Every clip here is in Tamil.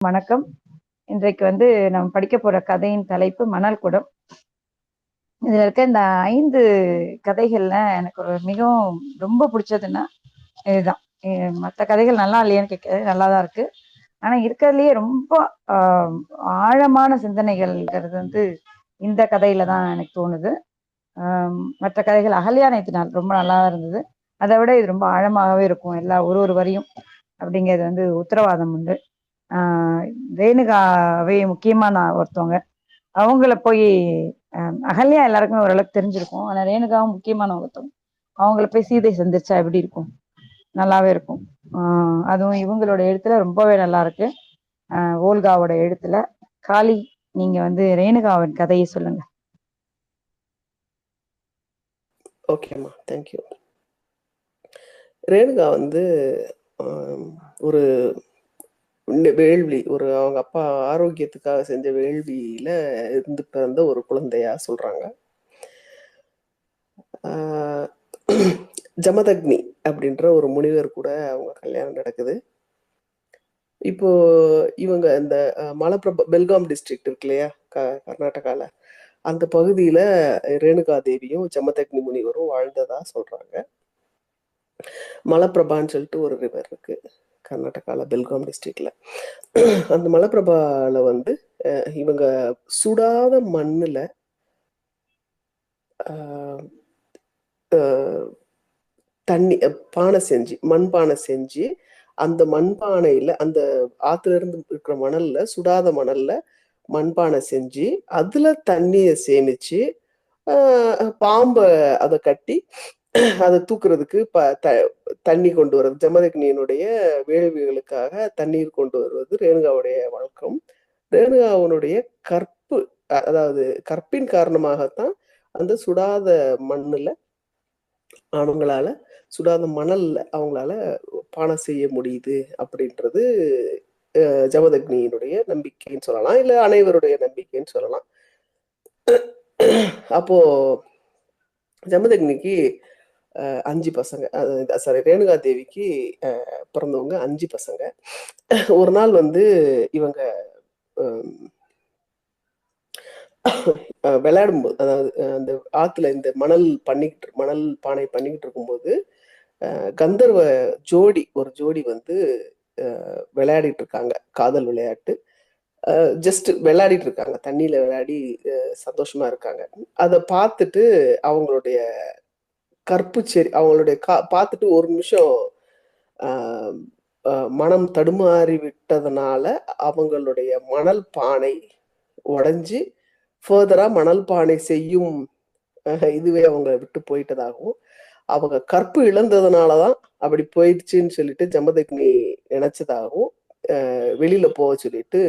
வணக்கம். இன்றைக்கு நம்ம படிக்க போற கதையின் தலைப்பு மணல் குடம். இதுல இருக்க இந்த 5 கதைகள்ல எனக்கு மிகவும் ரொம்ப பிடிச்சதுன்னா இதுதான். மற்ற கதைகள் நல்லா இல்லையான்னு கேட்கறது நல்லாதான் இருக்கு. ஆனா இருக்கிறதுலயே ரொம்ப ஆழமான சிந்தனைகள்ங்கிறது இந்த கதையில தான் எனக்கு தோணுது. மற்ற கதைகள் அகல்யா நேத்து நாள் ரொம்ப நல்லா இருந்தது. அதை விட இது ரொம்ப ஆழமாகவே இருக்கும். எல்லா ஒரு வரியும் அப்படிங்கிறது உத்தரவாதம் உண்டு. ரேணுகாவே முக்கியமான ஒருத்தவங்க. அவங்கள போய் அகல்யா எல்லாருக்குமே ஓரளவுக்கு தெரிஞ்சிருக்கும். ஆனா ரேணுகாவும் முக்கியமான ஒருத்தவங்க. அவங்கள போய் சீதை சந்திச்சா எப்படி இருக்கும்? நல்லாவே இருக்கும். அதுவும் இவங்களோட எழுத்துல ரொம்பவே நல்லா இருக்கு. ஓல்காவோட எழுத்துல. காளி, நீங்க ரேணுகாவின் கதையை சொல்லுங்க. ஓகேம்மா, தேங்க்யூ. ரேணுகா ஒரு வேள்வி, அவங்க அப்பா ஆரோக்கியத்துக்காக செஞ்ச வேள்வியில இருந்து பிறந்த ஒரு குழந்தையா சொல்றாங்க. ஜமதக்னி அப்படின்ற ஒரு முனிவர் கூட அவங்க கல்யாணம் நடக்குது. இப்போ இவங்க இந்த மலப்பிரபா பெல்காம் டிஸ்ட்ரிக்ட் இருக்கு இல்லையா, கர்நாடகால, அந்த பகுதியில ரேணுகா தேவியும் ஜமதக்னி முனிவரும் வாழ்ந்ததா சொல்றாங்க. மலப்பிரபான்னு சொல்லிட்டு ஒரு ரிவர் இருக்கு கர்நாடகால, பெல்காம் டிஸ்ட்ரிக்ட்ல. அந்த மலப்பிரபால இவங்க சுடாத மண்ணுல தண்ணி பானை செஞ்சு, மண்பானை செஞ்சு, அந்த மண்பானையில அந்த ஆத்துல இருந்து இருக்கிற மணல்ல, சுடாத மணல்ல மண்பானை செஞ்சு அதுல தண்ணிய சேமிச்சு பாம்ப அதை கட்டி அதை தூக்குறதுக்கு தண்ணி கொண்டு வர்றது, ஜமதக்னியினுடைய வேள்விகளுக்காக தண்ணீர் கொண்டு வருவது ரேணுகாவுடைய வழக்கம். ரேணுகாவுடைய கற்பு, அதாவது கற்பின் காரணமாகத்தான் அந்த சுடாத மண்ணுல அவங்களால, சுடாத மணல்ல அவங்களால பானை செய்ய முடியுது அப்படின்றது ஜமதக்னியினுடைய நம்பிக்கைன்னு சொல்லலாம், இல்ல அனைவருடைய நம்பிக்கைன்னு சொல்லலாம். அப்போ ஜமதக்னிக்கு 5 பசங்க, சாரி, ரேணுகா தேவிக்கு பிறந்தவங்க 5 பசங்க. ஒரு நாள் இவங்க விளையாடும்போது, அதாவது அந்த ஆத்துல இந்த மணல் பானை பண்ணிக்கிட்டு இருக்கும்போது கந்தர்வ ஒரு ஜோடி விளையாடிட்டு இருக்காங்க, காதல் விளையாட்டு. ஜஸ்ட் விளையாடிட்டு இருக்காங்க, தண்ணியில விளையாடி சந்தோஷமா இருக்காங்க. அதை பார்த்துட்டு அவங்களுடைய கற்பு சரி, அவங்களுடைய பார்த்துட்டு ஒரு நிமிஷம் மனம் தடுமாறி விட்டதுனால அவங்களுடைய மணல் பானை உடைஞ்சு ஃபர்தரா மணல் பானை செய்யும் இதுவே அவங்க விட்டு போயிட்டதாகவும், அவங்க கற்பு இழந்ததுனாலதான் அப்படி போயிடுச்சுன்னு சொல்லிட்டு ஜமதக்னி நினைச்சதாகவும் வெளியில போக சொல்லிட்டு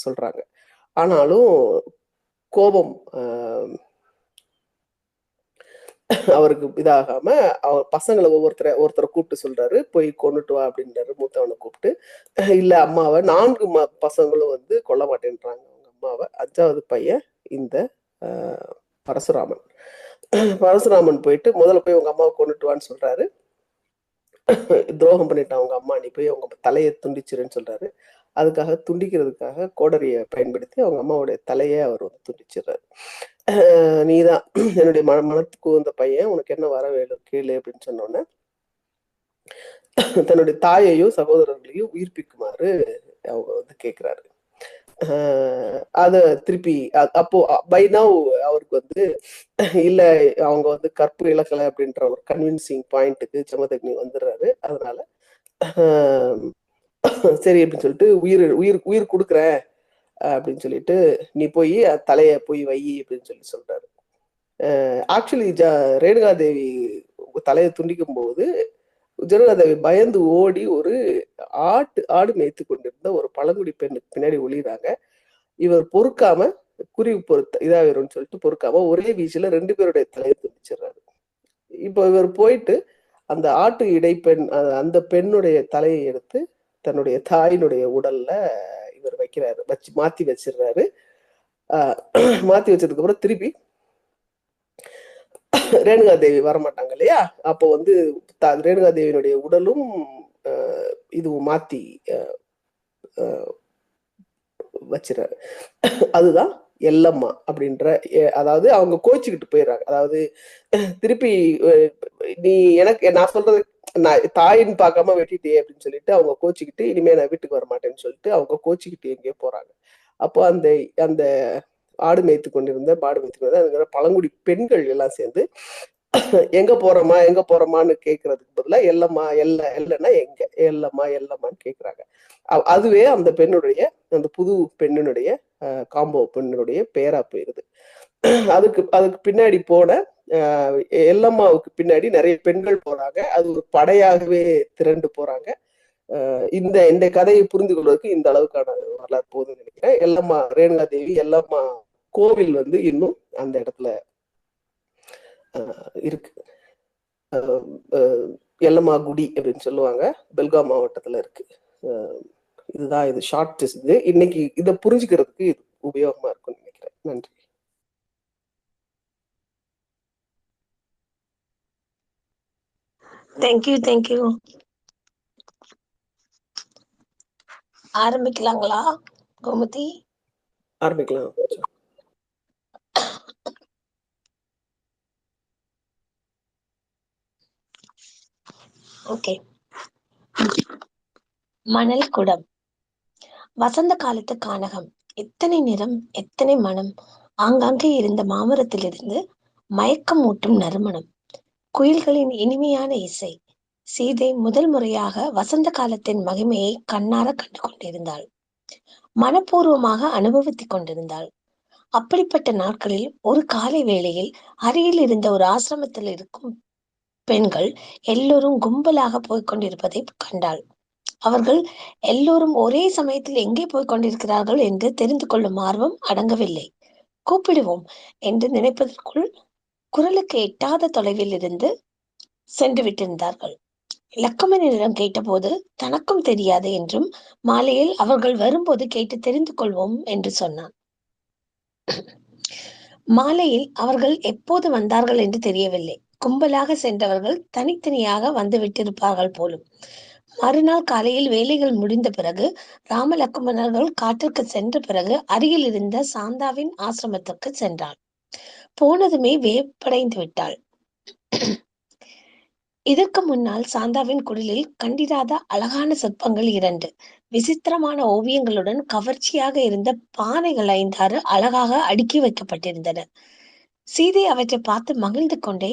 சொல்றாங்க. ஆனாலும் கோபம் அவருக்கு இதாகாம அவர் பசங்களை ஒருத்தரை கூப்பிட்டு சொல்றாரு, போய் கொண்டுட்டு வா அப்படின்றாரு. மூத்தவனை கூப்பிட்டு, இல்ல அம்மாவை 4 பசங்களும் கொல்ல மாட்டேன்றாங்க அவங்க அம்மாவை. 5வது பையன் இந்த பரசுராமன். பரசுராமன் போயிட்டு முதல்ல போய் உங்க அம்மாவை கொண்டுட்டு வான்னு சொல்றாரு. துரோகம் பண்ணிட்டான் அவங்க அம்மா, நீ போய் அவங்க தலையை துண்டிச்சிருன்னு சொல்றாரு. அதுக்காக துண்டிக்கிறதுக்காக கோடரியை பயன்படுத்தி அவங்க அம்மாவுடைய தலையை அவர் துண்டிச்சிடுறாரு. நீதான் என்னுடைய மனத்துக்கு வந்த பையன், உனக்கு என்ன வர வேணும் கேளு அப்படின்னு சொன்னோன்னே தன்னுடைய தாயையும் சகோதரர்களையும் உயிர்ப்பிக்குமாறு அவங்க கேட்கிறாரு. அத திருப்பி அப்போ பை நவ் அவருக்கு இல்ல அவங்க கற்பு இழக்கலை அப்படின்ற ஒரு கன்வின்சிங் பாயிண்ட்டுக்கு ஜமதக்னி வந்துடுறாரு. அதனால சரி அப்படின்னு சொல்லிட்டு உயிர் கொடுக்குறேன் அப்படின்னு சொல்லிட்டு, நீ போய் தலைய போய் வை அப்படின்னு சொல்றாரு. ஆக்சுவலி ரேணுகா தேவி தலையை துண்டிக்கும் போது ரேணுகா தேவி பயந்து ஓடி ஒரு ஆடு மேய்த்து கொண்டிருந்த ஒரு பழங்குடி பெண்ணுக்கு பின்னாடி ஒளிறாங்க. இவர் பொறுக்காம குருவி இதாகிரும்னு சொல்லிட்டு பொறுக்காம ஒரே வீச்சுல 2 பேருடைய தலையை துண்டிச்சிடுறாரு. இப்போ இவர் போயிட்டு அந்த ஆட்டு இடைப்பெண், அந்த பெண்ணுடைய தலையை எடுத்து தன்னுடைய தாயினுடைய உடல்ல இவர் வைக்கிறாரு, மாத்தி வச்சிடுறாரு. மாத்தி வச்சதுக்கு அப்புறம் திருப்பி ரேணுகா தேவி வரமாட்டாங்க இல்லையா, அப்போ ரேணுகா தேவியினுடைய உடலும் இதுவும் மாத்தி வச்சிடறாரு. அதுதான் எல்லம்மா அப்படின்ற, அதாவது அவங்க கோச்சிக்கிட்டு போயிடுறாங்க. அதாவது திருப்பி நீ எனக்கு நான் சொல்றது நான் தாயின்னு பார்க்காம வெட்டிட்டே அப்படின்னு சொல்லிட்டு அவங்க கோச்சிக்கிட்டு இனிமே நான் வீட்டுக்கு வர மாட்டேன்னு சொல்லிட்டு அவங்க கோச்சிக்கிட்டு எங்கேயோ போறாங்க. அப்போ அந்த அந்த மாடு மேய்த்து கொண்டிருந்த பழங்குடி பெண்கள் எல்லாம் சேர்ந்து எங்க போறோமான்னு கேட்கறதுக்கு பதிலா எல்லம்மா எல்லன்னா எங்க எல்லம்மான்னு கேட்கறாங்க. அதுவே அந்த பெண்ணுடைய, அந்த புது பெண்ணினுடைய காம்போ பெண்ணுடைய பேரா போயிருது. அதுக்கு பின்னாடி போன எல்லம்மாவுக்கு பின்னாடி நிறைய பெண்கள் போறாங்க. அது ஒரு படையாகவே திரண்டு போறாங்க. இந்த கதையை புரிந்து கொள்வதற்கு இந்த அளவுக்கான வரலாறு போகுதுன்னு நினைக்கிறேன். எல்லம்மா ரேணுகா தேவி எல்லம்மா கோவில் இன்னும் அந்த இடத்துல இருக்கு. எல்லம்மா குடி அப்படின்னு சொல்லுவாங்க. பெல்காம் மாவட்டத்துல இருக்கு. இதுதான் இது ஷார்ட். இது இன்னைக்கு இதை புரிஞ்சுக்கிறதுக்கு இது உபயோகமா இருக்கும்னு நினைக்கிறேன். நன்றி. தேங்க்யூ. ஆரம்பிக்கலாங்களா கோமதி? ஆரம்பிக்கலாம். ஓகே. மணல் குடம். வசந்த காலத்து கானகம். எத்தனை நிறம், எத்தனை மனம்! ஆங்காங்கே இருந்த மாமரத்திலிருந்து மயக்கம் ஊட்டும் நறுமணம், குயில்களின் இனிமையான இசை. சீதை முதல் முறையாக வசந்த காலத்தின் மகிமையை கண்ணார கண்டு கொண்டிருந்தாள். மனப்பூர்வமாக அனுபவித்துக் கொண்டிருந்தாள். அப்படிப்பட்ட நாட்களில் ஒரு காலை வேளையில் அருகில் இருந்த ஒரு ஆசிரமத்தில் இருக்கும் பெண்கள் எல்லோரும் கும்பலாக போய்கொண்டிருப்பதை கண்டாள். அவர்கள் எல்லோரும் ஒரே சமயத்தில் எங்கே போய்க் கொண்டிருக்கிறார்கள் என்று தெரிந்து கொள்ளும் ஆர்வம் அடங்கவில்லை. கூப்பிடுவோம் என்று நினைப்பதற்குள் குரலுக்கு எட்டாத தொலைவில் இருந்து சென்று விட்டிருந்தார்கள். லக்குமணனிடம் கேட்டபோது தனக்கும் தெரியாது என்றும், மாலையில் அவர்கள் வரும்போது கேட்டு தெரிந்து கொள்வோம் என்று சொன்னான். மாலையில் அவர்கள் எப்போது வந்தார்கள் என்று தெரியவில்லை. கும்பலாக சென்றவர்கள் தனித்தனியாக வந்து விட்டிருப்பார்கள் போலும். மறுநாள் காலையில் வேலைகள் முடிந்த பிறகு ராம லக்குமணர்கள் காட்டிற்கு சென்ற பிறகு அருகில் இருந்த சாந்தாவின் ஆசிரமத்திற்கு சென்றாள். போனதுமே வேப்படைந்து விட்டாள். இதற்கு முன்னால் சாந்தாவின் குடிலில் கண்டிராத அழகான சிற்பங்கள் 2, விசித்திரமான ஓவியங்களுடன் கவர்ச்சியாக இருந்த பானைகள் 5-6 அழகாக அடுக்கி வைக்கப்பட்டிருந்தன. சீதை அவற்றை பார்த்து மகிழ்ந்து கொண்டே,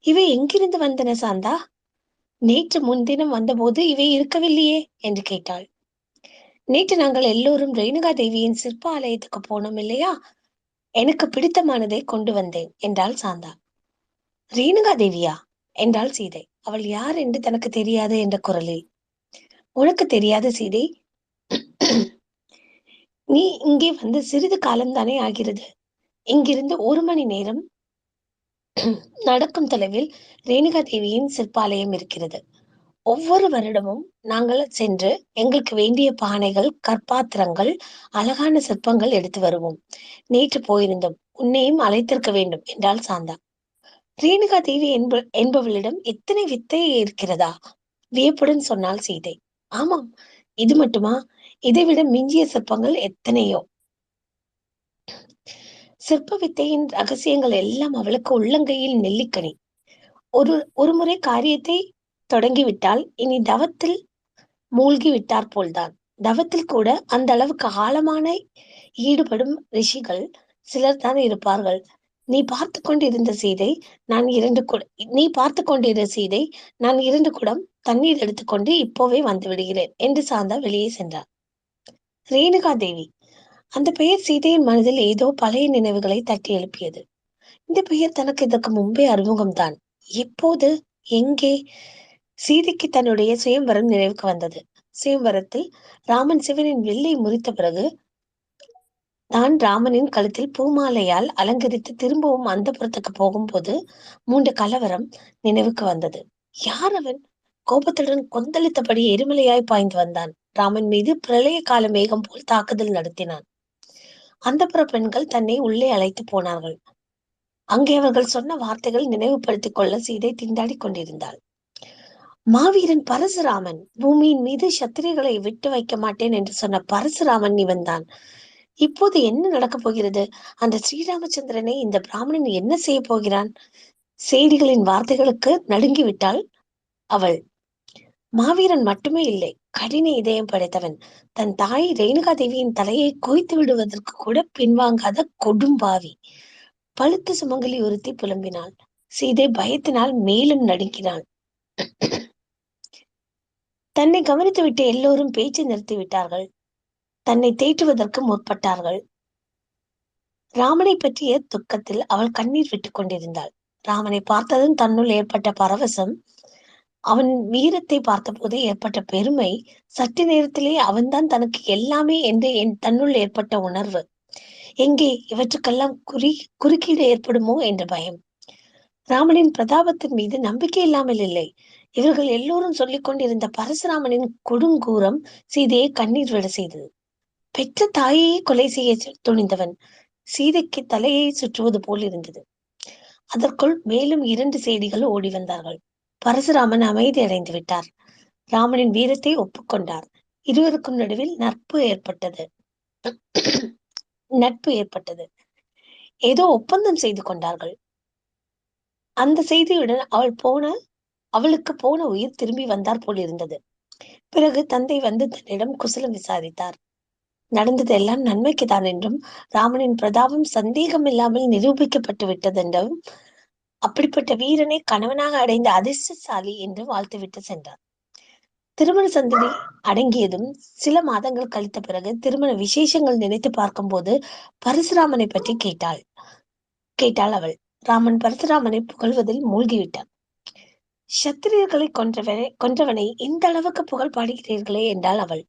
இவை எங்கிருந்து வந்தன சாந்தா? நேற்று முன்தினம் வந்தபோது இவை இருக்கவில்லையே என்று கேட்டாள். நேற்று நாங்கள் எல்லோரும் ரேணுகா தேவியின் சிற்ப ஆலயத்துக்கு போனோம் இல்லையா? எனக்கு பிடித்தமானதை கொண்டு வந்தேன் என்றாள் சாந்தா. ரேணுகா தேவியா என்றாள் சீதை. அவள் யார் என்று தனக்கு தெரியாது என்ற குரலில். உனக்கு தெரியாது சீதை? நீ இங்கே வந்து சிறிது காலம்தானே ஆகிறது. இங்கிருந்து 1 மணி நேரம் நடக்கும் தொலைவில் ரேணுகா தேவியின் சிற்பாலயம் இருக்கிறது. ஒவ்வொரு வருடமும் நாங்கள் சென்று எங்களுக்கு வேண்டிய பானைகள், கற்பாத்திரங்கள், அழகான சிற்பங்கள் எடுத்து வருவோம். நேற்று போயிருந்தோம். உன்னையும் அழைத்திருக்க வேண்டும் என்றாள் சாந்தா. ரேணுகா தேவி என்பவளிடம் எத்தனை வித்தை இருக்கிறதா? வியப்புடன் சொன்னாள் சீதை. ஆமாம், இது மட்டுமா? இதைவிட மிஞ்சிய சிற்பங்கள் எத்தனையோ. சிற்ப வித்தையின் ரகசியங்கள் எல்லாம் அவளுக்கு உள்ளங்கையில் நெல்லிக்கனி. ஒரு முறை காரியத்தை தொடங்கிவிட்டால் இனி தவத்தில் மூழ்கி விட்டார் போல்தான். தவத்தில் கூட அந்த அளவுக்கு ஆழமான ஈடுபடும் ரிஷிகள் சிலர் தான் இருப்பார்கள். நீ பார்த்து கொண்டிருந்த சீதை நான் 2 குடம் தண்ணீர் எடுத்துக்கொண்டு இப்போவே வந்து விடுகிறேன் என்று சாந்தா வெளியே சென்றார். ரேணுகா தேவி அந்த பெயர் சீதையின் மனதில் ஏதோ பழைய நினைவுகளை தட்டி எழுப்பியது. இந்த பெயர் தனக்கு இதற்கு முன்பே அறிமுகம்தான். எப்போது, எங்கே? சீதைக்கு தன்னுடைய சுயம்வரம் நினைவுக்கு வந்தது. சுயம்வரத்தில் ராமன் சிவனின் வில்லை முறித்த பிறகு தான் ராமனின் கழுத்தில் பூமாலையால் அலங்கரித்து திரும்பவும் அந்த புறத்துக்கு போகும்போது மூண்ட கலவரம் நினைவுக்கு வந்தது. யார் அவன்? கோபத்துடன் கொந்தளித்தபடி எரிமலையாய் பாய்ந்து வந்தான். ராமன் மீது பிரளய கால மேகம் போல் தாக்குதல் நடத்தினான். அந்தப்புற பெண்கள் தன்னை உள்ளே அழைத்து போனார்கள். அங்கே அவர்கள் சொன்ன வார்த்தைகள் நினைவுபடுத்திக் கொள்ள சீதை திண்டாடி கொண்டிருந்தாள். மாவீரன் பரசுராமன், பூமியின் மீது சத்திரிகளை விட்டு வைக்க மாட்டேன் என்று சொன்ன பரசுராமன் இவன்தான். இப்போது என்ன நடக்கப் போகிறது? அந்த ஸ்ரீராமச்சந்திரனை இந்த பிராமணன் என்ன செய்ய போகிறான்? செய்திகளின் வார்த்தைகளுக்கு நடுங்கிவிட்டாள் அவள். மாவீரன் மட்டுமே இல்லை, கடின இதயம் படைத்தவன். தன் தாய் ரேணுகா தேவியின் தலையை கொய்த்து விடுவதற்கு கூட பின்வாங்காத கொடும்பாவி. பழுத்த சுமங்கலி ஒருத்தி புலம்பினாள். சீதை பயத்தினால் மேலும் நடுங்கினாள். தன்னை கவனித்துவிட்டு எல்லோரும் பேச்சு நிறுத்திவிட்டார்கள். தன்னை தேற்றுவதற்கு முற்பட்டார்கள். ராமனை பற்றிய துக்கத்தில் அவள் கண்ணீர் விட்டுக் கொண்டிருந்தாள். ராமனை பார்த்ததும் தன்னுள் ஏற்பட்ட பரவசம், அவன் வீரத்தை பார்த்தபோது ஏற்பட்ட பெருமை, சற்று நேரத்திலே அவன்தான் தனக்கு எல்லாமே என்று தன்னுள் ஏற்பட்ட உணர்வு, எங்கே இவற்றுக்கெல்லாம் குறுக்கீடு ஏற்படுமோ என்ற பயம். ராமனின் பிரதாபத்தின் மீது நம்பிக்கை இல்லாமல் இல்லை. இவர்கள் எல்லோரும் சொல்லிக் கொண்டிருந்த பரசுராமனின் கொடுங்கூரம் சீதையை கண்ணீர் விட செய்தது. பெற்ற தாயையே கொலை செய்ய துணிந்தவன். சீதைக்கு தலையை சுற்றுவது போல் இருந்தது. அதற்குள் மேலும் 2 செய்திகள் ஓடி வந்தார்கள். பரசுராமன் அமைதி அடைந்து விட்டார். ராமனின் வீரத்தை ஒப்புக்கொண்டார். இருவருக்கும் நடுவில் நட்பு ஏற்பட்டது. ஏதோ ஒப்பந்தம் செய்து கொண்டார்கள். அந்த செய்தியுடன் அவளுக்கு போன உயிர் திரும்பி வந்தார் போல் இருந்தது. பிறகு தந்தை வந்து தன்னிடம் குசலம் விசாரித்தார். நடந்தது எல்லாம் நன்மைக்குதான் என்றும், ராமனின் பிரதாபம் சந்தேகம் இல்லாமல் நிரூபிக்கப்பட்டு விட்டதென்றும், அப்படிப்பட்ட வீரனை கணவனாக அடைந்த அதிர்ஷ்டசாலி என்று வாழ்த்துவிட்டு சென்றார். திருமண சந்ததி அடங்கியதும் சில மாதங்கள் கழித்த பிறகு திருமண விசேஷங்கள் நினைத்து பார்க்கும்போது பரசுராமனை பற்றி கேட்டாள் அவள். ராமன் பரசுராமனை புகழ்வதில் மூழ்கிவிட்டார். சத்திரியர்களை கொன்றவனை இந்த அளவுக்கு புகழ் பாடுகிறீர்களே என்றாள் அவள்.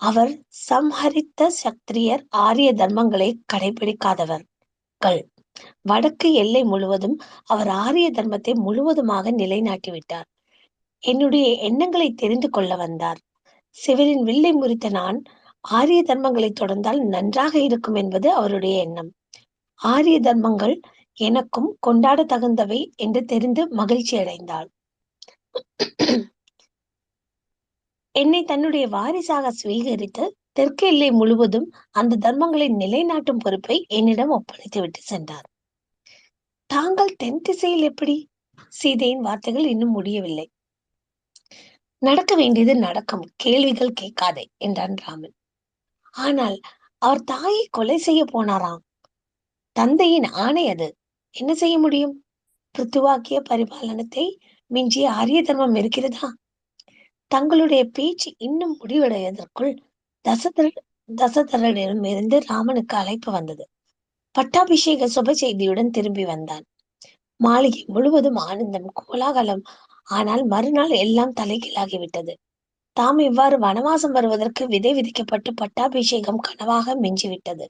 அவர் சம்ஹரித்த சத்திரியர் ஆரிய தர்மங்களை கடைபிடிக்காதவர்கள். வடக்கு எல்லை முழுவதும் அவர் ஆரிய தர்மத்தை முழுவதுமாக நிலைநாட்டிவிட்டார். என்னுடைய எண்ணங்களை தெரிந்து கொள்ள வந்தார். சிவரின் வில்லை முறித்த நான் ஆரிய தர்மங்களை தொடர்ந்தால் நன்றாக இருக்கும் என்பது அவருடைய எண்ணம். ஆரிய தர்மங்கள் எனக்கும் கொண்டாட தகுந்தவை என்று தெரிந்து மகிழ்ச்சி அடைந்தாள். என்னை தன்னுடைய வாரிசாக சுவீகரித்து தெற்கு எல்லை முழுவதும் அந்த தர்மங்களை நிலைநாட்டும் பொறுப்பை என்னிடம் ஒப்படைத்து விட்டு சென்றார். தாங்கள் தென் திசையில் எப்படி? சீதையின் வார்த்தைகள் இன்னும் முடியவில்லை. நடக்க வேண்டியது நடக்கும், கேள்விகள் கேட்காதே என்றான் ராமன். ஆனால் அவர் தாயை கொலை செய்ய போனாராம். தந்தையின் ஆணை அது. என்ன செய்ய முடியும்? பிருத்துவாக்கிய பரிபாலனத்தை மிஞ்சிய ஆரிய தர்மம் இருக்கிறதா? தங்களுடைய பேச்சு இன்னும் முடிவடைவதற்குள் தசரதரிடமிருந்து ராமனுக்கு அழைப்பு வந்தது. பட்டாபிஷேக சுப செய்தியுடன் திரும்பி வந்தான். மாளிகை முழுவதும் ஆனந்தம், கோலாகலம். ஆனால் மறுநாள் எல்லாம் தலைகீழாகிவிட்டது. தாம் இவ்வாறு வனவாசம் வருவதற்கு விதை விதிக்கப்பட்டு பட்டாபிஷேகம் கனவாக மிஞ்சிவிட்டது.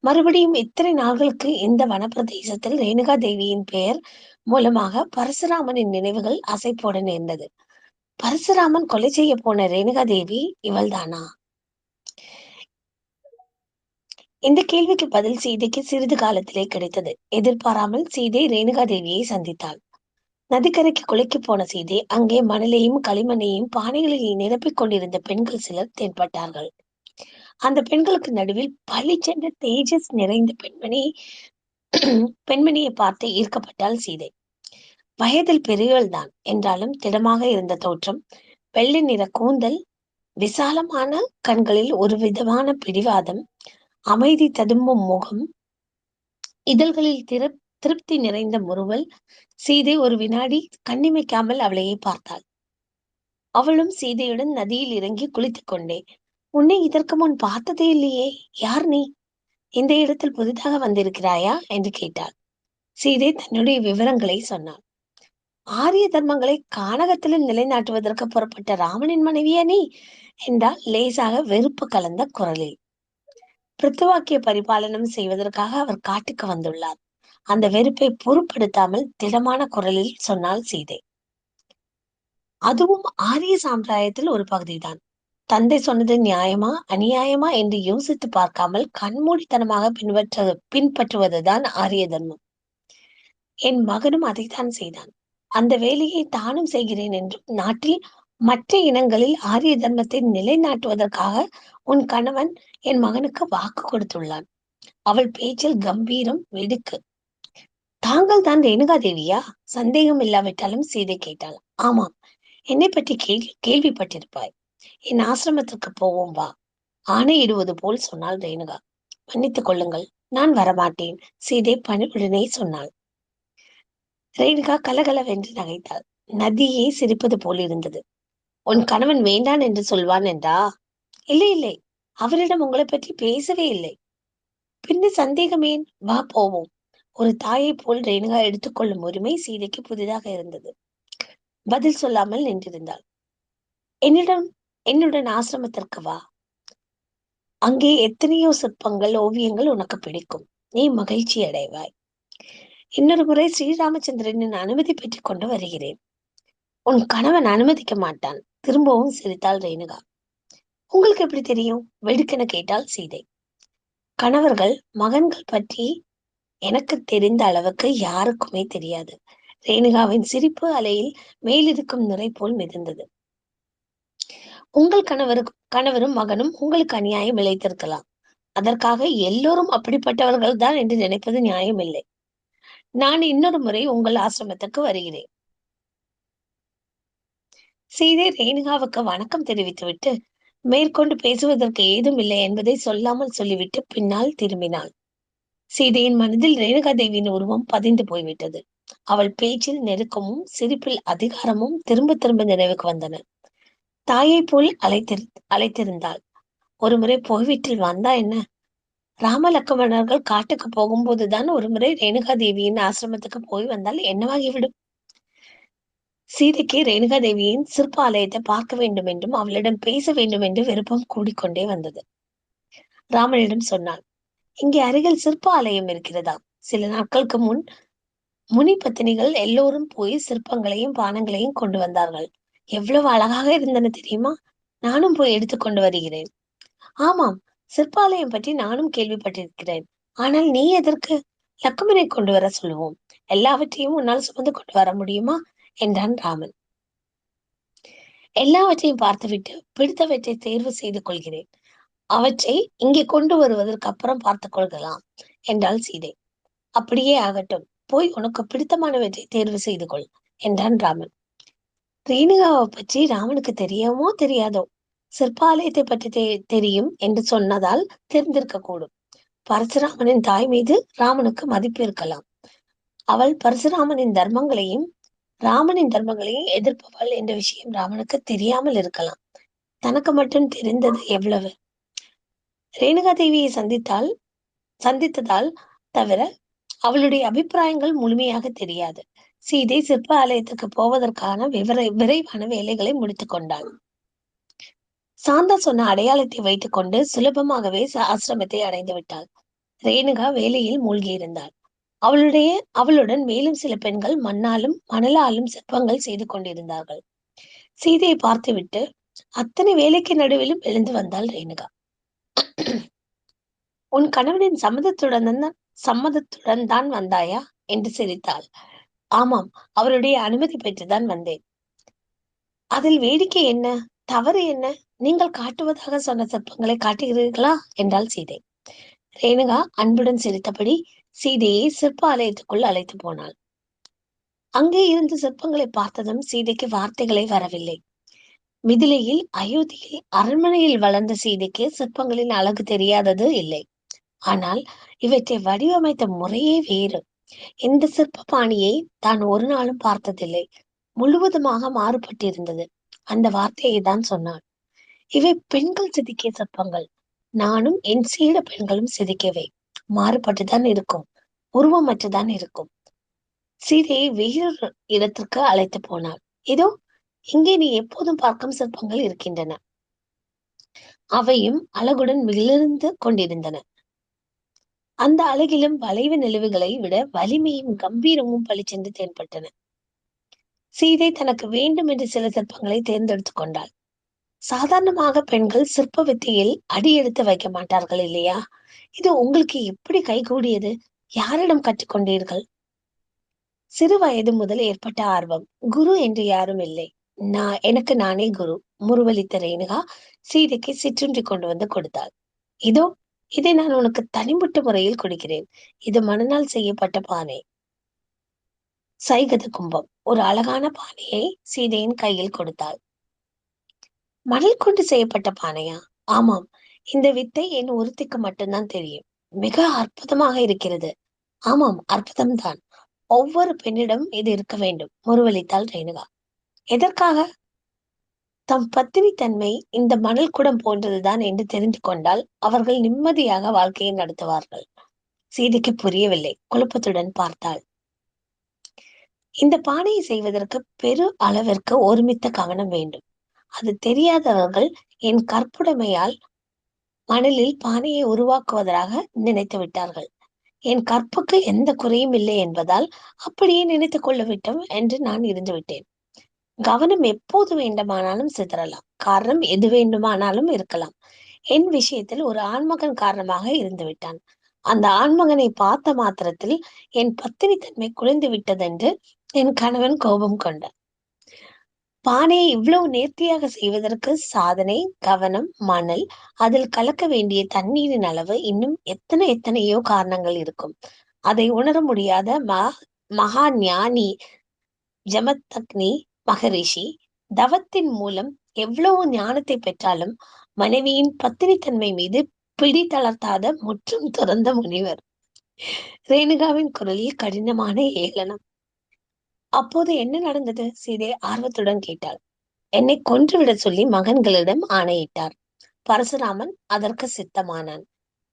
மறுபடியும் இத்தனை நாள்களுக்கு இந்த வனப்பிரதேசத்தில் ரேணுகா தேவியின் பெயர் மூலமாக பரசுராமனின் நினைவுகள் அசைப்போட நேர்ந்தது. பரசுராமன் கொலை செய்ய போன ரேணுகா தேவி இவள்தானா? இந்த கேள்விக்கு பதில் சீதைக்கு சிறிது காலத்திலே கிடைத்தது. எதிர்பாராமல் சீதை ரேணுகா தேவியை சந்தித்தாள். நதிக்கரைக்கு குளிக்க போன சீதை அங்கே மணலையும் களிமண்ணையும் பானைகளில் நிரப்பிக் கொண்டிருந்த பெண்கள் சிலர் தென்பட்டார்கள். அந்த பெண்களுக்கு நடுவில் பளிச்சென்ற தேஜஸ் நிறைந்த பெண்மணியை பார்த்து ஈர்க்கப்பட்டாள் சீதை. வயதில் பெரியவள் தான் என்றாலும் திடமாக இருந்த தோற்றம், வெள்ளை நிற கூந்தல், விசாலமான கண்களில் ஒரு விதமான பிடிவாதம், அமைதி ததும்பும் முகம், இதழ்களில் திருப்தி நிறைந்த முறுவல். சீதை ஒரு வினாடி கண்ணிமைக்காமல் அவளையே பார்த்தாள். அவளும் சீதையுடன் நதியில் இறங்கி குளித்துக் கொண்டே, உன்னை இதற்கு முன் பார்த்ததே இல்லையே, யார் நீ? இந்த இடத்தில் புதிதாக வந்திருக்கிறாயா என்று கேட்டாள். சீதை தன்னுடைய விவரங்களை சொன்னாள். ஆரிய தர்மங்களை கானகத்திலும் நிலைநாட்டுவதற்கு புறப்பட்ட ராமனின் மனைவியா நீ என்றால் லேசாக வெறுப்பு கலந்த குரலில். பிருத்துவாக்கிய பரிபாலனம் செய்வதற்காக அவர் காட்டுக்கு வந்துள்ளார். அந்த வெறுப்பை பொருட்படுத்தாமல் திடமான குரலில் சொன்னாள் சீதை. அதுவும் ஆரிய சாம்பிராயத்தில் ஒரு பகுதிதான். தந்தை சொன்னது நியாயமா அநியாயமா என்று யோசித்து பார்க்காமல் கண்மூடித்தனமாக பின்பற்றுவதுதான் ஆரிய தர்மம். என் மகனும் அதைத்தான் செய்தான். அந்த வேலையை தானும் செய்கிறேன் என்றும் நாட்டில் மற்ற இனங்களில் ஆரிய தர்மத்தை நிலைநாட்டுவதற்காக உன் கணவன் என் மகனுக்கு வாக்கு கொடுத்துள்ளான். அவள் பேச்சில் கம்பீரம் வெடுக்கு. தாங்கள் தான் ரேணுகா தேவியா? சந்தேகம் இல்லாவிட்டாலும் சீதை கேட்டாள். ஆமாம், என்னை பற்றி கேள்விப்பட்டிருப்பாய். என் ஆசிரமத்திற்கு போவோம் வா. ஆணையிடுவது போல் சொன்னாள் ரேணுகா. மன்னித்துக் கொள்ளுங்கள், நான் வரமாட்டேன், சீதை பணிவுடனே சொன்னாள். ரேணுகா கலகலவென்று நகைத்தாள். நதியே சிரிப்பது போல் இருந்தது. உன் கணவன் வேண்டான் என்று சொல்வான் என்றா? இல்லை இல்லை, அவரிடம் உங்களை பற்றி பேசவே இல்லை. பின்ன சந்தேகமேன்? வா போவோம். ஒரு தாயை போல் ரேணுகா எடுத்துக்கொள்ளும் உரிமை சீதைக்கு புதிதாக இருந்தது. பதில் சொல்லாமல் நின்றிருந்தாள். என்னுடன் ஆசிரமத்திற்கு வா. அங்கே எத்தனையோ சிற்பங்கள், ஓவியங்கள் உனக்கு பிடிக்கும். நீ மகிழ்ச்சி அடைவாய். இன்னொரு முறை ஸ்ரீராமச்சந்திரனின் அனுமதி பெற்றுக் கொண்டு வருகிறேன். உன் கணவன் அனுமதிக்க மாட்டான். திரும்பவும் சிரித்தாள் ரேணுகா. உங்களுக்கு எப்படி தெரியும்? வெடுக்கென கேட்டாள் சீதை. கணவர்கள் மகன்கள் பற்றி எனக்கு தெரிந்த அளவுக்கு யாருக்குமே தெரியாது. ரேணுகாவின் சிரிப்பு அலையில் மேலிருக்கும் நுரை போல் மிதந்தது. உங்கள் கணவரும் மகனும் உங்களுக்கு அநியாயம் இழைத்திருக்கலாம். அதற்காக எல்லோரும் அப்படிப்பட்டவர்கள் தான் என்று நினைப்பது நியாயம் இல்லை. நான் இன்னொரு முறை உங்கள் ஆசிரமத்துக்கு வருகிறேன். சீதை ரேணுகாவுக்கு வணக்கம் தெரிவித்துவிட்டு மேற்கொண்டு பேசுவதற்கு ஏதும் இல்லை என்பதை சொல்லாமல் சொல்லிவிட்டு பின்னால் திரும்பினாள். சீதையின் மனதில் ரேணுகா தேவியின் உருவம் பதிந்து போய்விட்டது. அவள் பேச்சில் நெருக்கமும் சிரிப்பில் அதிகாரமும் திரும்ப திரும்ப நினைவுக்கு வந்தன. தாயை போல் அழைத்திருந்தாள். ஒரு முறை போய்விட்டில் வந்தா என்ன? ராம லக்ஷ்மணர்கள் காட்டுக்கு போகும்போதுதான் ஒரு முறை ரேணுகா தேவியின் ஆசிரமத்துக்கு போய் வந்தால் என்னவாகிவிடும்? சீதைக்கு ரேணுகா தேவியின் சிற்ப ஆலயத்தை பார்க்க வேண்டும் என்றும் அவளிடம் பேச வேண்டும் என்று விருப்பம் கூடிக்கொண்டே வந்தது. ராமனிடம் சொன்னாள், இங்கே அருகில் சிற்ப ஆலயம் இருக்கிறதா? சில நாட்களுக்கு முன் முனி பத்தினிகள் எல்லோரும் போய் சிற்பங்களையும் பானங்களையும் கொண்டு வந்தார்கள். எவ்வளவு அழகாக இருந்தன தெரியுமா? நானும் போய் எடுத்துக்கொண்டு வருகிறேன். ஆமாம், சிற்பாலயம் பற்றி நானும் கேள்விப்பட்டிருக்கிறேன். ஆனால் நீ எதற்கு? லக்குமனை கொண்டு வர சொல்லுவோம். எல்லாவற்றையும் உன்னால் சுமந்து கொண்டு வர முடியுமா என்றான் ராமன். எல்லாவற்றையும் பார்த்துவிட்டு பிடித்தவற்றை தேர்வு செய்து கொள்கிறேன். அவற்றை இங்கே கொண்டு வருவதற்கு அப்புறம் பார்த்துக் கொள்ளலாம் என்றாள் சீதை. அப்படியே ஆகட்டும், போய் உனக்கு பிடித்தமானவற்றை தேர்வு செய்து கொள் என்றான் ராமன். ரேணுகாவை பற்றி ராமனுக்கு தெரியுமோ தெரியாதோ? சிற்பாலயத்தை பற்றி தெரியும் என்று சொன்னதால் தெரிந்திருக்க கூடும். பரசுராமனின் தாய் மீது ராமனுக்கு மதிப்பு இருக்கலாம். அவள் பரசுராமனின் தர்மங்களையும் ராமனின் தர்மங்களையும் எதிர்ப்பவள் என்ற விஷயம் ராமனுக்கு தெரியாமல் இருக்கலாம். தனக்கு மட்டும் தெரிந்தது எவ்வளவு? ரேணுகா தேவியை சந்தித்ததால் தவிர அவளுடைய அபிப்பிராயங்கள் முழுமையாக தெரியாது. சீதை சிற்ப ஆலயத்துக்கு போவதற்கான விரைவான வேலைகளை முடித்துக் கொண்டாள். சாந்தா சொன்ன அடையாளத்தை வைத்துக் கொண்டு சுலபமாகவே ஆசிரமத்தை அடைந்து விட்டாள். ரேணுகா வேலையில் மூழ்கியிருந்தாள். அவளுடன் மேலும் சில பெண்கள் மணலாலும் சிற்பங்கள் செய்து கொண்டிருந்தார்கள். சீதையை பார்த்துவிட்டு அத்தனை வேலைக்கு நடுவிலும் எழுந்து வந்தாள் ரேணுகா. உன் கணவனின் சம்மதத்துடன் தான் வந்தாயா என்று சிரித்தாள். ஆமாம், அவருடைய அனுமதி பெற்றுதான் வந்தேன். அதில் வேடிக்கை என்ன? தவறு என்ன? நீங்கள் காட்டுவதாக சொன்ன சிற்பங்களை காட்டுகிறீர்களா என்றாள் சீதை. ரேணுகா அன்புடன் சிரித்தபடி சீதையை சிற்ப ஆலயத்துக்குள் அழைத்து போனாள். அங்கே இருந்த சிற்பங்களை பார்த்ததும் சீதைக்கு வார்த்தைகளை வரவில்லை. மிதிலையில், அயோத்தியில், அரண்மனையில் வளர்ந்த சீதைக்கு சிற்பங்களின் அழகு தெரியாதது இல்லை. ஆனால் இவற்றை வடிவமைத்த முறையே வேறு. இந்த சிற்ப பாணியை தான் ஒரு நாளும் பார்த்ததில்லை. முழுவதுமாக மாறுபட்டிருந்தது. அந்த வார்த்தையை தான் சொன்னாள். இவை பெண்கள் செதுக்கிய சிற்பங்கள். நானும் என் சீட பெண்களும் செதுக்கியவை. மாறுபட்டுதான் இருக்கும், உருவமற்றுதான் இருக்கும். சீதையை வேறொரு இடத்திற்கு அழைத்து போனாள். இதோ இங்கே நீ எப்போதும் பார்க்கும் சிற்பங்கள் இருக்கின்றன. அவையும் அழகுடன் மிளிர்ந்து கொண்டிருந்தன. அந்த அழகிலும் வளைவு நெளிவுகளை விட வலிமையும் கம்பீரமும் பளிச்சென்று தென்பட்டன. சீதை தனக்கு வேண்டும் என்று சில சிற்பங்களை தேர்ந்தெடுத்துக் கொண்டாள். சாதாரணமாக பெண்கள் சிற்ப வித்தையில் அடி எடுத்து வைக்க மாட்டார்கள் இல்லையா? இது உங்களுக்கு எப்படி கைகூடியது? யாரிடம் கற்றுக்கொண்டீர்கள்? சிறு வயது முதல் ஏற்பட்ட ஆர்வம். குரு என்று யாரும் இல்லை. எனக்கு நானே குரு. முருவளித்த ரேணுகா சீதைக்கு சிற்றுண்டி கொண்டு வந்து கொடுத்தாள். இதோ, இதை நான் உனக்கு தனிப்பட்ட முறையில் கொடுக்கிறேன். இது மணனால் செய்யப்பட்ட பானை, சைகத கும்பம். ஒரு அழகான பானையை சீதையின் கையில் கொடுத்தாள். மணல் கொண்டு செய்யப்பட்ட பானையா? ஆமாம். இந்த வித்தை என் ஒருத்திக்கு மட்டும்தான் தெரியும். மிக அற்புதமாக இருக்கிறது. ஆமாம், அற்புதம்தான். ஒவ்வொரு பெண்ணிடம் இது இருக்க வேண்டும், முருவளித்தாள் ரேணுகா. எதற்காக? தம் பத்தினி தன்மை இந்த மணல் குடம் போன்றதுதான் என்று தெரிந்து கொண்டால் அவர்கள் நிம்மதியாக வாழ்க்கையை நடத்துவார்கள். சீதைக்கு புரியவில்லை. குழப்பத்துடன் பார்த்தாள். இந்த பானையை செய்வதற்கு பெரு அளவிற்கு ஒருமித்த கவனம் வேண்டும். அது தெரியாதவர்கள் என் கற்புடைமையால் மணலில் பானையை உருவாக்குவதாக நினைத்து விட்டார்கள். என் கற்புக்கு எந்த குறையும் இல்லை என்பதால் அப்படியே நினைத்துக் கொள்ள விட்டோம் என்று நான் இருந்து விட்டேன். கவனம் எப்போது வேண்டுமானாலும் சிதறலாம். காரணம் எது வேண்டுமானாலும் இருக்கலாம். என் விஷயத்தில் ஒரு ஆண்மகன் காரணமாக இருந்து விட்டான். அந்த ஆண்மகனை பார்த்த மாத்திரத்தில் என் பத்தினித்தன்மை குறைந்து விட்டதென்று என் கணவன் கோபம் கொண்டான். பானையை இவ்வளவு நேர்த்தியாக செய்வதற்கு சாதனை, கவனம், மணல், அதில் கலக்க வேண்டிய தண்ணீரின் அளவு, இன்னும் எத்தனையோ காரணங்கள் இருக்கும். அதை உணர முடியாத மகா ஞானி ஜமதக்னி மகரிஷி தவத்தின் மூலம் எவ்வளவு ஞானத்தை பெற்றாலும் மனைவியின் பத்தினித்தன்மை மீது பிடி தளர்த்தாத முற்றும் துறந்த முனிவர். ரேணுகாவின் குரலில் கடினமான ஏளனம். அப்போது என்ன நடந்தது? சீதை ஆர்வத்துடன் கேட்டாள். என்னை கொன்றுவிட சொல்லி மகன்களிடம் ஆணையிட்டார். பரசுராமன் அதற்கு சித்தமானான்.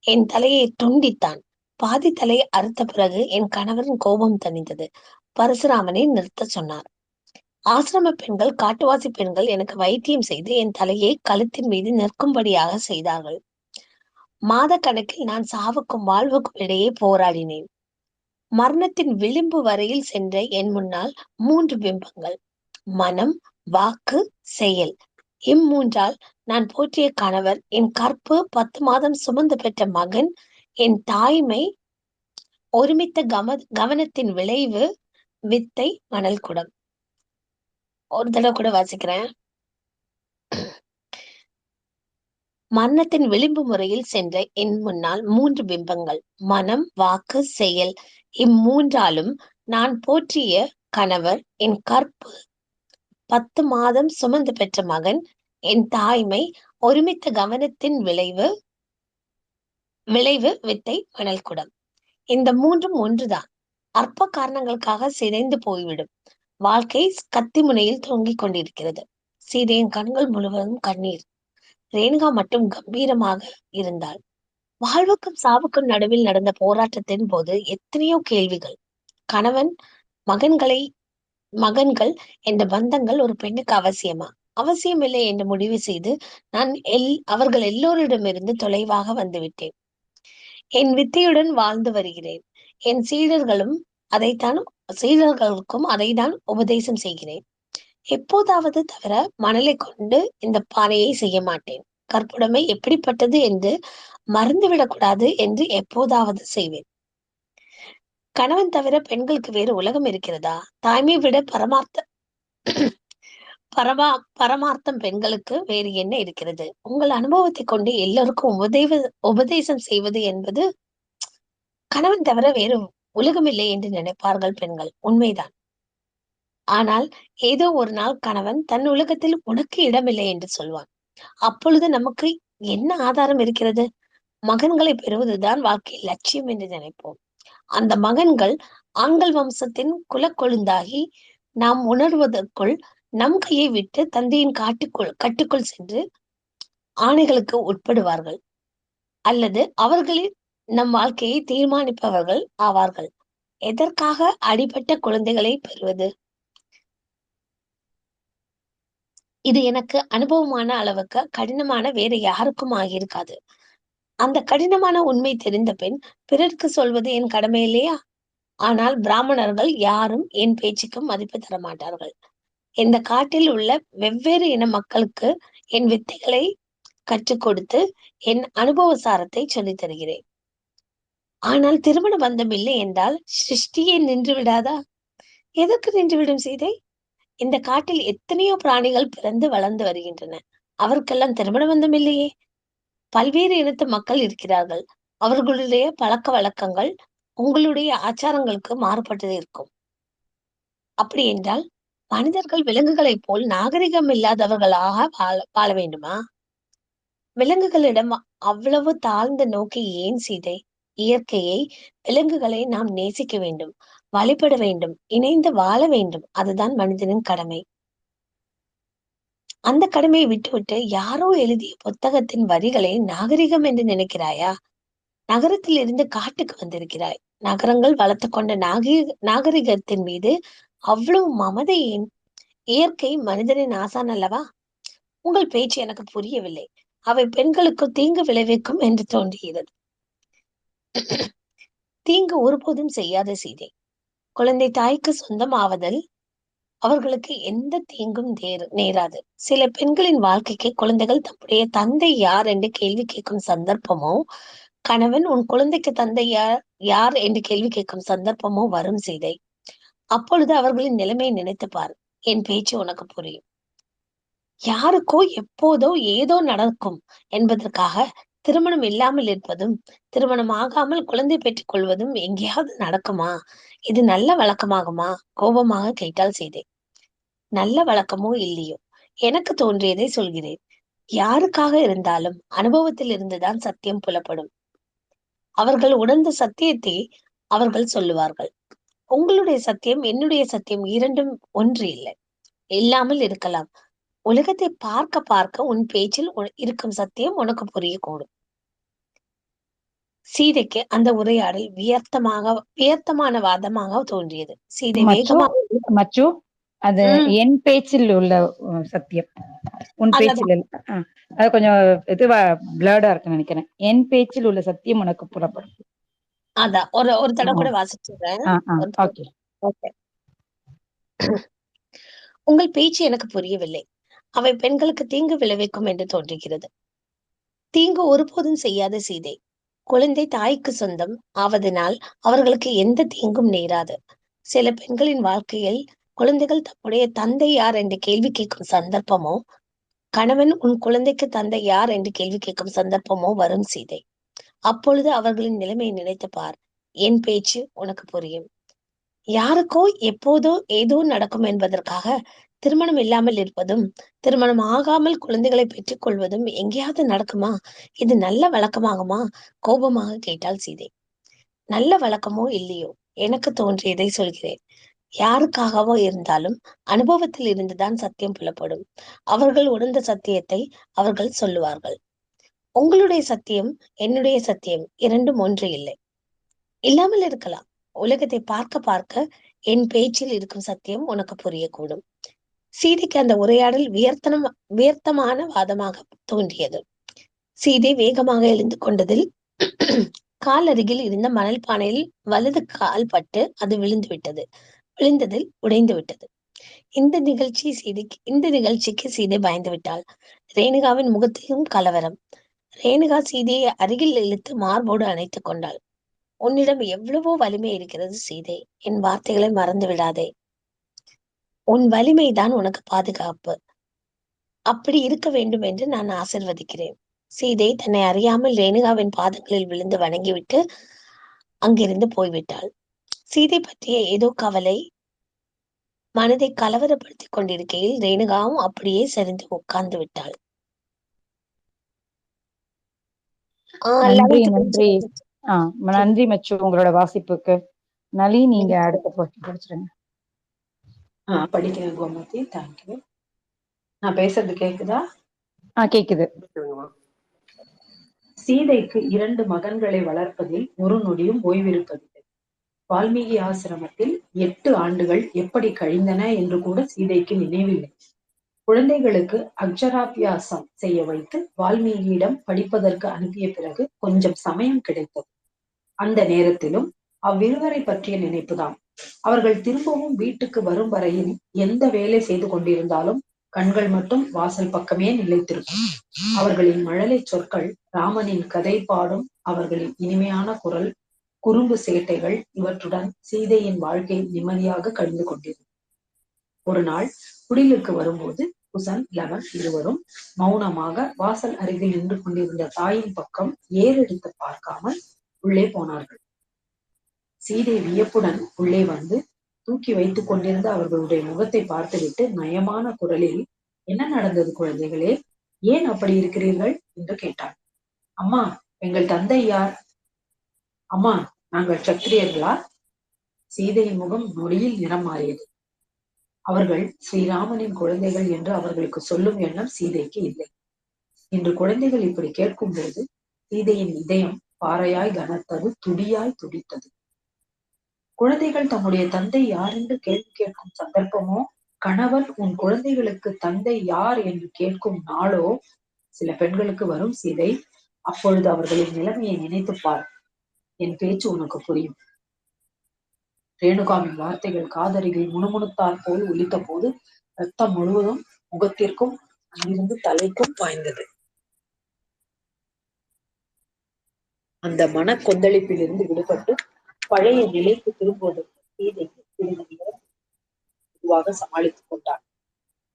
என் தலையை துண்டித்தான். பாதி தலை அறுத்த பிறகு என் கணவரின் கோபம் தணிந்தது. பரசுராமனை நிறுத்த சொன்னார். ஆசிரம பெண்கள், காட்டுவாசி பெண்கள் எனக்கு வைத்தியம் செய்து என் தலையை கழுத்தின் மீது நிற்கும்படியாக செய்தார்கள். மாத கணக்கில் நான் சாவுக்கும் வாழ்வுக்கும் இடையே போராடினேன். மரணத்தின் விளிம்பு வரையில் சென்ற என் முன்னால் 3 பிம்பங்கள், மனம், வாக்கு, செயல். இம்மூன்றால் நான் போற்றிய கணவர், என் கற்பு, 10 மாதம் சுமந்து பெற்ற மகன், என் தாய்மை, ஒருமித்த கவனத்தின் விளைவு, வித்தை, மணல் குடம். ஒரு தடவை கூட வாசிக்கிறேன். மரணத்தின் விளிம்பு முறையில் சென்ற என் முன்னால் 3 பிம்பங்கள், மனம், வாக்கு, செயல். இம்மூன்றாலும் நான் போற்றிய கணவர், என் கற்பு, 10 மாதம் சுமந்து பெற்ற மகன், என் தாய்மை, ஒருமித்த கவனத்தின் விளைவு, வித்தை, மணல் குடம். இந்த 3ம் ஒன்றுதான். அற்ப காரணங்களுக்காக சிதைந்து போய்விடும். வாழ்க்கை கத்தி முனையில் தொங்கிக் கொண்டிருக்கிறது. சீதையின் கண்கள் முழுவதும் கண்ணீர். ரேணுகா மட்டும் கம்பீரமாக இருந்தாள். வாழ்வுக்கும் சாவுக்கும் நடுவில் நடந்த போராட்டத்தின் போது எத்தனையோ கேள்விகள். கணவன், மகன்கள் என்ற பந்தங்கள் ஒரு பெண்ணுக்கு அவசியமா? அவசியமில்லை என்று முடிவு செய்து நான் அவர்கள் எல்லோரிடமிருந்து தொலைவாக வந்துவிட்டேன். என் வித்தையுடன் வாழ்ந்து வருகிறேன். என் சீடர்களுக்கும் அதைத்தான் உபதேசம் செய்கிறேன். எப்போதாவது தவிர மணலை கொண்டு இந்த பானையை செய்ய மாட்டேன். கற்புடைமை எப்படிப்பட்டது என்று மறந்துவிடக்கூடாது என்று எப்போதாவது செய்வேன். கணவன் தவிர பெண்களுக்கு வேறு உலகம் இருக்கிறதா? தாய்மை விட பரமார்த்தம் பெண்களுக்கு வேறு என்ன இருக்கிறது? உங்கள் அனுபவத்தை கொண்டு எல்லோருக்கும் உபதேசம் செய்வது என்பது கணவன் தவிர வேறு உலகமில்லை என்று நினைப்பார்கள் பெண்கள். உண்மைதான். ஆனால் ஏதோ ஒரு நாள் கணவன் தன் உலகத்தில் உனக்கு இடமில்லை என்று சொல்வான். அப்பொழுது நமக்கு என்ன ஆதாரம் இருக்கிறது? மகன்களை பெறுவதுதான் வாழ்க்கை லட்சியம் என்று நினைப்போம். அந்த மகன்கள் ஆண்கள் வம்சத்தின் குலக்கொழுந்தாகி நாம் உணர்வதற்குள் நம் கையை விட்டு தந்தையின் கட்டுக்குள் சென்று ஆணைகளுக்கு உட்படுவார்கள், அல்லது அவர்களில் நம் வாழ்க்கையை தீர்மானிப்பவர்கள் ஆவார்கள். எதற்காக அடிபட்ட குழந்தைகளை பெறுவது? இது எனக்கு அனுபவமான அளவுக்கு கடினமான வேற யாருக்கும் ஆகியிருக்காது. அந்த கடினமான உண்மை தெரிந்த பின் பிறருக்கு சொல்வது என் கடமை இல்லையா? ஆனால் பிராமணர்கள் யாரும் என் பேச்சுக்கு மதிப்பு தர மாட்டார்கள். இந்த காட்டில் உள்ள வெவ்வேறு இன மக்களுக்கு என் வித்தைகளை கற்றுக் கொடுத்து என் அனுபவ சாரத்தை சொல்லித் தருகிறேன். ஆனால் திருமண பந்தம் இல்லை என்றால் சிருஷ்டியே நின்று விடாதா? எதற்கு நின்றுவிடும் சீதை? இந்த காட்டில் எத்தனையோ பிராணிகள் பிறந்து வளர்ந்து வருகின்றன. அவருக்கெல்லாம் திருமண பந்தம் இல்லையே. பல்வேறு இனத்து மக்கள் இருக்கிறார்கள். அவர்களுடைய பழக்க வழக்கங்கள் உங்களுடைய ஆச்சாரங்களுக்கு மாறுபட்டு இருக்கும். அப்படி என்றால் மனிதர்கள் விலங்குகளைப் போல் நாகரிகம் இல்லாதவர்களாக வாழ வேண்டுமா? விலங்குகளிடம் அவ்வளவு தாழ்ந்த நோக்கி ஏன் சீதை? இயற்கையை, விலங்குகளை நாம் நேசிக்க வேண்டும், வழிபட வேண்டும், இணைந்து வாழ வேண்டும். அதுதான் மனிதனின் கடமை. அந்த கடமையை விட்டுவிட்டு யாரோ எழுதிய புத்தகத்தின் வரிகளை நாகரிகம் என்று நினைக்கிறாயா? நகரத்தில் இருந்து காட்டுக்கு வந்திருக்கிறாய். நகரங்கள் வளர்த்து கொண்ட நாகரிகத்தின் மீது அவ்வளவு மமதை ஏன்? இயற்கை மனிதனின் ஆசான் அல்லவா? உங்கள் பேச்சு எனக்கு புரியவில்லை. அவை பெண்களுக்கு தீங்கு விளைவிக்கும் என்று தோன்றுகிறது. தீங்கு ஒருபோதும் செய்யாத சீதை. குழந்தை தாய்க்கு சொந்தம் ஆவதில் அவர்களுக்கு எந்த தீங்கும் நேராது. சில பெண்களின் வாழ்க்கைக்கு குழந்தைகள் தம்முடைய தந்தை யார் என்று கேள்வி கேட்கும் சந்தர்ப்பமோ, கணவன் உன் குழந்தைக்கு தந்தை யார் என்று கேள்வி கேட்கும் சந்தர்ப்பமோ வரும் சீதை. அப்பொழுது அவர்களின் நிலைமையை நினைத்து பார். என் பேச்சு உனக்கு புரியும். யாருக்கோ எப்போதோ ஏதோ நடக்கும் என்பதற்காக திருமணம் இல்லாமல் இருப்பதும், திருமணம் ஆகாமல் குழந்தை பெற்றுக் கொள்வதும் எங்கேயாவது நடக்குமா? இது நல்ல வழக்கமாகுமா? கோபமாக கேட்டால் சீதை. நல்ல வழக்கமோ இல்லையோ, எனக்கு தோன்றியதை சொல்கிறேன். யாருக்காக இருந்தாலும் அனுபவத்தில் இருந்துதான் சத்தியம் புலப்படும். அவர்கள் உணர்ந்த சத்தியத்தை அவர்கள் சொல்லுவார்கள். உங்களுடைய சத்தியம், என்னுடைய சத்தியம் இரண்டும் ஒன்று இல்லை. இல்லாமல் இருக்கலாம். உலகத்தை பார்க்க பார்க்க உன் பேச்சில் இருக்கும் சத்தியம் உனக்கு புரியக்கூடும். சீதைக்கு அந்த உரையாடல் வியர்த்தமான வாதமாக தோன்றியது. சீதை மச்சு, அது என் பேச்சில் உள்ள சத்தியம், உன் பேச்சில் அது கொஞ்சம் இதுவா பிளர்டா இருக்குன்னு நினைக்கிறேன். என் பேச்சில் உள்ள சத்தியம் உனக்கு புறப்படும். அதான் ஒரு தடவை கூட வாசிச்சுறேன். உங்கள் பேச்சு எனக்கு புரியவில்லை. அவை பெண்களுக்கு தீங்கு விளைவிக்கும் என்று தோன்றுகிறது. தீங்கு ஒருபோதும் செய்யாத சீதை. குழந்தை தாய்க்கு சொந்தம் ஆவதனால் அவர்களுக்கு எந்த தீங்கும் நேராது. சில பெண்களின் வாழ்க்கையில் குழந்தைகள் தம்முடைய தந்தை யார் என்று கேள்வி கேட்கும் சந்தர்ப்பமோ, கணவன் உன் குழந்தைக்கு தந்தை யார் என்று கேள்வி கேட்கும் சந்தர்ப்பமோ வரும் சீதை. அப்பொழுது அவர்களின் நிலைமையை நினைத்து பார். என் பேச்சு உனக்கு புரியும். யாருக்கோ எப்போதோ ஏதோ நடக்கும் என்பதற்காக திருமணம் இல்லாமல் இருப்பதும், திருமணம் ஆகாமல் குழந்தைகளை பெற்றுக் கொள்வதும் எங்கேயாவது நடக்குமா? இது நல்ல வழக்கமாகுமா? கோபமாக கேட்டாள் சீதை. நல்ல வழக்கமோ இல்லையோ, எனக்கு தோன்றியதை சொல்கிறேன். யாருக்காகவோ இருந்தாலும் அனுபவத்தில் இருந்துதான் சத்தியம் புலப்படும். அவர்கள் உணர்ந்த சத்தியத்தை அவர்கள் சொல்லுவார்கள். உங்களுடைய சத்தியம், என்னுடைய சத்தியம் இரண்டும் ஒன்று இல்லை. இல்லாமல் இருக்கலாம். உலகத்தை பார்க்க பார்க்க என் பேச்சில் இருக்கும் சத்தியம் உனக்கு புரியக்கூடும். சீதைக்கு அந்த உரையாடல் வியர்த்தமான வாதமாக தோன்றியது. சீதை வேகமாக எழுந்து கொண்டதில் கால் அருகில் இருந்த மணல் பானையில் வலது கால் பட்டு அது விழுந்ததில் உடைந்து விட்டது. இந்த நிகழ்ச்சிக்கு சீதை பயந்து விட்டாள். ரேணுகாவின் முகத்திலும் கலவரம். ரேணுகா சீதையை அருகில் இழுத்து மார்போடு அணைத்துக் கொண்டாள். உன்னிடம் எவ்வளவோ வலிமை இருக்கிறது சீதை. என் வார்த்தைகளை மறந்து விடாதே. உன் வலிமைதான் உனக்கு பாதுகாப்பு. அப்படி இருக்க வேண்டும் என்று நான் ஆசிர்வதிக்கிறேன். சீதை தன்னை அறியாமல் ரேணுகாவின் பாதங்களில் விழுந்து வணங்கிவிட்டு அங்கிருந்து போய்விட்டாள். சீதை பற்றிய ஏதோ கவலை மனதை கலவரப்படுத்திக் கொண்டிருக்கையில் ரேணுகாவும் அப்படியே சரிந்து உட்கார்ந்து விட்டாள். நன்றி மச்சு உங்களோட வாசிப்புக்கு. நளி, நீங்க அடுத்த படிச்சிருங்க. படிக்கிறேன் கோமதி. தேங்க்யூ. நான் பேசுறது கேக்குதா? கேக்குது. சீதைக்கு 2 மகன்களை வளர்ப்பதில் ஒரு நொடியும் ஓய்விருப்பதில்லை. வால்மீகி ஆசிரமத்தில் 8 ஆண்டுகள் எப்படி கழிந்தன என்று கூட சீதைக்கு நினைவில்லை. குழந்தைகளுக்கு அக்ஷராபியாசம் செய்ய வைத்து வால்மீகியிடம் படிப்பதற்கு அனுப்பிய பிறகு கொஞ்சம் சமயம் கிடைத்தது. அந்த நேரத்திலும் அவ்விருவரை பற்றிய நினைப்புதான். அவர்கள் திரும்பவும் வீட்டுக்கு வரும் வரையில் எந்த வேலை செய்து கொண்டிருந்தாலும் கண்கள் மட்டும் வாசல் பக்கமே நிலைத்திருக்கும். அவர்களின் மழலை சொற்கள், ராமனின் கதை பாடும் அவர்களின் இனிமையான குரல், குறும்பு சேட்டைகள் இவற்றுடன் சீதையின் வாழ்க்கை நிம்மதியாக கழிந்து கொண்டிருந்தது. ஒரு நாள் குடிலுக்கு வரும்போது குசன், லவன் இருவரும் மௌனமாக வாசல் அருகில் நின்று கொண்டிருந்த தாயின் பக்கம் ஏறெடுத்து பார்க்காமல் உள்ளே போனார்கள். சீதை வியப்புடன் உள்ளே வந்து தூக்கி வைத்துக் கொண்டிருந்த அவர்களுடைய முகத்தை பார்த்துவிட்டு நயமான குரலில், என்ன நடந்தது குழந்தைகளே, ஏன் அப்படி இருக்கிறீர்கள் என்று கேட்டார். அம்மா, எங்கள் தந்தை யார்? அம்மா, நாங்கள் சத்திரியர்களா? சீதையின் முகம் நொடியில் நிறம் மாறியது. அவர்கள் ஸ்ரீராமனின் குழந்தைகள் என்று அவர்களுக்கு சொல்லும் எண்ணம் சீதைக்கு இல்லை. இன்று குழந்தைகள் இப்படி கேட்கும் போது சீதையின் இதயம் பாறையாய் கனத்தது, துடியாய் துடித்தது. குழந்தைகள் தம்முடைய தந்தை யார் என்று கேள்வி கேட்கும் சந்தர்ப்பமோ, கணவன் உன் குழந்தைகளுக்கு தந்தை யார் என்று கேட்கும் நாளோ சில பெண்களுக்கு வரும் சீதை. அப்பொழுது அவர்களின் நிலைமையை நினைத்துப்பார். என் பேச்சு உனக்கு புரியும். ரேணுகாவின் வார்த்தைகள் காதருகில் முணுமுணுத்தார் போல் ஒலித்த போது ரத்தம் முழுவதும் முகத்திற்கும் அங்கிருந்து தலைக்கும் பாய்ந்தது. அந்த மன கொந்தளிப்பிலிருந்து விடுபட்டு பழைய நிலைக்கு திரும்புவதற்கு சீதைக்கு சிறிது நேரம் பொதுவாக சமாளித்துக் கொண்டார்.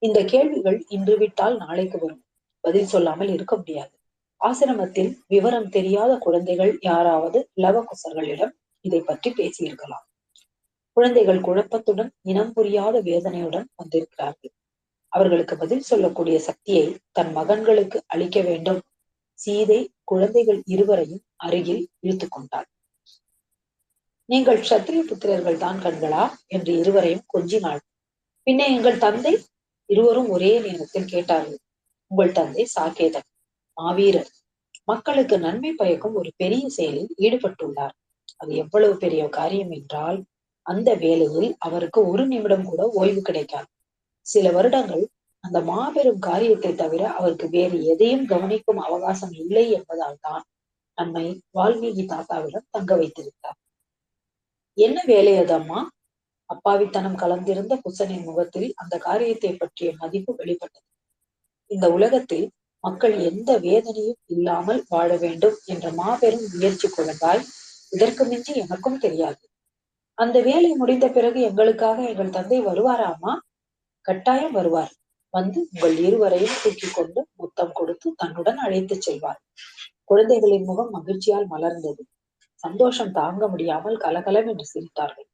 இந்த கேள்விகள் இன்று விட்டால் நாளைக்கு வரும். பதில் சொல்லாமல் இருக்க முடியாது. ஆசிரமத்தில் விவரம் தெரியாத குழந்தைகள் யாராவது லவகுசர்களிடம் இதை பற்றி பேசியிருக்கலாம். குழந்தைகள் குழப்பத்துடன், இனம் புரியாத வேதனையுடன் வந்திருக்கிறார்கள். அவர்களுக்கு பதில் சொல்லக்கூடிய சக்தியை தன் மகன்களுக்கு அளிக்க வேண்டும். சீதை குழந்தைகள் இருவரையும் அருகில் இழுத்துக் கொண்டாள். நீங்கள் சத்திரிய புத்திரர்கள் தான் கண்களா என்று இருவரையும் கொஞ்சினாள். பின்னே எங்கள் தந்தை? இருவரும் ஒரே நேரத்தில் கேட்டார்கள். உங்கள் தந்தை சாகேதன், மாவீரர், மக்களுக்கு நன்மை பயக்கும் ஒரு பெரிய செயலில் ஈடுபட்டுள்ளார். அது எவ்வளவு பெரிய காரியம் என்றால், அந்த வேளையில் அவருக்கு ஒரு நிமிடம் கூட ஓய்வு கிடைக்காது. சில வருடங்கள் அந்த மாபெரும் காரியத்தை தவிர அவருக்கு வேறு எதையும் கவனிக்கும் அவகாசம் இல்லை என்பதால் தான் நம்மை வால்மீகி தாத்தாவிடம் தங்க வைத்திருந்தார். என்ன வேலை அது அம்மா? அப்பாவித்தனம் கலந்திருந்த குசனின் முகத்தில் அந்த காரியத்தை பற்றிய மதிப்பு வெளிப்பட்டது. இந்த உலகத்தில் மக்கள் எந்த வேதனையும் இல்லாமல் வாழ வேண்டும் என்ற மாபெரும் முயற்சி குழந்தாய், இதற்கு மிஞ்சி எனக்கும் தெரியாது. அந்த வேலை முடிந்த பிறகு எங்களுக்காக எங்கள் தந்தை வருவாரா அம்மா? கட்டாயம் வருவார். வந்து உங்கள் இருவரையும் தூக்கி கொண்டு முத்தம் கொடுத்து தன்னுடன் அழைத்து செல்வார். குழந்தைகளின் முகம் மகிழ்ச்சியால் மலர்ந்தது. சந்தோஷம் தாங்க முடியாமல் கலகலம் என்று சிரித்தார்கள்.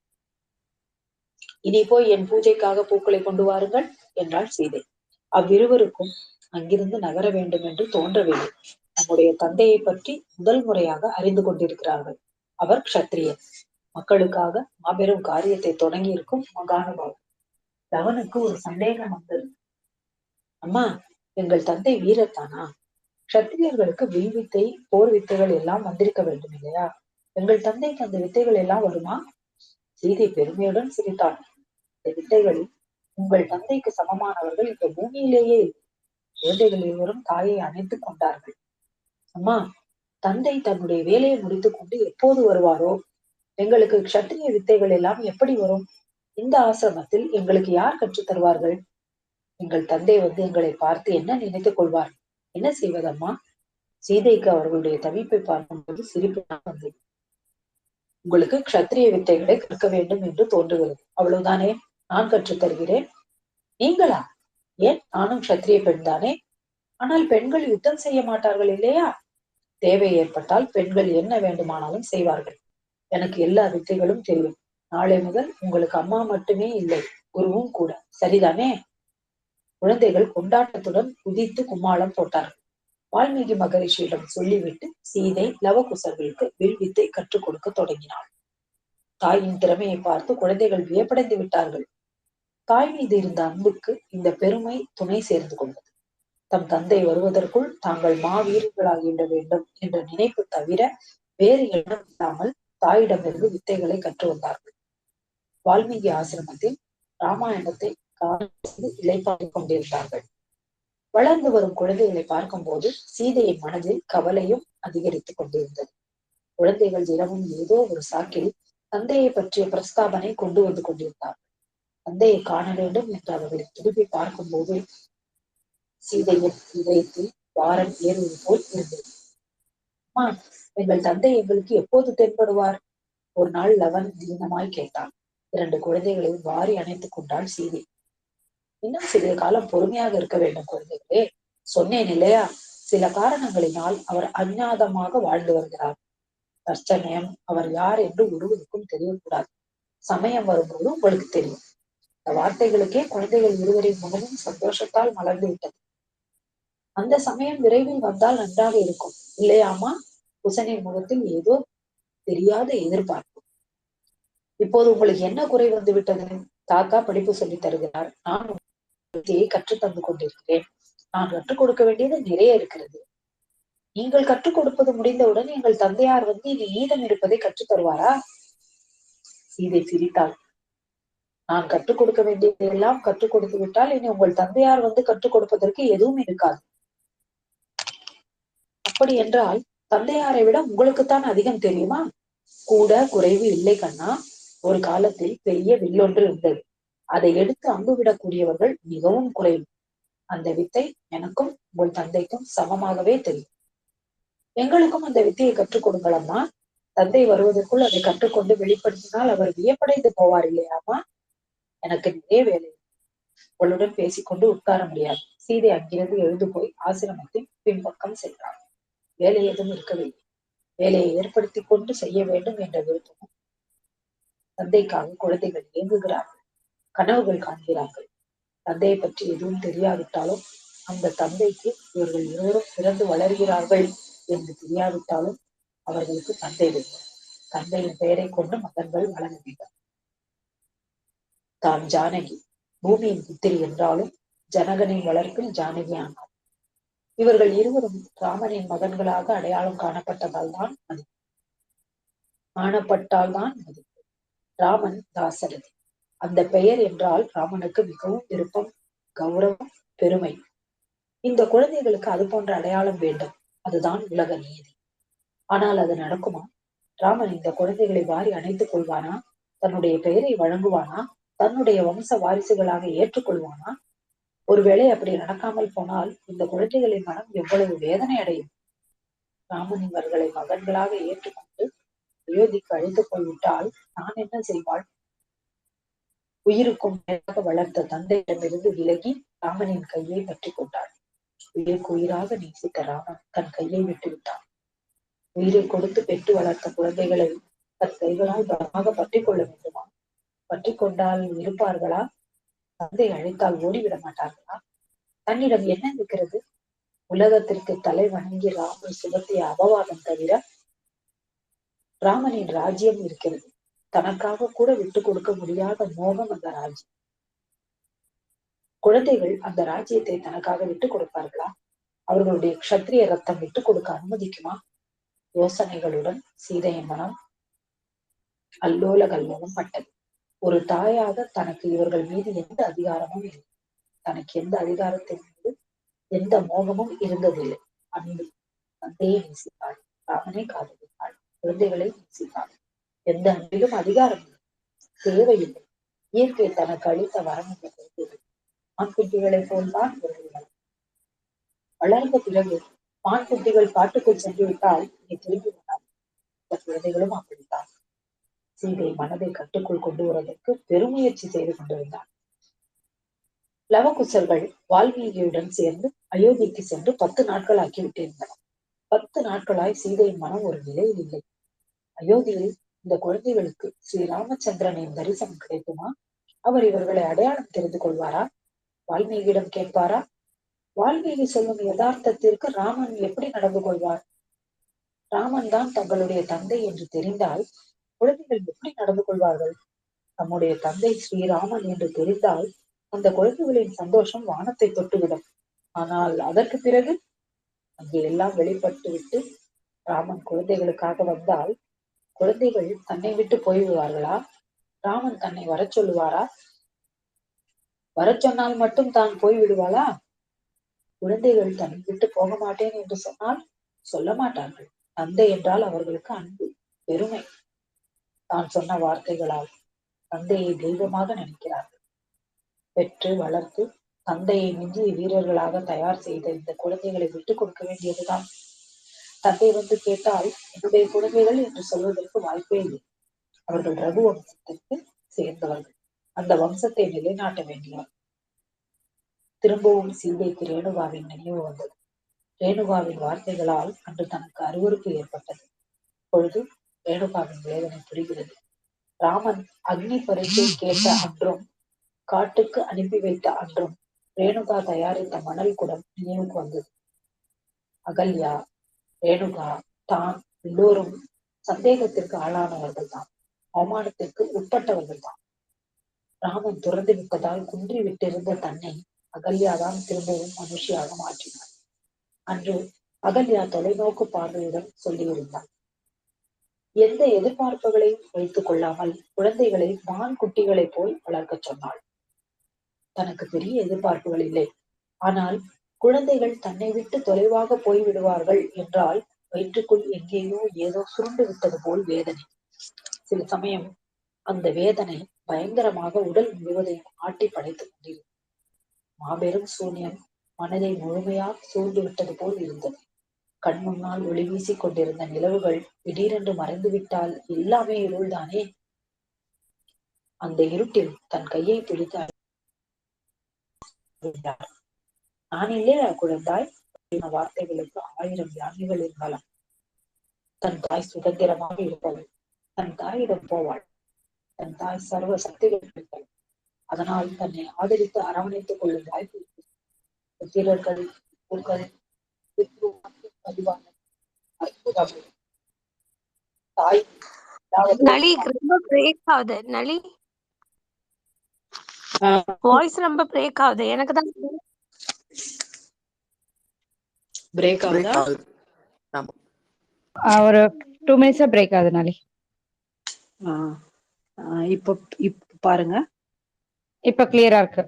இனி போய் என் பூஜைக்காக பூக்களை கொண்டு வாருங்கள் என்றாள் சீதை. அவ்விருவருக்கும் அங்கிருந்து நகர வேண்டும் என்று தோன்றவில்லை. நம்முடைய தந்தையை பற்றி முதல் முறையாக அறிந்து கொண்டிருக்கிறார்கள். அவர் க்ஷத்திரியர். மக்களுக்காக மாபெரும் காரியத்தை தொடங்கி இருக்கும் மகானுபாவர். லவனுக்கு ஒரு சந்தேகம் வந்தது. அம்மா, எங்கள் தந்தை வீரத்தானா? க்ஷத்திரியர்களுக்கு வில் வித்தை, போர் வித்தைகள் எல்லாம் வந்திருக்க வேண்டும் இல்லையா? எங்கள் தந்தைக்கு அந்த வித்தைகள் எல்லாம் வருமா? சீதை பெருமையுடன் சிரித்தாள். இந்த வித்தைகளில் உங்கள் தந்தைக்கு சமமானவர்கள் இந்த பூமியிலேயே இல்லை. குழந்தைகள் இருவரும் தாயை அணைத்துக் கொண்டார்கள். அம்மா, தந்தை தன்னுடைய வேலையை முடித்துக் கொண்டு எப்போது வருவாரோ? எங்களுக்கு க்ஷத்திரிய வித்தைகள் எல்லாம் எப்படி வரும்? இந்த ஆசிரமத்தில் எங்களுக்கு யார் கற்றுத் தருவார்கள்? எங்கள் தந்தை வந்து எங்களை பார்த்து என்ன நினைத்துக் கொள்வார்? என்ன செய்வதம்மா? சீதைக்கு அவர்களுடைய தவிப்பை பார்க்கும்போது சிரிப்பு வந்தது. உங்களுக்கு க்ஷத்திரிய வித்தைகளை கற்க வேண்டும் என்று தோன்றுகிறது, அவ்வளவுதானே? நான் கற்றுத் தருகிறேன். நீங்களா? ஏன், நானும் க்ஷத்திரிய பெண் தானே. ஆனால் பெண்கள் யுத்தம் செய்ய மாட்டார்கள் இல்லையா? தேவை ஏற்பட்டால் பெண்கள் என்ன வேண்டுமானாலும் செய்வார்கள். எனக்கு எல்லா வித்தைகளும் தெரியும். நாளை முதல் உங்களுக்கு அம்மா மட்டுமே இல்லை, குருவும் கூட. சரிதானே? குழந்தைகள் கொண்டாட்டத்துடன் குதித்து கும்மாளம் போட்டார்கள். வால்மீகி மகரிஷியிடம் சொல்லிவிட்டு சீதை லவகுசர்களுக்கு வில் வித்தை கற்றுக் கொடுக்க தொடங்கினாள். தாயின் திறமையை பார்த்து குழந்தைகள் வியப்படைந்து விட்டார்கள். தாய் மீது இருந்த அன்புக்கு இந்த பெருமை துணை சேர்ந்து கொண்டது. தம் தந்தை வருவதற்குள் தாங்கள் மாவீரர்களாகிவிட வேண்டும் என்ற நினைப்பு தவிர வேறு எண்ணம் இல்லாமல் தாயிடமிருந்து வித்தைகளை கற்று வந்தார்கள். வால்மீகி ஆசிரமத்தில் ராமாயணத்தை காண இளைப்பாறிக் கொண்டிருந்தார்கள். வளர்ந்து வரும் குழந்தைகளை பார்க்கும் போது சீதையின் மனதில் கவலையும் அதிகரித்துக் கொண்டிருந்தது. குழந்தைகள் தினமும் ஏதோ ஒரு சாக்கில் தந்தையை பற்றிய பிரஸ்தாபனை கொண்டு வந்து கொண்டிருந்தார்கள். தந்தையை காண வேண்டும் என்று அவர்களை திருப்பி பார்க்கும் போது சீதையின் இதயத்தில் வாரம் ஏறுவது போல் இருந்தது. அம்மா, எங்கள் தந்தை எங்களுக்கு எப்போது தென்படுவார்? ஒரு நாள் லவன் தீனமாய் கேட்டான். 2 குழந்தைகளை வாரி அணைத்துக் கொண்டாள் சீதை. இன்னும் சிறிது காலம் பொறுமையாக இருக்க வேண்டும் குழந்தைகளே. சொன்னேன் இல்லையா, சில காரணங்களினால் அவர் அஞ்ஞாதமாக வாழ்ந்து வருகிறார். தற்சமயம் அவர் யார் என்று ஒருவருக்கும் தெரியக்கூடாது. சமயம் வரும்போது உங்களுக்கு தெரியும். இந்த வார்த்தைகளுக்கே குழந்தைகள் இருவரின் முகமும் சந்தோஷத்தால் மலர்ந்து விட்டது. அந்த சமயம் விரைவில் வந்தால் நன்றாக இருக்கும் இல்லையாமா? குசனின் முகத்தில் ஏதோ தெரியாத எதிர்பார்ப்பு. இப்போது உங்களுக்கு என்ன குறை வந்து விட்டது? தாத்தா படிப்பு சொல்லி தருகிறார், நான் கற்றுத் தந்து கொண்டிருக்கிறேன். நான் கற்றுக் கொடுக்க வேண்டியது நிறைய இருக்கிறது. நீங்கள் கற்றுக் கொடுப்பது முடிந்தவுடன் எங்கள் தந்தையார் வந்து இனி மீதம் இருப்பதை கற்றுத் தருவாரா? சீதை சிரித்தாள். நான் கற்றுக் கொடுக்க வேண்டியதெல்லாம் கற்றுக் கொடுத்து விட்டால் இனி உங்கள் தந்தையார் வந்து கற்றுக் கொடுப்பதற்கு எதுவும் இருக்காது. அப்படி என்றால் தந்தையாரை விட உங்களுக்குத்தான் அதிகம் தெரியுமா? கூட குறைவு இல்லை கண்ணா. ஒரு காலத்தில் பெரிய வில்லொன்று இருந்தது. அதை எடுத்து அம்பு விடக்கூடியவர்கள் மிகவும் குறைவு. அந்த வித்தை எனக்கும் உங்கள் தந்தைக்கும் சமமாகவே தெரியும். எங்களுக்கும் அந்த வித்தையை கற்றுக் கொடுங்களம்மா. தந்தை வருவதற்குள் அதை கற்றுக்கொண்டு வெளிப்படுத்தினால் அவர் வியப்படைந்து போவார் இல்லையாமா? எனக்கு நிறைய வேலை, உங்களுடன் பேசிக்கொண்டு உட்கார முடியாது. சீதை அங்கிருந்து எழுந்து போய் ஆசிரமத்தின் பின்பக்கம் சென்றார். வேலை எதுவும் இருக்கவில்லை. வேலையை ஏற்படுத்தி கொண்டு செய்ய வேண்டும் என்ற விருப்பமும். தந்தைக்காக குழந்தைகள் இயங்குகிறார்கள், கனவுகள் காண்கிறார்கள். தந்தையை பற்றி எதுவும் தெரியாவிட்டாலும், அந்த தந்தைக்கு இவர்கள் இருவரும் பிறந்து வளர்கிறார்கள் என்று தெரியாவிட்டாலும் அவர்களுக்கு தந்தை வேண்டும். தந்தையின் பெயரை கொண்டு மகன்கள் வளர வேண்டும். தான் ஜானகி பூமியின் புத்திரி என்றாலும் ஜனகனின் வளர்ப்பில் ஜானகி ஆனார். இவர்கள் இருவரும் ராமனின் மகன்களாக அடையாளம் காணப்பட்டால் தான் மதிப்பு. ராமன் தாசரதி. அந்த பெயர் என்றால் ராமனுக்கு மிகவும் விருப்பம், கௌரவம், பெருமை. இந்த குழந்தைகளுக்கு அது போன்ற அடையாளம் வேண்டும். அதுதான் உலக நீதி. ஆனால் அது நடக்குமா? ராமன் இந்த குழந்தைகளை வாரி அணைத்துக் கொள்வானா? தன்னுடைய பெயரை வழங்குவானா? தன்னுடைய வம்ச வாரிசுகளாக ஏற்றுக்கொள்வானா? ஒருவேளை அப்படி நடக்காமல் போனால் இந்த குழந்தைகளின் மனம் எவ்வளவு வேதனை அடையும். ராமன் இவர்களை மகன்களாக ஏற்றுக்கொண்டு அயோத்திக்கு அழைத்துக் போய்விட்டால் நான் என்ன செய்வாள்? உயிருக்கும் மேலாக வளர்த்த தந்தையிடமிருந்து விலகி ராமனின் கையை பற்றி கொண்டாள். உயிருக்கு உயிராக நேசித்த ராமன் தன் கையை விட்டு விட்டான். உயிரை கொடுத்து பெற்று வளர்த்த குழந்தைகளை தன் கைகளால் பலமாக பற்றி கொள்ள வேண்டுமா? பற்றி கொண்டால் இருப்பார்களா? தந்தை அழைத்தால் ஓடிவிட மாட்டார்களா? தன்னிடம் என்ன இருக்கிறது? உலகத்திற்கு தலை வணங்கி ராமன் சுமத்திய அபவாதம் தவிர ராமனின் ராஜ்யம் இருக்கிறது. தனக்காக கூட விட்டு கொடுக்க முடியாத மோகம் அந்த ராஜ்யம். குழந்தைகள் அந்த ராஜ்யத்தை தனக்காக விட்டுக் கொடுப்பார்களா? அவர்களுடைய க்ஷத்திரிய ரத்தம் விட்டுக் கொடுக்க அனுமதிக்குமா? யோசனைகளுடன் சீதையின் மனம் அல்லோல கல்லோலம் பட்டது. ஒரு தாயாக தனக்கு இவர்கள் மீது எந்த அதிகாரமும் இல்லை. தனக்கு எந்த அதிகாரத்தின் மீது எந்த மோகமும் இருந்ததில்லை. அன்பு. தந்தையை நேசித்தாள், ராமனை காதலித்தாள், குழந்தைகளை நேசித்தாள். எந்த அன்பிலும் அதிகாரம் இல்லை, தேவையில்லை. இயற்கை தனக்கு அளித்த வரம் என்ற குழந்தைகள் ஆண்குட்டிகளைப் போல்தான் இவர்கள் வளர்ந்த பிறகு ஆண் குட்டிகள் காட்டுக்குள் சென்று விட்டால் நீ திரும்பி விட்டால் இந்த குழந்தைகளும் அப்படித்தான். சீதை மனதை கட்டுக்குள் கொண்டு வருவதற்கு பெருமுயற்சி செய்து கொண்டிருந்தார். லவகுசர்கள் வால்மீகியுடன் சேர்ந்து அயோத்திக்கு சென்று 10 நாட்கள் ஆக்கிவிட்டிருந்தனர். 10 நாட்களாய் சீதையின் மனம் ஒரு நிலையில் இல்லை. அயோத்தியில் இந்த குழந்தைகளுக்கு ஸ்ரீ ராமச்சந்திரனின் தரிசனம் கிடைக்குமா? அவர் இவர்களை அடையாளம் தெரிந்து கொள்வாரா? வால்மீகியிடம் கேட்பாரா? வால்மீகி சொல்லும் யதார்த்தத்திற்கு ராமன் எப்படி நடந்து கொள்வார்? ராமன் தான் தங்களுடைய தந்தை என்று தெரிந்தால் குழந்தைகள் எப்படி நடந்து கொள்வார்கள்? தம்முடைய தந்தை ஸ்ரீராமன் என்று தெரிந்தால் அந்த குழந்தைகளின் சந்தோஷம் வானத்தை தொட்டுவிடும். ஆனால் அதற்கு பிறகு அங்கே எல்லாம் வெளிப்பட்டு விட்டு ராமன் குழந்தைகளுக்காக வந்தால் குழந்தைகள் தன்னை விட்டு போய்விடுவார்களா? ராமன் தன்னை வர சொல்லுவாரா? வர சொன்னால் மட்டும் தான் போய்விடுவாளா? குழந்தைகள் தன்னை விட்டு போக மாட்டேன் என்று சொன்னால் சொல்ல மாட்டார்கள். தந்தை என்றால் அவர்களுக்கு அன்பு, பெருமை. தான் சொன்ன வார்த்தைகளால் தந்தையை தெய்வமாக நினைக்கிறார்கள். பெற்று வளர்த்து தந்தையை மிஞ்சிய வீரர்களாக தயார் செய்த இந்த குழந்தைகளை விட்டுக் கொடுக்க வேண்டியதுதான். தந்தை வந்து கேட்டால் என்னுடைய குழந்தைகள் என்று சொல்வதற்கு வாய்ப்பே இல்லை. அவர்கள் ரகு வம்சத்திற்கு சேர்ந்தவர்கள். அந்த வம்சத்தை நிலைநாட்ட வேண்டியவர். திரும்பவும் சீதைக்கு ரேணுகாவின் நினைவு வந்தது. ரேணுகாவின் வார்த்தைகளால் அன்று தனக்கு அருவருப்பு ஏற்பட்டது. இப்பொழுது ரேணுகாவின் வேதனை புரிகிறது. ராமன் அக்னி பரீட்சை கேட்ட அன்றும், காட்டுக்கு அனுப்பி வைத்த அன்றும் ரேணுகா தயாரித்த மணல் குடம் நினைவுக்கு வந்தது. அகல்யா, ரேணுகா, தான் எல்லோரும் சந்தேகத்திற்கு ஆளானவர்கள் தான், அவமானத்திற்கு உட்பட்டவர்கள் தான். ராமன் துறந்து விட்டதால் குன்றி விட்டிருந்த தன்னை அகல்யாதான் திரும்பவும் மனுஷியாக மாற்றினார். அன்று அகல்யா தொலைநோக்கு பார்வையுடன் சொல்லியிருந்தார். எந்த எதிர்பார்ப்புகளையும் வைத்துக் கொள்ளாமல் குழந்தைகளை மான் குட்டிகளைப் போல் வளர்க்க சொன்னாள். தனக்கு பெரிய எதிர்பார்ப்புகள் இல்லை. ஆனால் குழந்தைகள் தன்னை விட்டு தொலைவாக போய்விடுவார்கள் என்றால் வயிற்றுக்குள் எங்கேயோ ஏதோ சுருண்டு விட்டது போல் வேதனை. சில சமயம் அந்த வேதனை பயங்கரமாக உடல் முழுவதையும் ஆட்டி படைத்துக் கொண்டிருந்தது. மாபெரும் சூன்யம் மனதை முழுமையாக சூழ்ந்து விட்டது போல் இருந்தது. கண் முன்னால் ஒளி வீசிக் கொண்டிருந்த நிலவுகள் திடீரென்று மறைந்துவிட்டால் எல்லாமே இருள்தானே. அந்த இருட்டில் தன் கையை பிடித்து நான் இல்லையா குழந்தாய் வார்த்தைகளுக்கு 1000 யானைகளின் பலம். தன் தாய் சுதந்திரமாக இருப்பவள். தன் தாயிடம் போவாள். தன் தாய் சர்வ சக்திகள் இருப்பவள். அதனால் தன்னை ஆதரித்து அரவணைத்துக் கொள்ளும் வாய்ப்பு வீரர்கள் தாய் நளி ரொம்ப பிரேக் ஆகுது. நளி வாய்ஸ் ரொம்ப பிரேக் ஆகுது. எனக்கு தான் பிரேக் ஆகுதா? ஒரு 2 minutes பிரேக் ஆகுதுனாலே. இப்ப பாருங்க, இப்ப கிளியரா இருக்கு.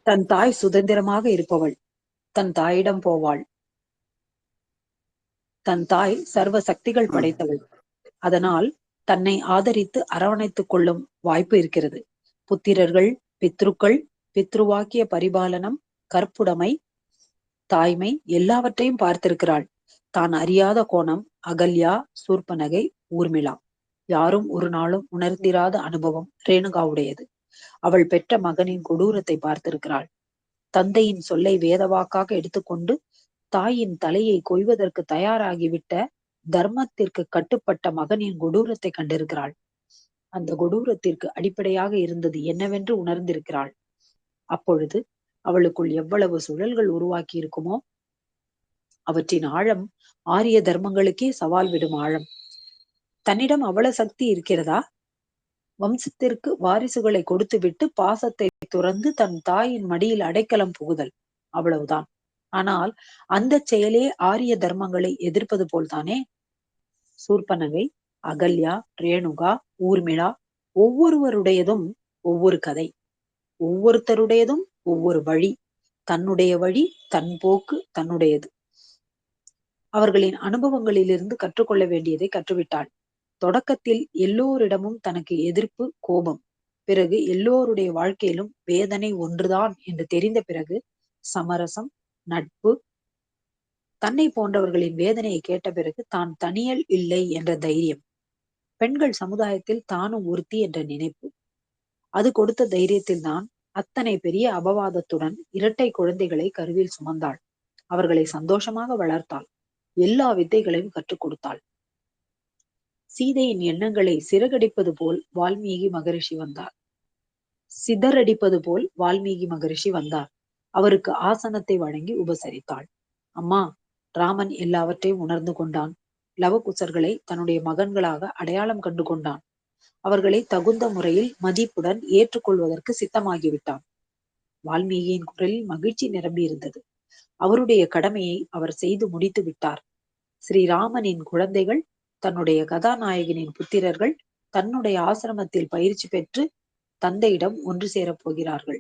தன் தாய் சுதந்திரமாக இருப்பவள். தன் தாயிடம் போவாள். தன் தாய் சர்வ சக்திகள் படைத்தவள். அதனால் தன்னை ஆதரித்து அரவணைத்துக் கொள்ளும் வாய்ப்பு இருக்கிறது. புத்திரர்கள், பித்ருக்கள், பித்ருவாக்கிய பரிபாலனம், கற்புடைமை, தாய்மை எல்லாவற்றையும் பார்த்திருக்கிறாள். தான் அறியாத கோணம் அகல்யா, சூர்பனகை, ஊர்மிளா. யாரும் ஒரு நாளும் உணர்ந்திராத அனுபவம் ரேணுகாவுடையது. அவள் பெற்ற மகனின் கொடூரத்தை பார்த்திருக்கிறாள். தந்தையின் சொல்லை வேதவாக்காக எடுத்துக்கொண்டு தாயின் தலையை கொய்வதற்கு தயாராகிவிட்ட தர்மத்திற்கு கட்டுப்பட்ட மகனின் கொடூரத்தை கண்டிருக்கிறாள். அந்த கொடூரத்திற்கு அடிப்படையாக இருந்தது என்னவென்று உணர்ந்திருக்கிறாள். அப்பொழுது அவளுக்குள் எவ்வளவு சுழல்கள் உருவாக்கி இருக்குமோ. அவற்றின் ஆழம் ஆரிய தர்மங்களுக்கே சவால் விடும் ஆழம். தன்னிடம் அவ்வளவு சக்தி இருக்கிறதா? வம்சத்திற்கு வாரிசுகளை கொடுத்துவிட்டு பாசத்தை துறந்து தன் தாயின் மடியில் அடைக்கலம் புகுதல், அவ்வளவுதான். ஆனால் அந்த செயலே ஆரிய தர்மங்களை எதிர்ப்பது போல்தானே. சூர்பனகை, அகல்யா, ரேணுகா, ஊர்மிளா ஒவ்வொருவருடையதும் ஒவ்வொரு கதை. ஒவ்வொருத்தருடையதும் ஒவ்வொரு வழி. தன்னுடைய வழி, தன் போக்கு தன்னுடையது. அவர்களின் அனுபவங்களிலிருந்து கற்றுக்கொள்ள வேண்டியதை கற்றுவிட்டாள். தொடக்கத்தில் எல்லோரிடமும் தனக்கு எதிர்ப்பு, கோபம். பிறகு எல்லோருடைய வாழ்க்கையிலும் வேதனை ஒன்றுதான் என்று தெரிந்த பிறகு சமரசம், நட்பு. தன்னை போன்றவர்களின் வேதனையை கேட்ட பிறகு தான் தனியல் இல்லை என்ற தைரியம். பெண்கள் சமுதாயத்தில் தானும் ஒருத்தி என்ற நினைப்பு. அது கொடுத்த தைரியத்தில் தான் அத்தனை பெரிய அபவாதத்துடன் 2 குழந்தைகளை கருவில் சுமந்தாள். அவர்களை சந்தோஷமாக வளர்த்தாள். எல்லா வித்தைகளையும் கற்றுக் கொடுத்தாள். சீதையின் எண்ணங்களை சிறகடிப்பது போல் வால்மீகி மகரிஷி வந்தார். சிதறடிப்பது போல் வால்மீகி மகரிஷி வந்தார். அவருக்கு ஆசனத்தை வழங்கி உபசரித்தாள். அம்மா, ராமன் எல்லாவற்றையும் உணர்ந்து கொண்டான். லவகுசர்களை தன்னுடைய மகன்களாக அடையாளம் கண்டு கொண்டான். அவர்களை தகுந்த முறையில் மதிப்புடன் ஏற்றுக்கொள்வதற்கு சித்தமாகிவிட்டான். வால்மீகியின் குரலில் மகிழ்ச்சி நிரம்பி இருந்தது. அவருடைய கடமையை அவர் செய்து முடித்து விட்டார். ஸ்ரீராமனின் குழந்தைகள், தன்னுடைய கதாநாயகனின் புத்திரர்கள் தன்னுடைய ஆசிரமத்தில் பயிற்சி பெற்று தந்தையிடம் ஒன்று சேரப் போகிறார்கள்.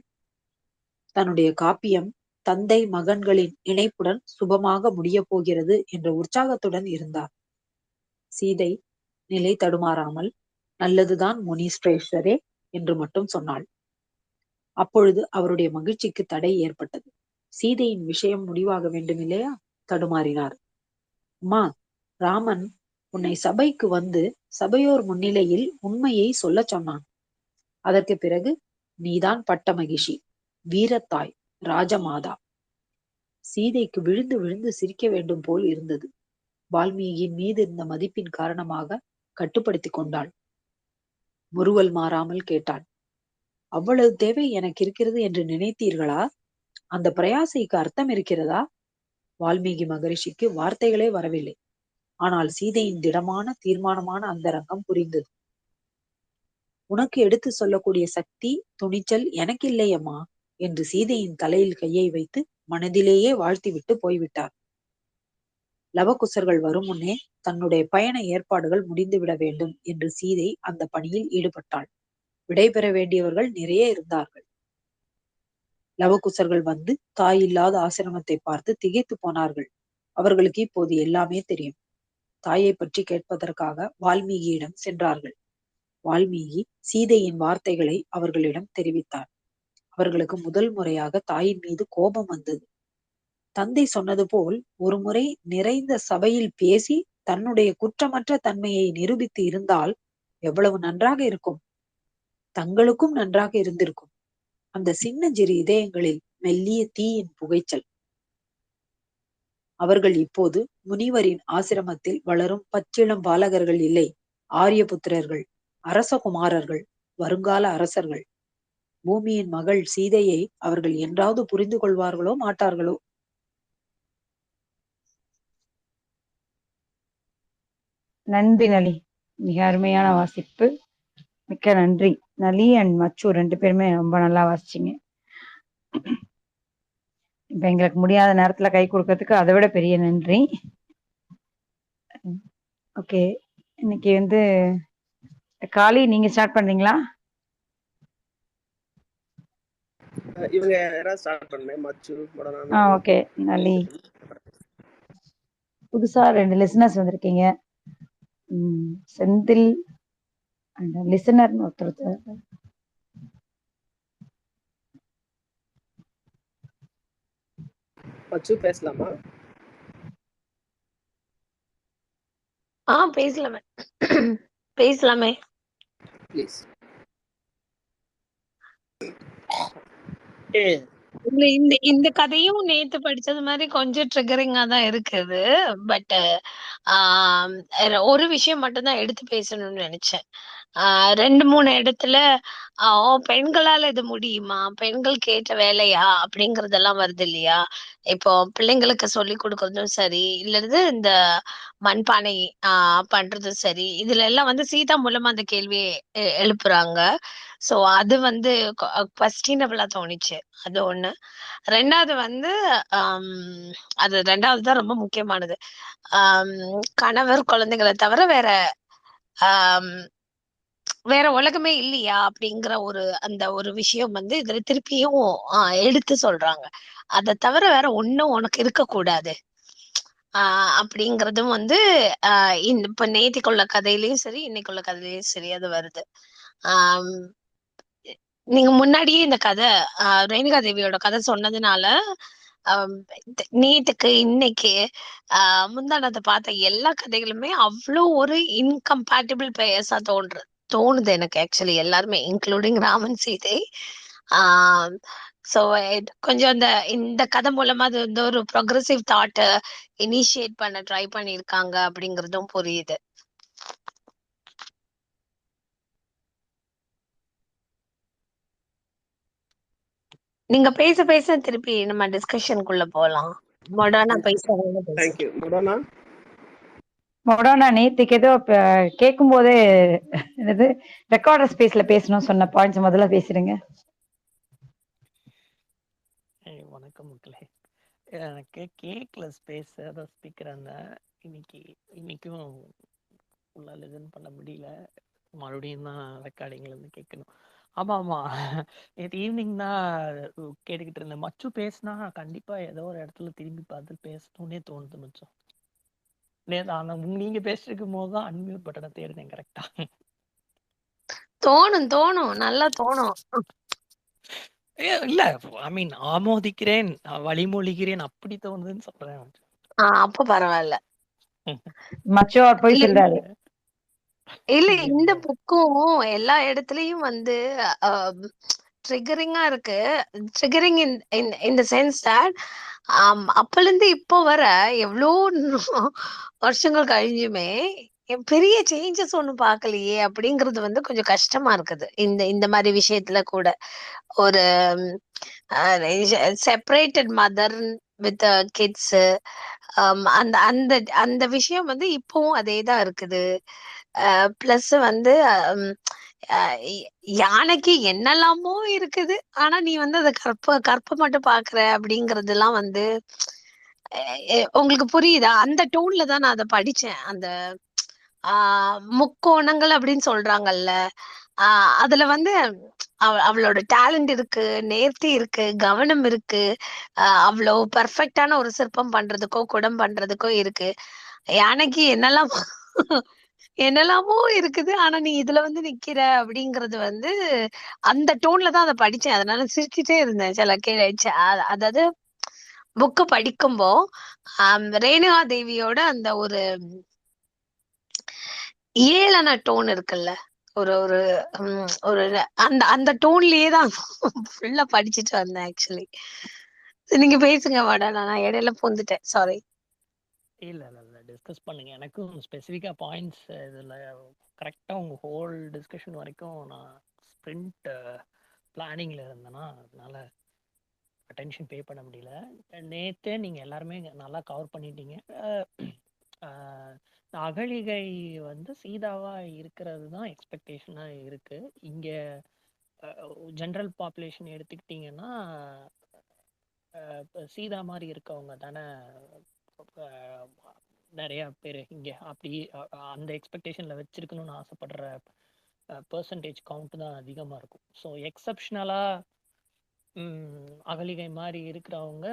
தன்னுடைய காப்பியம் தந்தை மகன்களின் இணைப்புடன் சுபமாக முடியப் போகிறது என்ற உற்சாகத்துடன் இருந்தார். சீதை நிலை தடுமாறாமல், நல்லதுதான் முனீஸ்வரே என்று மட்டும் சொன்னாள். அப்பொழுது அவருடைய மகிழ்ச்சிக்கு தடை ஏற்பட்டது. சீதையின் விஷயம் முடிவாக வேண்டும் இல்லையா? தடுமாறினார். அம்மா, ராமன் உன்னை சபைக்கு வந்து சபையோர் முன்னிலையில் உண்மையை சொல்ல சொன்னான். அதற்கு பிறகு நீதான் பட்ட மகிழ்ச்சி. வீரத்தாய், ராஜமாதா. சீதைக்கு விழுந்து விழுந்து சிரிக்க வேண்டும் போல் இருந்தது. வால்மீகியின் மீது இருந்த மதிப்பின் காரணமாக கட்டுப்படுத்தி கொண்டாள். முறுவல் மாறாமல் கேட்டாள், அவ்வளவு தேவை எனக்கு இருக்கிறது என்று நினைத்தீர்களா? அந்த பிரயாசைக்கு அர்த்தம் இருக்கிறதா? வால்மீகி மகரிஷிக்கு வார்த்தைகளே வரவில்லை. ஆனால் சீதையின் திடமான தீர்மானமான அந்தரங்கம் புரிந்தது. உனக்கு எடுத்து சொல்லக்கூடிய சக்தி, துணிச்சல் எனக்கு இல்லையம்மா என்று சீதையின் தலையில் கையை வைத்து மனதிலேயே வாழ்த்திவிட்டு போய்விட்டார். லவகுசர்கள் வரும் முன்னே தன்னுடைய பயண ஏற்பாடுகள் முடிந்துவிட வேண்டும் என்று சீதை அந்த பணியில் ஈடுபட்டாள். விடைபெற வேண்டியவர்கள் நிறைய இருந்தார்கள். லவகுசர்கள் வந்து தாய் இல்லாத ஆசிரமத்தை பார்த்து திகைத்து போனார்கள். அவர்களுக்கு இப்போது எல்லாமே தெரியும். தாயை பற்றி கேட்பதற்காக வால்மீகியிடம் சென்றார்கள். வால்மீகி சீதையின் வார்த்தைகளை அவர்களிடம் தெரிவித்தார். அவர்களுக்கு முதல் முறையாக தாயின் மீது கோபம் வந்தது. தந்தை சொன்னது போல் ஒரு முறை நிறைந்த சபையில் பேசி தன்னுடைய குற்றமற்ற தன்மையை நிரூபித்து இருந்தால் எவ்வளவு நன்றாக இருக்கும். தங்களுக்கும் நன்றாக இருந்திருக்கும். அந்த சின்னஞ்சிறு இதயங்களில் மெல்லிய தீயின் புகைச்சல். அவர்கள் இப்போது முனிவரின் ஆசிரமத்தில் வளரும் பச்சிளம் பாலகர்கள் இல்லை, ஆரியபுத்திரர்கள், அரசகுமாரர்கள், வருங்கால அரசர்கள். பூமியின் மகள் சீதையை அவர்கள் என்றாவது புரிந்து கொள்வார்களோ மாட்டார்களோ? நன்றி நளி, மிக அருமையான வாசிப்பு, மிக்க நன்றி. நளி அண்ட் மச்சு 2 பேருமே ரொம்ப நல்லா வாசிச்சிங்க. இப்ப எங்களுக்கு முடியாத நேரத்துல கை கொடுக்கறதுக்கு அதை விட பெரிய நன்றி. ஓகே, இன்னைக்கு வந்து காளி நீங்க ஸ்டார்ட் பண்றீங்களா? இவங்க யாராவது ஸ்டார்ட் பண்ணேன், மச்சு மொடனா. ஓகே நளி. புதுசா 2 லிசனர்ஸ் வந்திருக்கீங்க. செந்தில் அண்ட் லிசனர் ஒருத்தர். மச்சு பேசலாமா? பேசலாமே. பேசலாமே ப்ளீஸ். இந்த கதையும் நேத்து படிச்சது மாதிரி கொஞ்சம் ட்ரிகரிங்கா தான் இருக்குது. பட் ஒரு விஷயம் மட்டும்தான் எடுத்து பேசணும்னு நினைச்சேன். 2-3 இடத்துல பெண்களால இது முடியுமா, பெண்கள் கேட்ட வேலையா அப்படிங்கறதெல்லாம் வருது இல்லையா? இப்போ பிள்ளைங்களுக்கு சொல்லி கொடுக்கறதும் சரி, இல்லது இந்த மண்பானை பண்றதும் சரி, இதுல எல்லாம் வந்து சீதா மூலமா அந்த கேள்வியை எழுப்புறாங்க. சோ அது வந்து கொஸ்டினபிளா தோணுச்சு. அது ஒண்ணு. 2வது வந்து அது 2வது தான் ரொம்ப முக்கியமானது. கணவர் குழந்தைகளை தவிர வேற உலகமே இல்லையா அப்படிங்கிற அந்த ஒரு விஷயம் வந்து இதுல திருப்பியும் எடுத்து சொல்றாங்க. அதை தவிர வேற ஒண்ணும் உனக்கு இருக்கக்கூடாது அப்படிங்கறதும் வந்து இப்ப நேத்திக்குள்ள கதையிலயும் சரி, இன்னைக்குள்ள கதையிலயும் சரி அது வருது. நீங்க முன்னாடியே இந்த கதை ரேணுகா தேவியோட கதை சொன்னதுனால நேத்துக்கு இன்னைக்கு முந்தானத்தை பார்த்த எல்லா கதைகளுமே அவ்வளோ ஒரு இன்கம்பேட்டிபிள் பெயர்ஸா தோணுது எனக்கு. ஆக்சுவலி எல்லாருமே இன்க்ளூடிங் ராமன் சீதை. ஸோ கொஞ்சம் இந்த கதை மூலமா அது வந்து ஒரு ப்ரொக்ரெசிவ் தாட் இனிஷியேட் பண்ண ட்ரை பண்ணியிருக்காங்க அப்படிங்கறதும் புரியுது. நீங்க பேச பேச திருப்பி நம்ம டிஸ்கஷனுக்குள்ள போலாம். மொடர்னா பேசுறாங்க. Thank you மொடனா. மொடனா நேத்துக்கு ஏதோ கேட்கும் போதே என்னது ரெக்கார்டர் ஸ்பேஸ்ல பேசணும் சொன்ன பாயிண்ட்ஸ் முதல்ல பேசிடுங்க. வணக்கம் மக்களே. எனக்கு கேட்கல ஸ்பேஸ், அதான் ஸ்பீக்கர் இருந்தேன். இன்னைக்கும் ஃபுல்லாக லிசன் பண்ண முடியல. மறுபடியும் தான் ரெக்கார்டிங்லேருந்து கேட்கணும். ஆமாம் நேற்று ஈவினிங் தான் கேட்டுக்கிட்டு இருந்தேன். மச்சு பேசினா கண்டிப்பாக ஏதோ ஒரு இடத்துல திரும்பி பார்த்து பேசணுன்னே தோணுது மச்சம். ஆனால் நீங்கள் பேசிட்டு இருக்கும் போது தான் அன்மியூட் பட்டனை தேடுனேன். கரெக்டாக தோணும் நல்லா தோணும். இல்ல ஐ மீன் ஆமோதிக்கிறேன், வழிமொழிகிறேன் அப்படி தோணுதுன்னு சொல்றேன். அப்ப பரவாயில்ல. மச்சோ போய் சொல்றாரு. இல்ல இந்த புக்கும் எல்லா இடத்துலயும் வந்து ட்ரிகரிங்கா இருக்கு. Triggering in the sense that அப்பலேருந்து இப்போ வர எவ்வளோ வருஷங்கள் கழிஞ்சுமே பெரிய சேஞ்சஸ் ஒண்ணும் பார்க்கலையே அப்படிங்கிறது வந்து கொஞ்சம் கஷ்டமா இருக்குது. இந்த மாதிரி விஷயத்துல கூட ஒரு செப்பரேட்டட் மதர் வித் கிட்ஸ், அந்த அந்த அந்த விஷயம் வந்து இப்பவும் அதே தான் இருக்குது. பிளஸ் வந்து யானைக்கு என்னெல்லாமோ இருக்குது, ஆனா நீ வந்து அதை கற்ப மட்டும் பாக்குற அப்படிங்கறதெல்லாம் வந்து உங்களுக்கு புரியுதா? அந்த டோன்ல தான் நான் அதை படிச்சேன். அந்த முக்கோணங்கள் அப்படின்னு சொல்றாங்கல்ல, அதுல வந்து அவளோட டேலண்ட் இருக்கு, நேர்த்தி இருக்கு, கவனம் இருக்கு, அவ்வளோ பெர்ஃபெக்டான ஒரு சிற்பம் பண்றதுக்கோ குடம் பண்றதுக்கோ இருக்கு. யானைக்கு என்னெல்லாம் என்னெல்லாமோ இருக்குது, ஆனா நீ இதுல வந்து நிக்கிற அப்படிங்கறது வந்து அந்த டோன்ல தான் அதை படிச்சேன். அதனால சிரிச்சுட்டே இருந்தேன் சில அதாவது புக்கு படிக்கும்போ ரேணுகா தேவியோட அந்த ஒரு ஏளன டோன் இருக்குல்ல, ஒரு ஒரு ஒரு அந்த அந்த டோன்லயே தான் ஃபுல்லா படிச்சுட்டு வந்தேன் ஆக்சுவலி. நீங்க பேசுங்க மேடம், நான் இடையில பூந்துட்டேன், சாரி. இல்ல இல்ல இல்ல டிஸ்கஸ் பண்ணுங்க. எனக்கும் ஸ்பெசிஃபிக்கா பாயிண்ட்ஸ் இதுல கரெக்டா உங்க ஹோல் டிஸ்கஷன் வரைக்கும் நான் ஸ்ப்ரிண்ட் பிளானிங்ல இருந்தேன்னா அதனால அட்டென்ஷன் பே பண்ண முடியல. நேத்தே நீங்க எல்லாருமே நல்லா கவர் பண்ணிட்டீங்க. அகலிகை வந்து சீதாவா இருக்கிறது தான் எக்ஸ்பெக்டேஷனா இருக்கு. இங்க ஜென்ரல் பாப்புலேஷன் எடுத்துக்கிட்டிங்கன்னா சீதா மாதிரி இருக்கவங்க தானே நிறைய பேர் இங்கே அப்படி அந்த எக்ஸ்பெக்டேஷனில் வச்சிருக்கணும்னு ஆசைப்படுற பர்சன்டேஜ் கவுண்ட் தான் அதிகமாக இருக்கும். ஸோ எக்ஸப்ஷனலாக அகலிகை மாதிரி இருக்கிறவங்க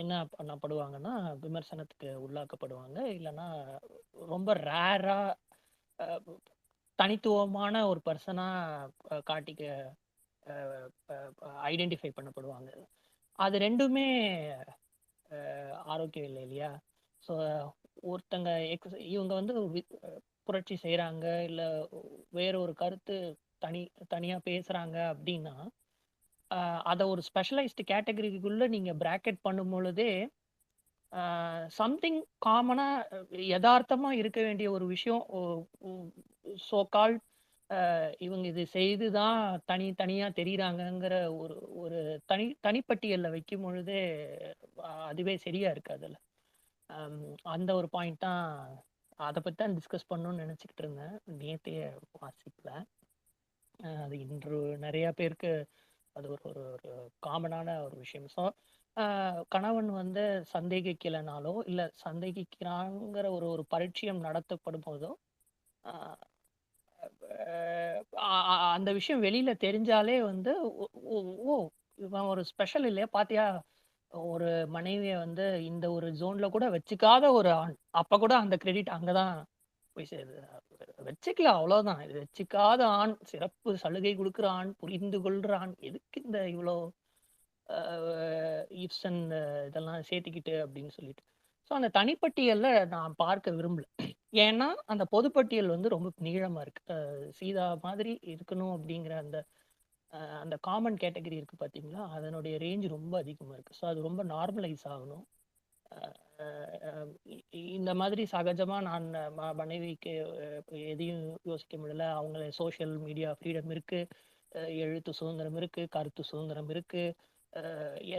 என்ன பண்ணப்படுவாங்கன்னா விமர்சனத்துக்கு உள்ளாக்கப்படுவாங்க. இல்லைன்னா ரொம்ப ரேராக தனித்துவமான ஒரு பர்சனாக காட்டிக்க ஐடென்டிஃபை பண்ணப்படுவாங்க. அது ரெண்டுமே ஆரோக்கியம் இல்லை இல்லையா? ஸோ ஒருத்தங்க இவங்க வந்து புரட்சி செய்கிறாங்க, இல்லை வேற ஒரு கருத்து தனியாக பேசுகிறாங்க அப்படின்னா அதை ஒரு ஸ்பெஷலைஸ்டு கேட்டகரிக்குள்ளே நீங்கள் பிராக்கெட் பண்ணும் பொழுதே சம்திங் காமனாக யதார்த்தமாக இருக்க வேண்டிய ஒரு விஷயம் ஸோ கால் இவங்க இது செய்து தான் தனியாக தெரியுறாங்கங்கிற ஒரு ஒரு தனிப்பட்டியலில் வைக்கும் பொழுதே அதுவே சரியா இருக்காதுல்ல. அந்த ஒரு பாயிண்ட் தான், அதை பற்றி தான் டிஸ்கஸ் பண்ணணும்னு நினச்சிக்கிட்டு இருந்தேன். நேத்தைய வாசிக்கல. அது இன்று நிறைய பேருக்கு அது ஒரு ஒரு ஒரு காமனான ஒரு விஷயம். ஸோ கணவன் வந்து சந்தேகிக்கலைனாலோ இல்லை சந்தேகிக்கிறாங்கிற ஒரு ஒரு பரிச்சயம் நடத்தப்படும் போதோ அந்த விஷயம் வெளியில தெரிஞ்சாலே வந்து ஓ இவன் ஒரு ஸ்பெஷல் இல்லையா பாத்தியா, ஒரு மனைவியை வந்து இந்த ஒரு ஜோன்ல கூட வச்சுக்காத ஒரு ஆண், அப்ப கூட அந்த கிரெடிட் அங்கதான் போய் சேருது. வச்சுக்கலாம், அவ்வளவுதான். இது வச்சுக்காத ஆண், சிறப்பு சலுகை கொடுக்குற ஆண், புரிந்து கொள்ற ஆண், எதுக்கு இந்த இவ்வளோ இப்ஸ் அண்ட் இதெல்லாம் சேர்த்துக்கிட்டு அப்படின்னு சொல்லிட்டு. ஸோ அந்த தனிப்பட்டியல்ல நான் பார்க்க விரும்பல. ஏன்னா அந்த பொதுப்பட்டியல் வந்து ரொம்ப நீளமா இருக்கு. சீதா மாதிரி இருக்கணும் அப்படிங்கிற அந்த அந்த காமன் கேட்டகரி இருக்கு பார்த்தீங்களா, அதனுடைய ரேஞ்ச் ரொம்ப அதிகமாக இருக்கு. ஸோ அது ரொம்ப நார்மலைஸ் ஆகணும். இந்த மாதிரி சகஜமாக நான் மனைவிக்கு எதையும் யோசிக்க முடியல, அவங்கள சோஷியல் மீடியா ஃப்ரீடம் இருக்கு, எழுத்து சுதந்திரம் இருக்கு, கருத்து சுதந்திரம் இருக்கு,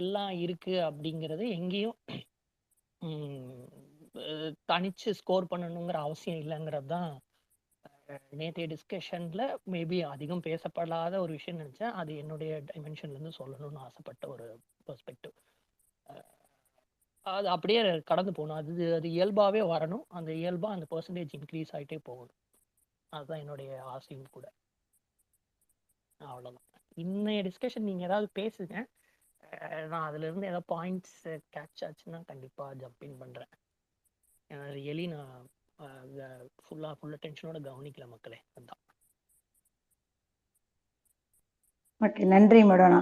எல்லாம் இருக்கு அப்படிங்கிறது எங்கேயும் தனிச்சு ஸ்கோர் பண்ணணுங்கிற அவசியம் இல்லைங்கிறது தான் நேற்றைய டிஸ்கஷன்ல மேபி அதிகம் பேசப்படாத ஒரு விஷயம் நினைச்சேன். அது என்னுடைய டைமென்ஷன்ல இருந்து சொல்லணும்னு ஆசைப்பட்ட ஒரு பெர்ஸ்பெக்டிவ். அது அப்படியே கடந்து போகணும், அது அது இயல்பாகவே வரணும், அந்த இயல்பாக அந்த பெர்சன்டேஜ் இன்க்ரீஸ் ஆகிட்டே போகணும். அதுதான் என்னுடைய ஆசையும் கூட. அவ்வளோதான். இன்னைய டிஸ்கஷன் நீங்கள் ஏதாவது பேசுங்க, நான் அதுலேருந்து ஏதாவது பாயிண்ட்ஸ் கேட்ச் ஆச்சுன்னா கண்டிப்பாக ஜம்ப் இன் பண்ணுறேன். ரியலி நான் ஃபுல் அட்டென்ஷனோட கவனிக்கல மக்களே. அதுதான். ஓகே, நன்றி மேடம்.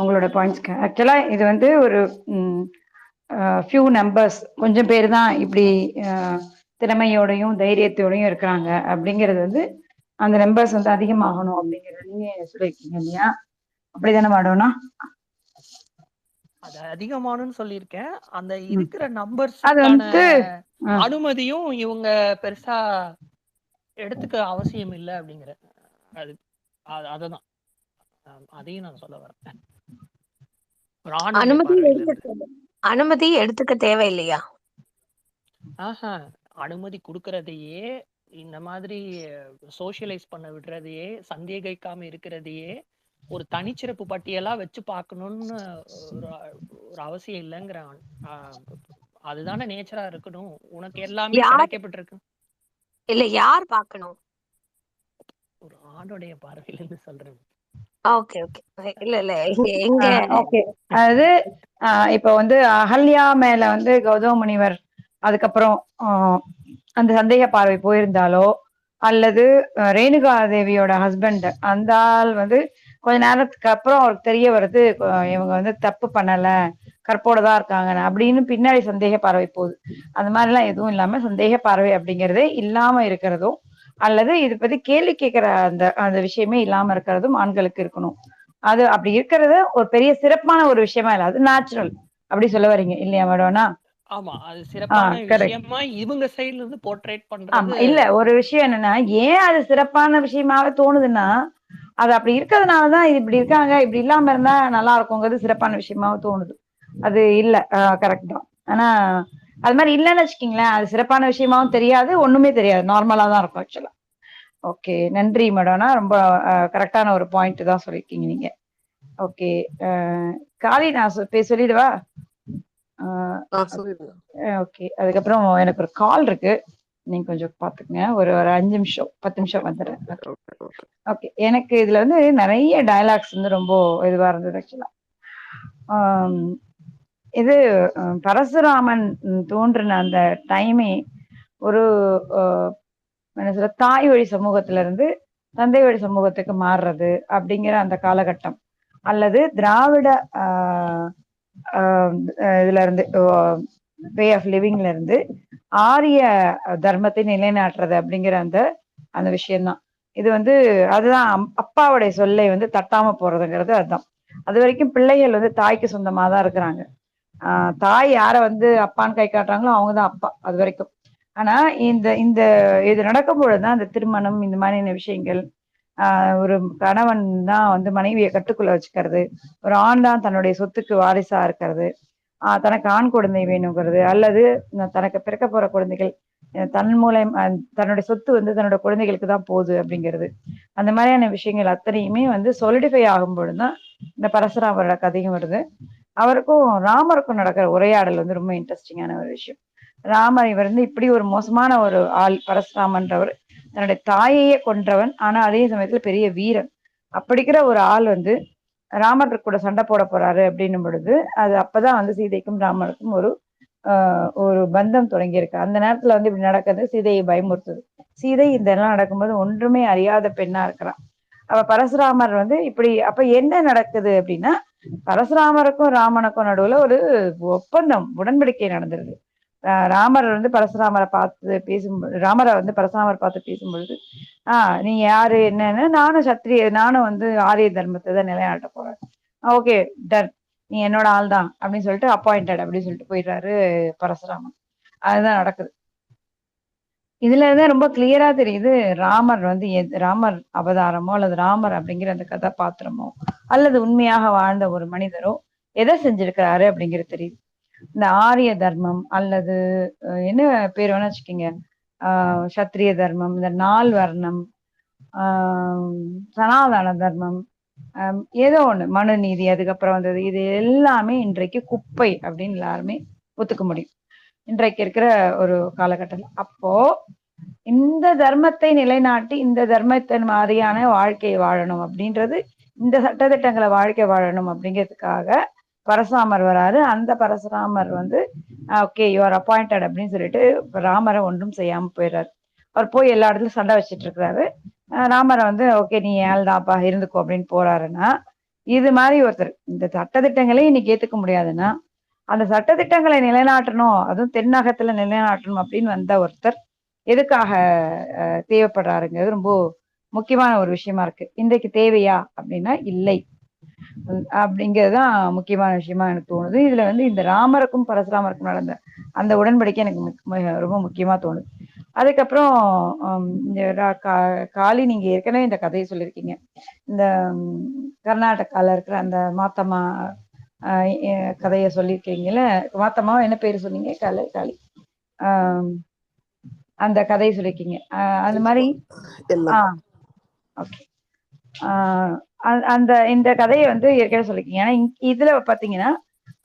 உங்களோட பாயிண்ட்ஸ்க்கு ஆக்சுவலாக இது வந்து ஒரு ஃபியூ நம்பர்ஸ், கொஞ்சம் பேர் தான் இப்படி திறமையோடையும் தைரியத்தோடையும் இருக்கிறாங்க அப்படிங்கிறது வந்து அந்த நம்பர்ஸ் வந்து அதிகமாகணும் அப்படிங்கிறத நீங்க சொல்லியிருக்கீங்க இல்லையா? அப்படிதானே மாடோனா? அது அதிகமானுன்னு சொல்லியிருக்கேன். அந்த ம். இருக்கிற அது நம்பர்ஸுக்கான வந்து அனுமதியும் இவங்க பெருசா எடுத்துக்க அவசியம் இல்லை அப்படிங்கிற அது அதுதான் அதையும் நான் சொல்ல வரேன் ஒரு ஆணுடைய அனுமதி பார்வையில இருந்து. அனுமதி எடுத்துக்க தேவையில்லையா? ஆஹா, அனுமதி கொடுக்கறதையே, இந்த மாதிரி சோஷியலைஸ் பண்ண விடுறதையே, சந்தேகிக்காம இருக்கிறதையே ஒரு தனிச்சிறப்பு பட்டியலா வச்சு பார்க்கணும்னு ஒரு ஒரு அவசியம் இல்லைங்கிற. அதுதானே நேச்சரா இருக்கணும். உனக்கு எல்லாமே யார் கிடைக்கப்பட்டிருக்கு. இல்ல யார் பார்க்கணும்? ஒரு ஆணுடைய பார்வையில இருந்து சொல்றேன். Okay okay. இல்ல இல்ல எங்க ஓகே. அதாவது இப்ப வந்து அகல்யா மேல வந்து கௌதம முனிவர் அதுக்கப்புறம் அந்த சந்தேக பார்வை போயிருந்தாலோ, அல்லது ரேணுகா தேவியோட ஹஸ்பண்ட் அந்த ஆள் வந்து கொஞ்ச நேரத்துக்கு அப்புறம் அவருக்கு தெரிய வருது இவங்க வந்து தப்பு பண்ணல, கற்போட தான் இருக்காங்க அப்படின்னு பின்னாடி சந்தேக பார்வை போகுது. அந்த மாதிரிலாம் எதுவும் இல்லாம சந்தேக பார்வை அப்படிங்கிறதே இல்லாம இருக்கிறதும், அல்லது இது பத்தி கேள்வி கேட்கிற அந்த அந்த விஷயமே இல்லாம இருக்கிறதும் ஆண்களுக்கு இருக்கணும். அது அப்படி இருக்கிறது ஒரு பெரிய சிறப்பான ஒரு விஷயமா இல்ல. அது நேச்சுரல். அப்படி சொல்ல வரீங்க இல்லையா மேடம்னா? ஆமா, அது சிறப்பான கரெக்ட். விஷயமா இவங்க சைடுல இருந்து போர்ட்ரேட் ஆமா. பண்றது. இல்ல ஒரு விஷயம் என்னன்னா, ஏன் அது சிறப்பான விஷயமாவே தோணுதுன்னா, அது அப்படி இருக்கிறதுனாலதான் இது இப்படி இருக்காங்க, இப்படி இல்லாம இருந்தா நல்லா இருக்குங்கிறது சிறப்பான விஷயமாவும் தோணுது. அது இல்ல. கரெக்ட் தான். ஆனா அது மாதிரி இல்லைன்னு வச்சுக்கீங்களேன், அது சிறப்பான விஷயமாவும் தெரியாது, ஒண்ணுமே தெரியாது. நார்மலா தான் இருக்கும் ஆக்சுவலா. ஓகே, நன்றி மேடம்னா. ரொம்ப கரெக்டான ஒரு பாயிண்ட் தான் சொல்லியிருக்கீங்க நீங்க. ஓகே. காலி நான் சொல்லிடுவா? சொல்லிடுங்க. ஓகே. அதுக்கப்புறம் எனக்கு ஒரு கால் இருக்கு. நீங்க கொஞ்சம் பாத்துக்கங்க. ஒரு 5 நிமிஷம் 10 நிமிஷம் வந்துடுறேன். ஓகே. எனக்கு இதுல வந்து நிறைய டயலாக்ஸ் வந்து ரொம்ப இதுவா இருந்தது ஆக்சுவலா. இது பரசுராமன் தோன்றின அந்த டைமே ஒரு என்ன சொல்ற, தாய் வழி சமூகத்துல இருந்து தந்தை வழி சமூகத்துக்கு மாறுறது அப்படிங்கிற அந்த காலகட்டம், அல்லது திராவிட இதுல இருந்து வே ஆஃப் லிவிங்ல இருந்து ஆரிய தர்மத்தை நிலைநாட்டுறது அப்படிங்கிற அந்த அந்த விஷயம்தான் இது வந்து. அதுதான் அப்பாவுடைய சொல்லை வந்து தட்டாம போறதுங்கிறது அதுதான். அது வரைக்கும் பிள்ளைகள் வந்து தாய்க்கு சொந்தமா தான் இருக்கிறாங்க. தாய் யார வந்து அப்பான்னு கை காட்டுறாங்களோ அவங்கதான் அப்பா அது வரைக்கும். ஆனா இந்த இந்த இது நடக்கும் பொழுதுதான் அந்த திருமணம் இந்த மாதிரியான விஷயங்கள், ஒரு கணவன் தான் வந்து மனைவியை கட்டுக்குள்ள வச்சுக்கிறது, ஒரு ஆண் தான் தன்னுடைய சொத்துக்கு வாரிசா இருக்கிறது, தனக்கு ஆண் குழந்தை வேணுங்கிறது, அல்லது தனக்கு பிறக்க போற குழந்தைகள் தன் மூலம் தன்னுடைய சொத்து வந்து தன்னோட குழந்தைகளுக்கு தான் போகுது அப்படிங்கிறது, அந்த மாதிரியான விஷயங்கள் அத்தனையுமே வந்து சொலிடிஃபை ஆகும் பொழுதுதான் இந்த பரசுராமரோட கதையும் வருது. அவருக்கும் ராமருக்கும் நடக்கிற உரையாடல் வந்து ரொம்ப இன்ட்ரெஸ்டிங்கான ஒரு விஷயம். ராமர் இவர் வந்து இப்படி ஒரு மோசமான ஒரு ஆள் பரசுராமன்றவர், தன்னுடைய தாயையே கொன்றவன், ஆனா அதே சமயத்துல பெரிய வீரன். அப்படிக்கிற ஒரு ஆள் வந்து ராமர் கூட சண்டை போட போறாரு அப்படின்னும் பொழுது, அது அப்பதான் வந்து சீதைக்கும் ராமருக்கும் ஒரு பந்தம் தொடங்கி இருக்கு. அந்த நேரத்துல வந்து இப்படி நடக்கிறது சீதையை பயமுறுத்துது. சீதை இதெல்லாம் நடக்கும்போது ஒன்றுமே அறியாத பெண்ணா இருக்கிறான். அவ பரசுராமர் வந்து இப்படி அப்ப என்ன நடக்குது அப்படின்னா, பரசுராமருக்கும் ராமனுக்கும் நடுவுல ஒரு ஒப்பந்தம் உடன்படிக்கை நடந்துருது. ராமர் வந்து பரசுராமரை பார்த்து பேசும்போது, ராமரை வந்து பரசுராமர் பார்த்து பேசும்பொழுது, நீ யாரு என்னன்னு, நானும் வந்து ஆரிய தர்மத்தை தான் நிலைநாட்ட போறேன். ஓகே, டன், நீ என்னோட ஆள் தான் அப்படின்னு சொல்லிட்டு அப்பாயிண்டட் அப்படின்னு சொல்லிட்டு போயிடுறாரு பரசுராமன். அதுதான் நடக்குது. இதுல தான் ரொம்ப கிளியரா தெரியுது ராமர் வந்து ராமர் அவதாரமோ அல்லது ராமர் அப்படிங்கிற அந்த கதாபாத்திரமோ அல்லது உண்மையாக வாழ்ந்த ஒரு மனிதரோ எதை செஞ்சிருக்கிறாரு அப்படிங்கிறது தெரியுது. இந்த ஆரிய தர்மம் அல்லது என்ன பேர் வேணா வச்சுக்கோங்க, சத்திரிய தர்மம், இந்த நால் வர்ணம், சனாதன தர்மம், ஏதோ ஒண்ணு மனு நீதி அதுக்கப்புறம் வந்தது, இது எல்லாமே இன்றைக்கு குப்பை அப்படின்னு எல்லாருமே ஒத்துக்க முடியும் இன்றைக்கு இருக்கிற ஒரு காலகட்டத்தில். அப்போ இந்த தர்மத்தை நிலைநாட்டி இந்த தர்மத்தின் மாதிரியான வாழ்க்கையை வாழணும் அப்படின்றது, இந்த சட்டத்திட்டங்களை வாழ்க்கை வாழணும் அப்படிங்கிறதுக்காக பரசுராமர் வராரு. அந்த பரசுராமர் வந்து ஓகே யூ ஆர் அப்பாயிண்டட் அப்படின்னு சொல்லிட்டு ராமரை ஒன்றும் செய்யாம போயிடுறாரு. அவர் போய் எல்லா இடத்துலயும் சண்டை வச்சிட்டு இருக்கிறாரு. ராமரை வந்து ஓகே நீ ஏழ்தாப்பா இருந்துக்கோ அப்படின்னு போறாருன்னா, இது மாதிரி ஒருத்தர் இந்த சட்டத்திட்டங்களே இன்னைக்கு ஏத்துக்க முடியாதுன்னா, அந்த சட்டத்திட்டங்களை நிலைநாட்டணும், அதுவும் தென்னகத்துல நிலைநாட்டணும் அப்படின்னு வந்த ஒருத்தர் எதுக்காக தேவைப்படுறாருங்கிறது ரொம்ப முக்கியமான ஒரு விஷயமா இருக்கு. இன்றைக்கு தேவையா அப்படின்னா இல்லை. அப்படிங்கிறதுதான் முக்கியமான விஷயமா எனக்கு தோணுது. இதுல வந்து இந்த ராமருக்கும் பரசுராமருக்கும் நடந்த அந்த உடன்படிக்கை எனக்கு ரொம்ப முக்கியமா தோணுது. அதுக்கப்புறம் இந்த காளி, நீங்க ஏற்கனவே இந்த கதையை சொல்லியிருக்கீங்க. இந்த கர்நாடகால இருக்கிற அந்த மாத்தம்மா கதையை சொல்லியிருக்கீங்கல்ல. மாத்தம்மாவை என்ன பேரு சொன்னீங்க? காளி. அந்த கதையை சொல்லியிருக்கீங்க. அந்த மாதிரி ஓகே. அந்த இந்த கதையை வந்து ஏற்கனவே சொல்லிருக்கீங்க. ஏன்னா இதுல பாத்தீங்கன்னா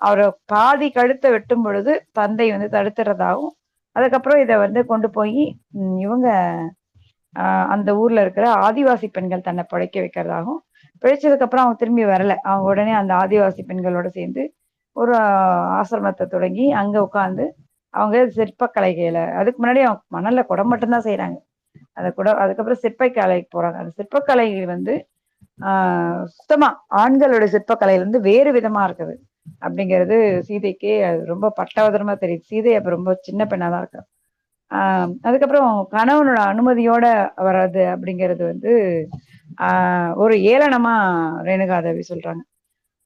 அவரை பாதி கழுத்தை வெட்டும் பொழுது தந்தை வந்து தடுத்துறதாகவும், அதுக்கப்புறம் இதை வந்து கொண்டு போய் இவங்க அந்த ஊர்ல இருக்கிற ஆதிவாசி பெண்கள் தன்னை பிழைக்க வைக்கிறதாகவும், பிழைச்சதுக்கு அப்புறம் அவங்க திரும்பி வரல. அவங்க உடனே அந்த ஆதிவாசி பெண்களோட சேர்ந்து ஒரு ஆசிரமத்தை தொடங்கி அங்க உட்காந்து அவங்க சிற்பக்கலைகளை, அதுக்கு முன்னாடி அவங்க மணல்ல குடம் மட்டும்தான் செய்யறாங்க. அதை கூட அதுக்கப்புறம் சிற்பக்கலைக்கு போறாங்க. அந்த சிற்பக்கலை வந்து சுத்தமா ஆண்களோட சிற்பக்கலையில இருந்து வேறு விதமா இருக்குது அப்படிங்கிறது சீதைக்கு அது ரொம்ப பட்டவதரமா தெரியுது. சீதை அப்ப ரொம்ப சின்ன பெண்ணாதான் இருக்கா. அதுக்கப்புறம் கணவனோட அனுமதியோட வர்றது அப்படிங்கிறது வந்து ஒரு ஏளனமா ரேணுகாதேவி சொல்றாங்க.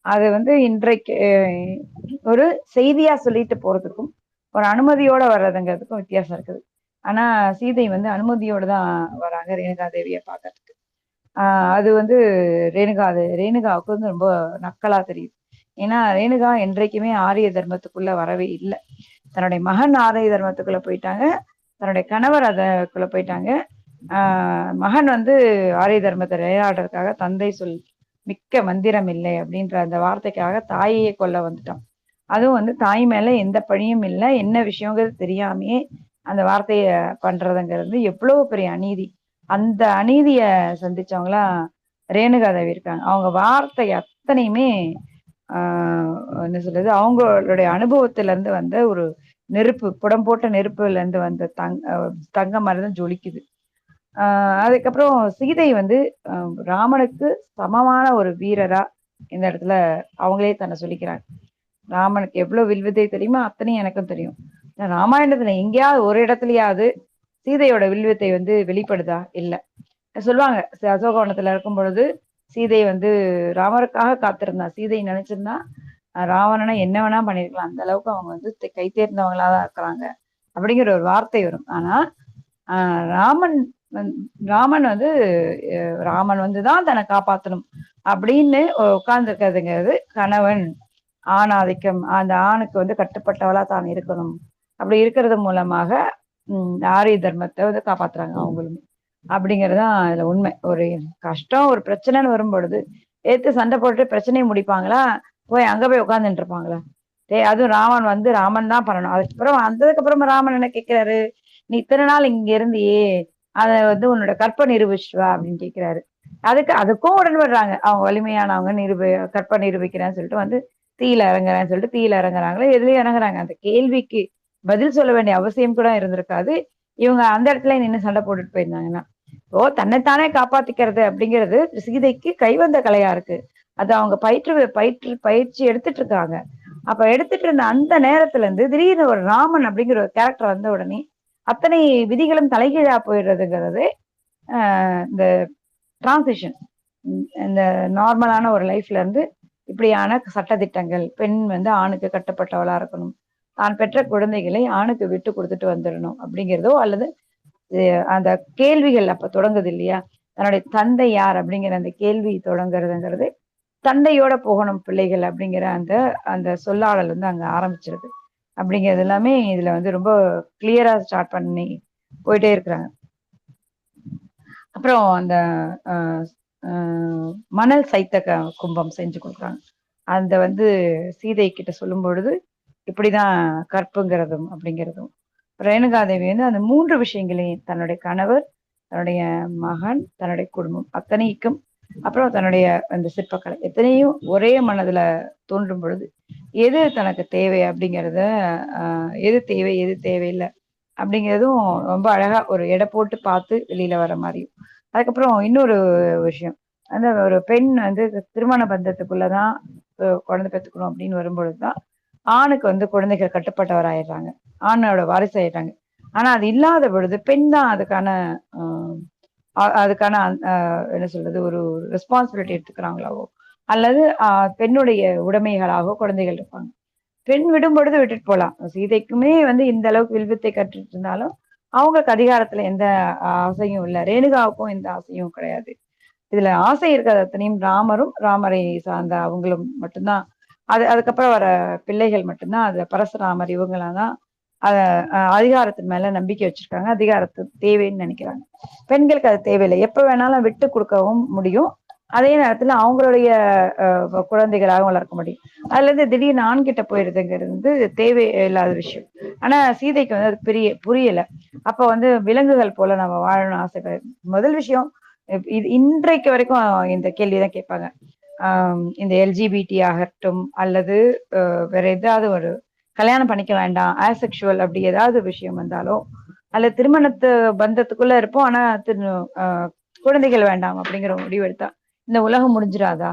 அது வந்து இன்றைக்கு ஒரு செய்தியா சொல்லிட்டு போறதுக்கும் ஒரு அனுமதியோட வர்றதுங்கிறதுக்கும் வித்தியாசம் இருக்குது. ஆனா சீதை வந்து அனுமதியோட தான் வராங்க ரேணுகாதேவியை பார்க்கறதுக்கு. அது வந்து ரேணுகாவுக்கு வந்து ரொம்ப நக்கலா தெரியுது. ஏன்னா ரேணுகா என்றைக்குமே ஆரிய தர்மத்துக்குள்ள வரவே இல்லை. தன்னுடைய மகன் ஆரிய தர்மத்துக்குள்ள போயிட்டாங்க, தன்னுடைய கணவர் அதற்குள்ள போயிட்டாங்க. மகன் வந்து ஆரிய தர்மத்தை நிலைநாட்டுறதுக்காக தந்தை சொல் மிக்க மந்திரம் இல்லை அப்படின்ற அந்த வார்த்தைக்காக தாயையே கொல்ல வந்துட்டான். அதுவும் வந்து தாய் மேல எந்த பழியும் இல்லை, என்ன விஷயங்கிறது தெரியாமையே அந்த வார்த்தைய பண்றதுங்கிறது எவ்வளவு பெரிய அநீதி. அந்த அநீதிய சந்திச்சவங்களா ரேணுகாதேவி இருக்காங்க. அவங்க வார்த்தை அத்தனையுமே என்ன சொல்றது, அவங்களுடைய அனுபவத்துல இருந்து வந்த ஒரு நெருப்பு, புடம் போட்ட நெருப்புல இருந்து வந்த தங்க மாதிரிதான் ஜொலிக்குது. அதுக்கப்புறம் சீதை வந்து ராமனுக்கு சமமான ஒரு வீரரா இந்த இடத்துல அவங்களே தன்னை சொல்லிக்கிறாங்க. ராமனுக்கு எவ்வளவு வில்வித்தை தெரியுமா அத்தனையும் எனக்கும் தெரியும். ராமாயணத்துல எங்கேயாவது ஒரு இடத்துலயாவது சீதையோட வில்வித்தை வந்து வெளிப்படுதா? இல்ல. சொல்லுவாங்க அசோகவனத்துல இருக்கும் பொழுது சீதை வந்து ராமருக்காக காத்திருந்தா. சீதை நினைச்சிருந்தா ராவணனை என்ன வேணா பண்ணிருக்கலாம், அந்த அளவுக்கு அவங்க வந்து கை தேர்ந்தவங்களாதான் இருக்கிறாங்க அப்படிங்கிற ஒரு வார்த்தை வரும். ஆனா ராமன் வந்துதான் தன்னை காப்பாற்றணும் அப்படின்னு உட்கார்ந்து இருக்கிறதுங்கிறது கணவன் ஆணாதிக்கம், அந்த ஆணுக்கு வந்து கட்டுப்பட்டவளா தான் இருக்கணும். அப்படி இருக்கிறது மூலமாக ஆரிய தர்மத்தை வந்து காப்பாத்துறாங்க அவங்களுமே அப்படிங்கறதுதான் அதுல உண்மை. ஒரு கஷ்டம் ஒரு பிரச்சனைன்னு வரும் பொழுது ஏத்து சண்டை போட்டு பிரச்சனையை முடிப்பாங்களா? போய் அங்க போய் உட்கார்ந்துட்டு இருப்பாங்களா? அதுவும் ராமன் தான் பண்ணணும். அதுக்கப்புறம் வந்ததுக்கு ராமன் என்ன கேட்கிறாரு, நீ இத்தனை நாள் இங்க இருந்தியே, அத வந்து உன்னோட கற்ப நிரூபிச்சுவா அப்படின்னு கேட்கிறாரு. அதுக்கும் உடன்படுறாங்க. அவங்க வலிமையானவங்க, கற்ப நிரூபிக்கிறேன்னு சொல்லிட்டு வந்து தீயில இறங்குறேன்னு சொல்லிட்டு தீயில இறங்குறாங்களே, எதுலயும் இறங்குறாங்க. அந்த கேள்விக்கு பதில் சொல்ல வேண்டிய அவசியம் கூட இருந்திருக்காது. இவங்க அந்த இடத்துல நின்று சண்டை போட்டுட்டு போயிருந்தாங்கன்னா, தன்னைத்தானே காப்பாத்திக்கிறது அப்படிங்கிறது சீதைக்கு கைவந்த கலையா இருக்கு. அது அவங்க பயிற்சி எடுத்துட்டு இருக்காங்க. அப்ப எடுத்துட்டு இருந்த அந்த நேரத்துல இருந்து திடீர்னு ஒரு ராமன் அப்படிங்கிற ஒரு கேரக்டர் வந்த உடனே அத்தனை விதிகளும் தலைகீழா போயிடுறதுங்கிறது இந்த டிரான்சிஷன், இந்த நார்மலான ஒரு லைஃப்ல இருந்து இப்படியான சட்டதிட்டங்கள், பெண் வந்து ஆணுக்கு கட்டுப்பட்டவளா இருக்கணும், தான் பெற்ற குழந்தைகளை ஆணுக்கு விட்டு கொடுத்துட்டு வந்துடணும் அப்படிங்கிறதோ, அல்லது அந்த கேள்விகள் அப்ப தொடங்குது இல்லையா, தன்னுடைய தந்தை யார் அப்படிங்கிற அந்த கேள்வி தொடங்குறதுங்கிறது, தந்தையோட போகணும் பிள்ளைகள் அப்படிங்கிற அந்த அந்த சொல்லாடல் வந்து அங்க ஆரம்பிச்சிருது அப்படிங்கிறது எல்லாமே இதுல வந்து ரொம்ப கிளியரா ஸ்டார்ட் பண்ணி போயிட்டே இருக்கிறாங்க. அப்புறம் அந்த மணல் சைத்த கும்பம் செஞ்சு கொடுக்குறாங்க. அந்த வந்து சீதை கிட்ட சொல்லும் பொழுது இப்படிதான் கற்புங்கிறதும் அப்படிங்கிறதும், ரேணுகாதேவி வந்து அந்த 3 விஷயங்களையும், தன்னுடைய கணவர், தன்னுடைய மகன், தன்னுடைய குடும்பம் அத்தனைக்கும், அப்புறம் தன்னுடைய அந்த சிற்பக்கலை எத்தனையும் ஒரே மனதுல தோன்றும் பொழுது எது தனக்கு தேவை அப்படிங்கிறத, எது தேவை எது தேவையில்லை அப்படிங்கிறதும் ரொம்ப அழகா ஒரு எடை போட்டு பார்த்து வெளியில வர மாதிரியும். அதுக்கப்புறம் இன்னொரு விஷயம், அந்த ஒரு பெண் வந்து திருமண பந்தத்துக்குள்ளதான் குழந்தை பெற்றுக்கணும் அப்படின்னு வரும்பொழுதுதான் ஆணுக்கு வந்து குழந்தைகள் கட்டுப்பட்டவர் ஆயிடுறாங்க, ஆணோட வாரிசு ஆயிடுறாங்க. ஆனா அது இல்லாத பொழுது பெண் தான் அதுக்கான அதுக்கான என்ன சொல்றது ஒரு ரெஸ்பான்சிபிலிட்டி எடுத்துக்கிறாங்களாவோ, அல்லது பெண்ணுடைய உடைமைகளாகவோ குழந்தைகள் இருப்பாங்க. பெண் விடும் பொழுது விட்டுட்டு போலாம். சீதைக்குமே வந்து இந்த அளவுக்கு வில்வித்தை கற்றுட்டு இருந்தாலும் அவங்களுக்கு அதிகாரத்துல எந்த ஆசையும் இல்லை. ரேணுகாவுக்கும் எந்த ஆசையும் கிடையாது. இதுல ஆசை இருக்கிறது அத்தனையும் ராமரும் ராமரை சார்ந்த அவங்களும் மட்டும்தான். அதுக்கப்புறம் வர பிள்ளைகள் மட்டும்தான் அதுல பரசுராமர் இவங்களாம் அத அதிகாரத்தின் மேல நம்பிக்கை வச்சிருக்காங்க. அதிகாரத்து தேவைன்னு நினைக்கிறாங்க. பெண்களுக்கு அது தேவையில்லை. எப்ப வேணாலும் விட்டு கொடுக்கவும் முடியும். அதே நேரத்துல அவங்களுடைய குழந்தைகளாகவும் வளர்க்க முடியும். அதுல இருந்து திடீர்னு ஆண்கிட்ட போயிருதுங்கிறது வந்து தேவையில்லாத விஷயம். ஆனா சீதைக்கு வந்து அது புரியல. அப்ப வந்து விலங்குகள் போல நம்ம வாழணும்னு ஆசைப்படுது. முதல் விஷயம் இது இன்றைக்கு வரைக்கும் இந்த கேள்விதான் கேட்பாங்க. இந்த எல்ஜிபிடி ஆகட்டும் அல்லது வேற ஏதாவது ஒரு கல்யாணம் பண்ணிக்க வேண்டாம் ஆசெக்சுவல் அப்படி ஏதாவது விஷயம் வந்தாலும் அல்ல திருமணத்து பந்தத்துக்குள்ள இருப்போம் ஆனா குழந்தைகள் வேண்டாம் அப்படிங்கிற முடிவு எடுத்தா இந்த உலகம் முடிஞ்சிடாதா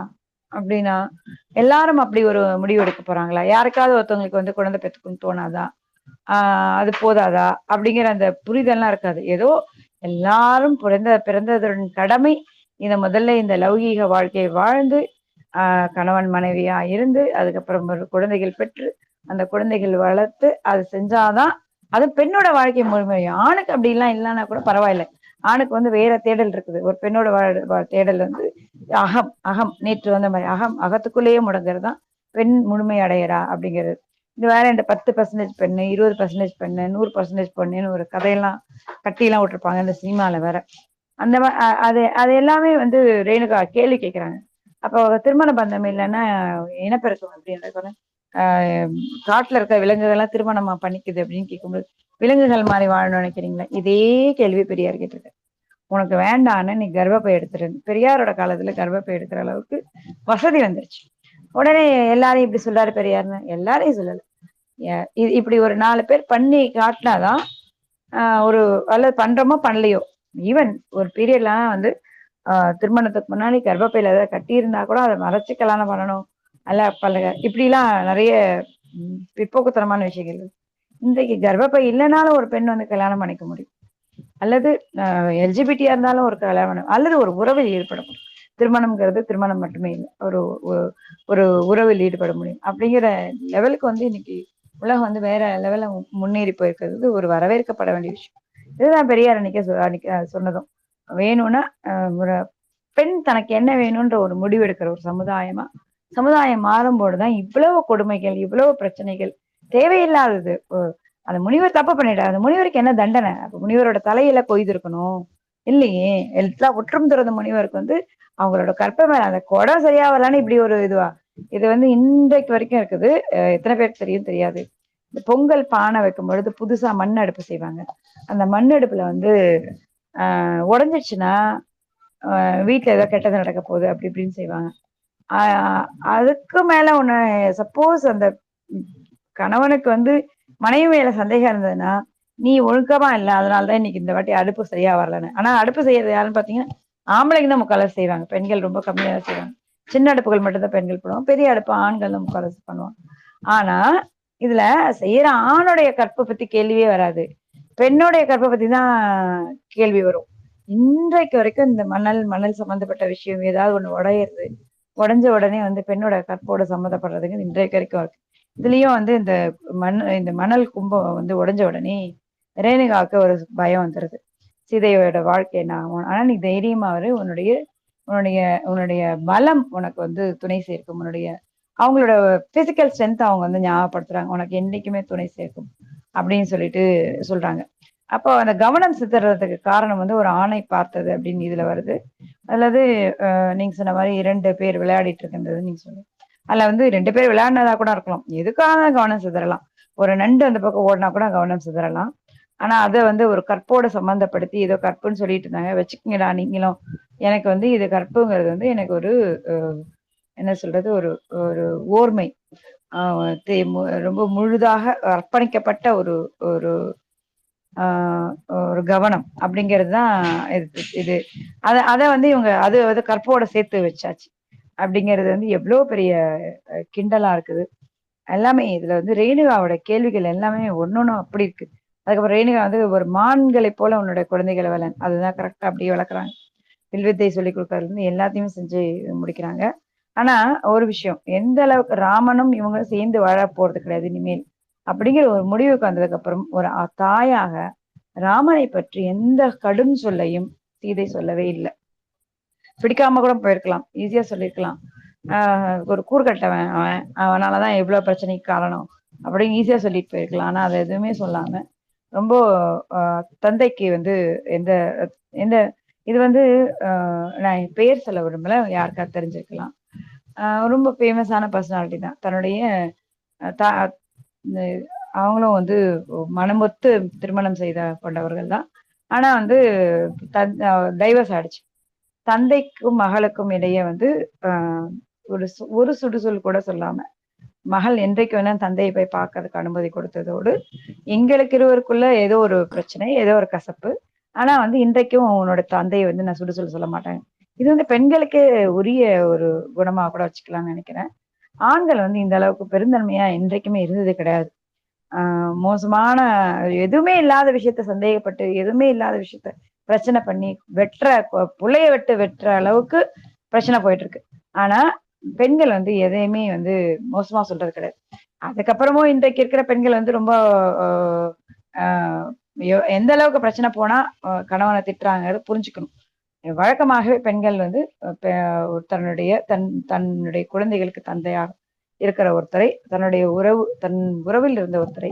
அப்படின்னா எல்லாரும் அப்படி ஒரு முடிவு எடுக்க போறாங்களா? யாருக்காவது ஒருத்தவங்களுக்கு வந்து குழந்தை பெற்றுக்குன்னு தோணாதா? அது போதாதா அப்படிங்கிற அந்த புரிதல்லாம் இருக்காது. ஏதோ எல்லாரும் பிறந்ததுடன் கடமை இத முதல்ல இந்த லௌகீக வாழ்க்கையை வாழ்ந்து கணவன் மனைவியா இருந்து அதுக்கப்புறம் ஒரு குழந்தைகள் பெற்று அந்த குழந்தைகள் வளர்த்து அது செஞ்சாதான் அது பெண்ணோட வாழ்க்கை முழுமையும். ஆணுக்கு அப்படி எல்லாம் இல்லைன்னா கூட பரவாயில்ல. ஆணுக்கு வந்து வேற தேடல் இருக்குது. ஒரு பெண்ணோட தேடல் வந்து அகம் நேற்று வந்த மாதிரி அகத்துக்குள்ளேயே முடங்கிறது தான் பெண் முழுமை அடையறா அப்படிங்கிறது. இது வேற இந்த 10% பெண்ணு 20% பெண்ணு 100% பொண்ணுன்னு ஒரு கதையெல்லாம் கட்டியெல்லாம் விட்டுருப்பாங்க இந்த சினிமால வேற. அந்த அது எல்லாமே வந்து ரேணுகா கேள்வி கேட்கிறாங்க. அப்போ திருமண பந்தம் இல்லைன்னா இனப்பெருக்கம் அப்படின்ற காட்டுல இருக்க விலங்குகள்லாம் திருமணமா பண்ணிக்குது அப்படின்னு கேட்கும்போது விலங்குகள் மாதிரி வாழணும்னு நினைக்கிறீங்களா? இதே கேள்வி பெரியார் கேட்டிருக்க. உனக்கு வேண்டான்னு நீ கர்ப்பப்பை எடுத்துரு. பெரியாரோட காலத்துல கர்ப்பப்பை எடுக்கிற அளவுக்கு வசதி வந்துருச்சு. உடனே எல்லாரையும் இப்படி சொல்றாரு பெரியார்னு எல்லாரையும் சொல்லல. இப்படி ஒரு 4 பேர் பண்ணி காட்டினாதான் ஒரு அல்லது பண்றோமோ பண்ணலையோ ஈவன் ஒரு பீரியட்லாம் வந்து திருமணத்துக்கு முன்னாடி கர்ப்பப்பையில ஏதாவது கட்டி இருந்தா கூட அதை மறைச்சு கல்யாணம் பண்ணணும் அல்ல பல்ல இப்படிலாம் நிறைய பிற்போக்குத்தனமான விஷயங்கள். இன்றைக்கு கர்ப்பப்பை இல்லைனாலும் ஒரு பெண் வந்து கல்யாணம் பண்ணிக்க முடியும். அல்லது எல்ஜிபிடியா இருந்தாலும் ஒரு கல்யாணம் அல்லது ஒரு உறவில் ஈடுபட முடியும். திருமணம்ங்கிறது திருமணம் மட்டுமே இல்லை. ஒரு உறவில் ஈடுபட முடியும் அப்படிங்கிற லெவலுக்கு வந்து இன்னைக்கு உலகம் வந்து வேற லெவல்ல முன்னேறி போயிருக்கிறது ஒரு வரவேற்கப்பட வேண்டிய விஷயம். இதுதான் பெரியார் அன்னைக்கு சொன்னதும். வேணும்னா ஒரு பெண் தனக்கு என்ன வேணும்ன்ற ஒரு முடிவு எடுக்கிற ஒரு சமுதாயம் மாறும்போதுதான் இவ்வளவு கொடுமைகள் இவ்வளவு பிரச்சனைகள் தேவையில்லாதது. அந்த முனிவர் தப்பு பண்ணிட்டாரு. அந்த முனிவருக்கு என்ன தண்டனை? அப்ப முனிவரோட தலையில கொய்திருக்கணும் இல்லையே. எல்லாம் ஒற்றும் துறந்த முனிவருக்கு வந்து அவங்களோட கற்பை மேல அந்த குடம் சரியா வரலான்னு இப்படி ஒரு இதுவா? இது வந்து இன்றைக்கு வரைக்கும் இருக்குது. எத்தனை பேருக்கு தெரியும் தெரியாது. இந்த பொங்கல் பானை வைக்கும் பொழுது புதுசா மண் அடுப்பு செய்வாங்க. அந்த மண் அடுப்புல வந்து உடஞ்சிடுச்சுன்னா வீட்டுல ஏதோ கெட்டது நடக்க போகுது அப்படி இப்படின்னு செய்வாங்க. அதுக்கு மேல ஒண்ணு சப்போஸ் அந்த கணவனுக்கு வந்து மனைவி மேல சந்தேகம் இருந்ததுன்னா நீ ஒழுக்கமா இல்ல அதனாலதான் இன்னைக்கு இந்த வாட்டி அடுப்பு சரியா வரலன்னு. ஆனா அடுப்பு செய்யறது யாருன்னு பாத்தீங்கன்னா ஆம்பளைங்க தான் முக்கால்வாசி செய்வாங்க. பெண்கள் ரொம்ப கம்மியா தான் செய்வாங்க. சின்ன அடுப்புகள் மட்டும்தான் பெண்கள் பண்ணுவாங்க. பெரிய அடுப்பு ஆண்கள் தான் முக்கால்வாசி பண்ணுவாங்க. ஆனா இதுல செய்யற ஆணுடைய கற்பை பத்தி கேள்வியே வராது. பெண்ணுடைய கற்பை பத்தி தான் கேள்வி வரும். இன்றைக்கு வரைக்கும் இந்த மணல் சம்பந்தப்பட்ட விஷயம் ஏதாவது ஒண்ணு உடைஞ்ச உடனே வந்து பெண்ணோட கற்போட சம்மந்தப்படுறதுக்கு இன்றைக்கு வரைக்கும் இருக்கு. இதுலயும் வந்து இந்த மணல் கும்பம் வந்து உடைஞ்ச உடனே ரேணுகாவுக்கு ஒரு பயம் வந்துருது. சீதையோட வாழ்க்கை என்ன ஆகும்? ஆனா நீ தைரியமா உன்னுடைய பலம் உனக்கு வந்து துணை சேர்க்கும். அவங்களோட பிசிக்கல் ஸ்ட்ரென்த் அவங்க வந்து ஞாபகப்படுத்துறாங்க. உனக்கு என்னைக்குமே துணை சேர்க்கும் அப்படின்னு சொல்லிட்டு சொல்றாங்க. அப்போ அந்த கவனம் சிதறதுக்கு காரணம் வந்து ஒரு ஆணை பார்த்தது அப்படின்னு இதுல வருது. அல்லது நீங்க சொன்ன மாதிரி 2 பேர் விளையாடிட்டு இருக்கின்றது நீங்க சொன்னீங்க. அதுல வந்து 2 பேர் விளையாடினதா கூட இருக்கலாம். எதுக்காக கவனம் சிதறலாம். ஒரு நண்டு அந்த பக்கம் ஓடினா கூட கவனம் சிதறலாம். ஆனா அதை வந்து ஒரு கற்போட சம்பந்தப்படுத்தி ஏதோ கற்புன்னு சொல்லிட்டு இருந்தாங்க. வச்சுக்கீங்கடா நீங்களும். எனக்கு வந்து இது கற்புங்கிறது வந்து எனக்கு ஒரு என்ன சொல்றது ஒரு ஒரு ஓர்மை ரொம்ப முழுதாக அர்ப்பணிக்கப்பட்ட ஒரு ஒரு ஒரு கவனம் அப்படிங்கிறது தான் இது. அதை வந்து இவங்க அது கற்போட சேர்த்து வச்சாச்சு அப்படிங்கிறது வந்து எவ்வளவு பெரிய கிண்டலா இருக்குது. எல்லாமே இதுல வந்து ரேணுகாவோட கேள்விகள் எல்லாமே ஒன்னொன்னும் அப்படி இருக்கு. அதுக்கப்புறம் ரேணுகா வந்து ஒரு மான்களை போல உன்னுடைய குழந்தைகளை வளன், அதுதான் கரெக்டா அப்படியே வளர்க்குறாங்க. வில்வித்தை சொல்லிக் கொடுக்கறதுல இருந்து எல்லாத்தையுமே செஞ்சு முடிக்கிறாங்க. ஆனா ஒரு விஷயம், எந்த அளவுக்கு ராமனும் இவங்க சேர்ந்து வாழ போறது கிடையாது இனிமேல் அப்படிங்கிற ஒரு முடிவுக்கு வந்ததுக்கு அப்புறம் ஒரு தாயாக ராமனை பற்றி எந்த கடும் சொல்லையும் சீதை சொல்லவே இல்லை. பிடிக்காம கூட போயிருக்கலாம், ஈஸியா சொல்லியிருக்கலாம். ஒரு கூறுகட்டவன் அவன், அவனாலதான் எவ்வளவு பிரச்சனைக்கு காரணம் அப்படின்னு ஈஸியா சொல்லிட்டு போயிருக்கலாம். ஆனா அதை எதுவுமே சொல்லாம ரொம்ப தந்தைக்கு வந்து எந்த எந்த இது வந்து நான் பெயர் சொல்ல விரும்பல, யாருக்கா தெரிஞ்சிருக்கலாம். ரொம்ப ஃபேமஸான பர்சனாலிட்டி தான். தன்னுடைய அவங்களும் வந்து மனமொத்து திருமணம் செய்த கொண்டவர்கள் தான். ஆனா வந்து டைவர்ஸ் ஆயிடுச்சு. தந்தைக்கும் மகளுக்கும் இடையே வந்து ஒரு சுடுசொல் கூட சொல்லாம மகள் என்றைக்கு வேணா தந்தையை போய் பார்க்கறதுக்கு அனுமதி கொடுத்ததோடு எங்களுக்கு இருவருக்குள்ள ஏதோ ஒரு பிரச்சனை, ஏதோ ஒரு கசப்பு. ஆனா வந்து இன்றைக்கும் உன்னோட தந்தையை வந்து நான் சுடுசொல் சொல்ல மாட்டேன். இது வந்து பெண்களுக்கே உரிய ஒரு குணமா கூட வச்சுக்கலாம்னு நினைக்கிறேன். ஆண்கள் வந்து இந்த அளவுக்கு பெருந்தன்மையா என்றைக்குமே இருந்தது கிடையாது. மோசமான எதுவுமே இல்லாத விஷயத்த சந்தேகப்பட்டு, எதுவுமே இல்லாத விஷயத்த பிரச்சனை பண்ணி புள்ளைய வெட்டுற அளவுக்கு பிரச்சனை போயிட்டு இருக்கு. ஆனா பெண்கள் வந்து எதையுமே வந்து மோசமா சொல்றது கிடையாது. அதுக்கப்புறமும் இன்றைக்கு இருக்கிற பெண்கள் வந்து ரொம்ப எந்த அளவுக்கு பிரச்சனை போனா கணவனை திட்டுறாங்க புரிஞ்சுக்கணும். வழக்கமாகவே பெண்கள் வந்து தன்னுடைய குழந்தைகளுக்கு தந்தையாக இருக்கிற ஒருத்தரை, தன்னுடைய தன் உறவில் இருந்த ஒருத்தரை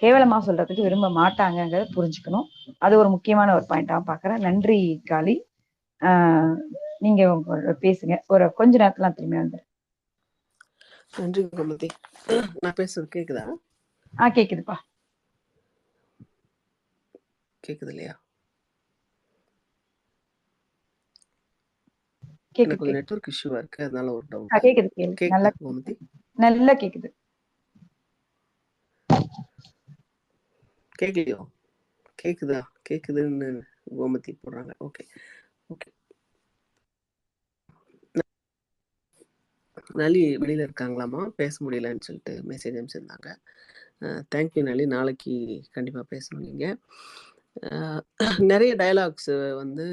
கேவலமா சொல்றதுக்கு விரும்ப மாட்டாங்கிறத புரிஞ்சுக்கணும். அது ஒரு முக்கியமான ஒரு பாயிண்டா பாக்குறேன். நன்றி காளி. நீங்க பேசுங்க, ஒரு கொஞ்ச நேரத்துல திரும்பி வந்துடுறேன். நன்றி கோமதி. நான் பேசுறது கேக்குதா? கேக்குதுப்பா. கேக்குது இல்லையா? கேக்குது. கொஞ்சம் நெட்வொர்க் இஷ்யூவா இருக்கு, அதனால ஒரு டவுட். கேக்குது. கேக்குதா கோமதி? நல்லா கேக்குது. கேக்கலையோ? கேக்குதா? கேக்குதுன்னு கோமதி போடுறாங்க. Okay okay. நளி வெளியில இருக்காங்களாமா, பேச முடியலன்னு சொல்லிட்டு மெசேஜ் அனுப்பிச்சிருந்தாங்க. தேங்க்யூ நளி, நாளைக்கு கண்டிப்பா பேசணும். நீங்க நிறைய டயலாக்ஸ் வந்து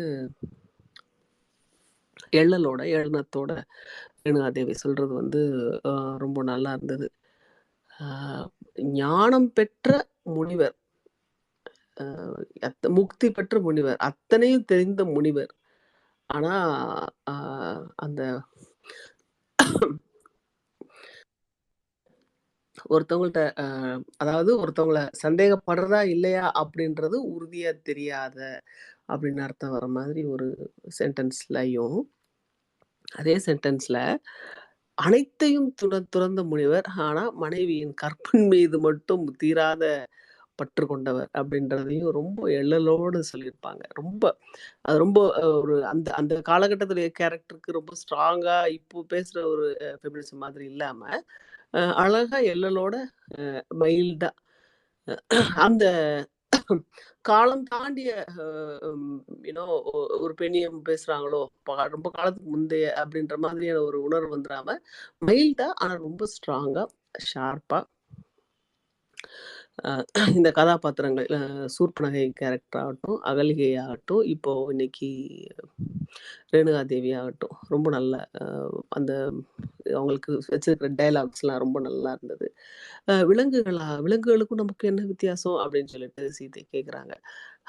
எண்ணத்தோட ரேணுகாதேவி சொல்றது வந்து ரொம்ப நல்லா இருந்தது. ஞானம் பெற்ற முனிவர், முக்தி பெற்ற முனிவர், அத்தனையும் தெரிந்த முனிவர். ஆனா அந்த ஒருத்தவங்கள்ட்ட அதாவது ஒருத்தவங்கள சந்தேகப்படுறதா இல்லையா அப்படின்றது உறுதியா தெரியாத அப்படின்னு அர்த்தம் வர மாதிரி ஒரு சென்டென்ஸ்லயும், அதே சென்டென்ஸ்ல அனைத்தையும் துறந்த முனிவர், ஆனா மனைவியின் கற்பின் மீது மட்டும் தீராத பற்று கொண்டவர் அப்படின்றதையும் ரொம்ப எள்ளலோடு சொல்லியிருப்பாங்க. அது ரொம்ப ஒரு அந்த அந்த காலகட்டத்துடைய கேரக்டருக்கு ரொம்ப ஸ்ட்ராங்கா இப்போ பேசுற ஒரு ஃபெமினிசம் மாதிரி இல்லாம அழகா எள்ளலோட மைல்டா அந்த காலம் தாண்டிய ஒரு பெண்ணியம் பேசுறாங்களோ ரொம்ப காலத்துக்கு முந்தைய அப்படின்ற மாதிரியான ஒரு உணர்வு வந்துடாம மைல்டா ஆனா ரொம்ப ஸ்ட்ராங்கா ஷார்ப்பா இந்த கதாபாத்திரங்கள், சூர்பனகை கேரக்டர் ஆகட்டும், அகலிகை ஆகட்டும், இப்போ இன்னைக்கு ரேணுகாதேவி ஆகட்டும், ரொம்ப நல்ல அந்த அவங்களுக்கு வச்சிருக்கிற டைலாக்ஸ்லாம் ரொம்ப நல்லா இருந்தது. விலங்குகளுக்கும் நமக்கு என்ன வித்தியாசம் அப்படின்னு சொல்லிட்டு சீதை கேட்குறாங்க.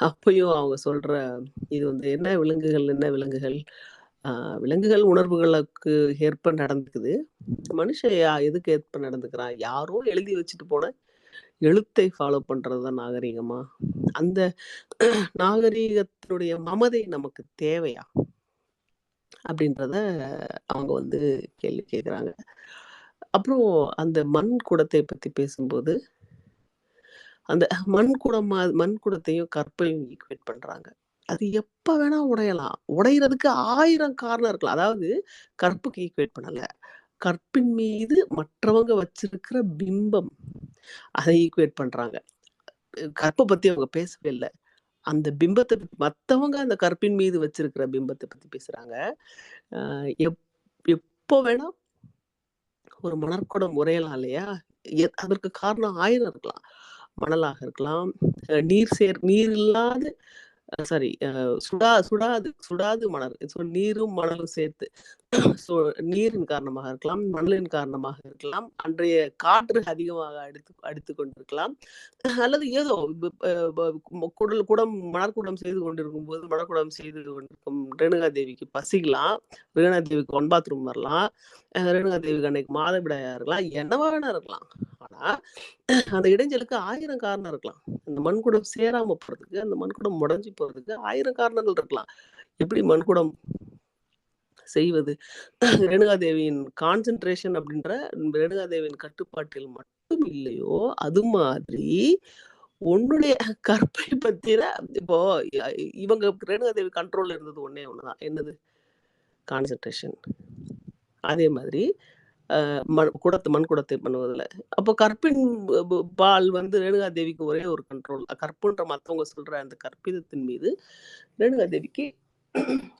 அப்பயும் அவங்க சொல்ற இது வந்து என்ன விலங்குகள், விலங்குகள் உணர்வுகளுக்கு ஏற்ப நடந்துக்குது, மனுஷன் எதுக்கு ஏற்ப நடந்துக்கிறான், யாரோ எழுதி வச்சுட்டு போன எழுத்தை ஃபாலோ பண்றதுதான் நாகரீகமா, அந்த நாகரீகத்தினுடைய மமதை நமக்கு தேவையா அப்படின்றத அவங்க வந்து கேள்வி கேட்குறாங்க. அப்புறம் அந்த மண் குடத்தை பத்தி பேசும்போது அந்த மண் குடத்தையும் கற்பையும் ஈக்குவேட் பண்றாங்க. அது எப்ப வேணா உடையலாம், உடையறதுக்கு 1000 காரணம் இருக்கலாம். அதாவது கற்புக்கு ஈக்குவேட் பண்ணல, கற்பின் மீது மற்றவங்க வச்சிருக்கிற பிம்பம் அதை ஈக்குவேட் பண்றாங்க. கற்பை பத்தி அவங்க பேசவே இல்லை, அந்த பிம்பத்தை மற்றவங்க அந்த கற்பின் மீது வச்சிருக்கிற பிம்பத்தை பத்தி பேசுறாங்க. எப்போ வேணா ஒரு மணற்குடம் உரையலாம் இல்லையா, அதற்கு காரணம் 1000 இருக்கலாம். மணலாக இருக்கலாம், நீர் இல்லாத சாரி சுடாது மணல். ஸோ நீரும் மணலும் சேர்த்து ஸோ நீரின் காரணமாக இருக்கலாம், மணலின் காரணமாக இருக்கலாம், அன்றைய காற்று அதிகமாக அடித்து கொண்டிருக்கலாம், அல்லது ஏதோ மணற்குடம் செய்து கொண்டிருக்கும் ரேணுகா தேவிக்கு பசிக்கலாம், ரேணுகா தேவிக்கு ஒன் பாத்ரூம் வரலாம், ரேணுகா தேவிக்கு அன்னைக்கு மாதவிடாயா இருக்கலாம், என்னவா வேணா இருக்கலாம். ஆனா அந்த இடைஞ்சலுக்கு 1000 காரணம் இருக்கலாம். அந்த மண்குடம் சேராம போறதுக்கு, அந்த மண்குடம் முடஞ்சி போறதுக்கு 1000 காரணங்கள் இருக்கலாம். எப்படி மண்குடம் செய்வது? ரேணுகா தேவியின் கான்சென்ட்ரேஷன் அப்படின்ற ரேணுகா தேவியின் கட்டுப்பாட்டில் மட்டும் இல்லையோ, அது மாதிரி உன்னுடைய கற்பை பத்தின இப்போ இவங்க ரேணுகா தேவி கண்ட்ரோல்ல இருந்தது ஒன்னே ஒண்ணுதான். என்னது? கான்சென்ட்ரேஷன். அதே மாதிரி மண்குடத்தை பண்ணுவதில் அப்போ கற்பின் பால் ரேணுகா தேவிக்கு ஒரே ஒரு கண்ட்ரோல். கற்புன்ற மற்றவங்க சொல்ற அந்த கற்பிதத்தின் மீது ரேணுகா தேவிக்கு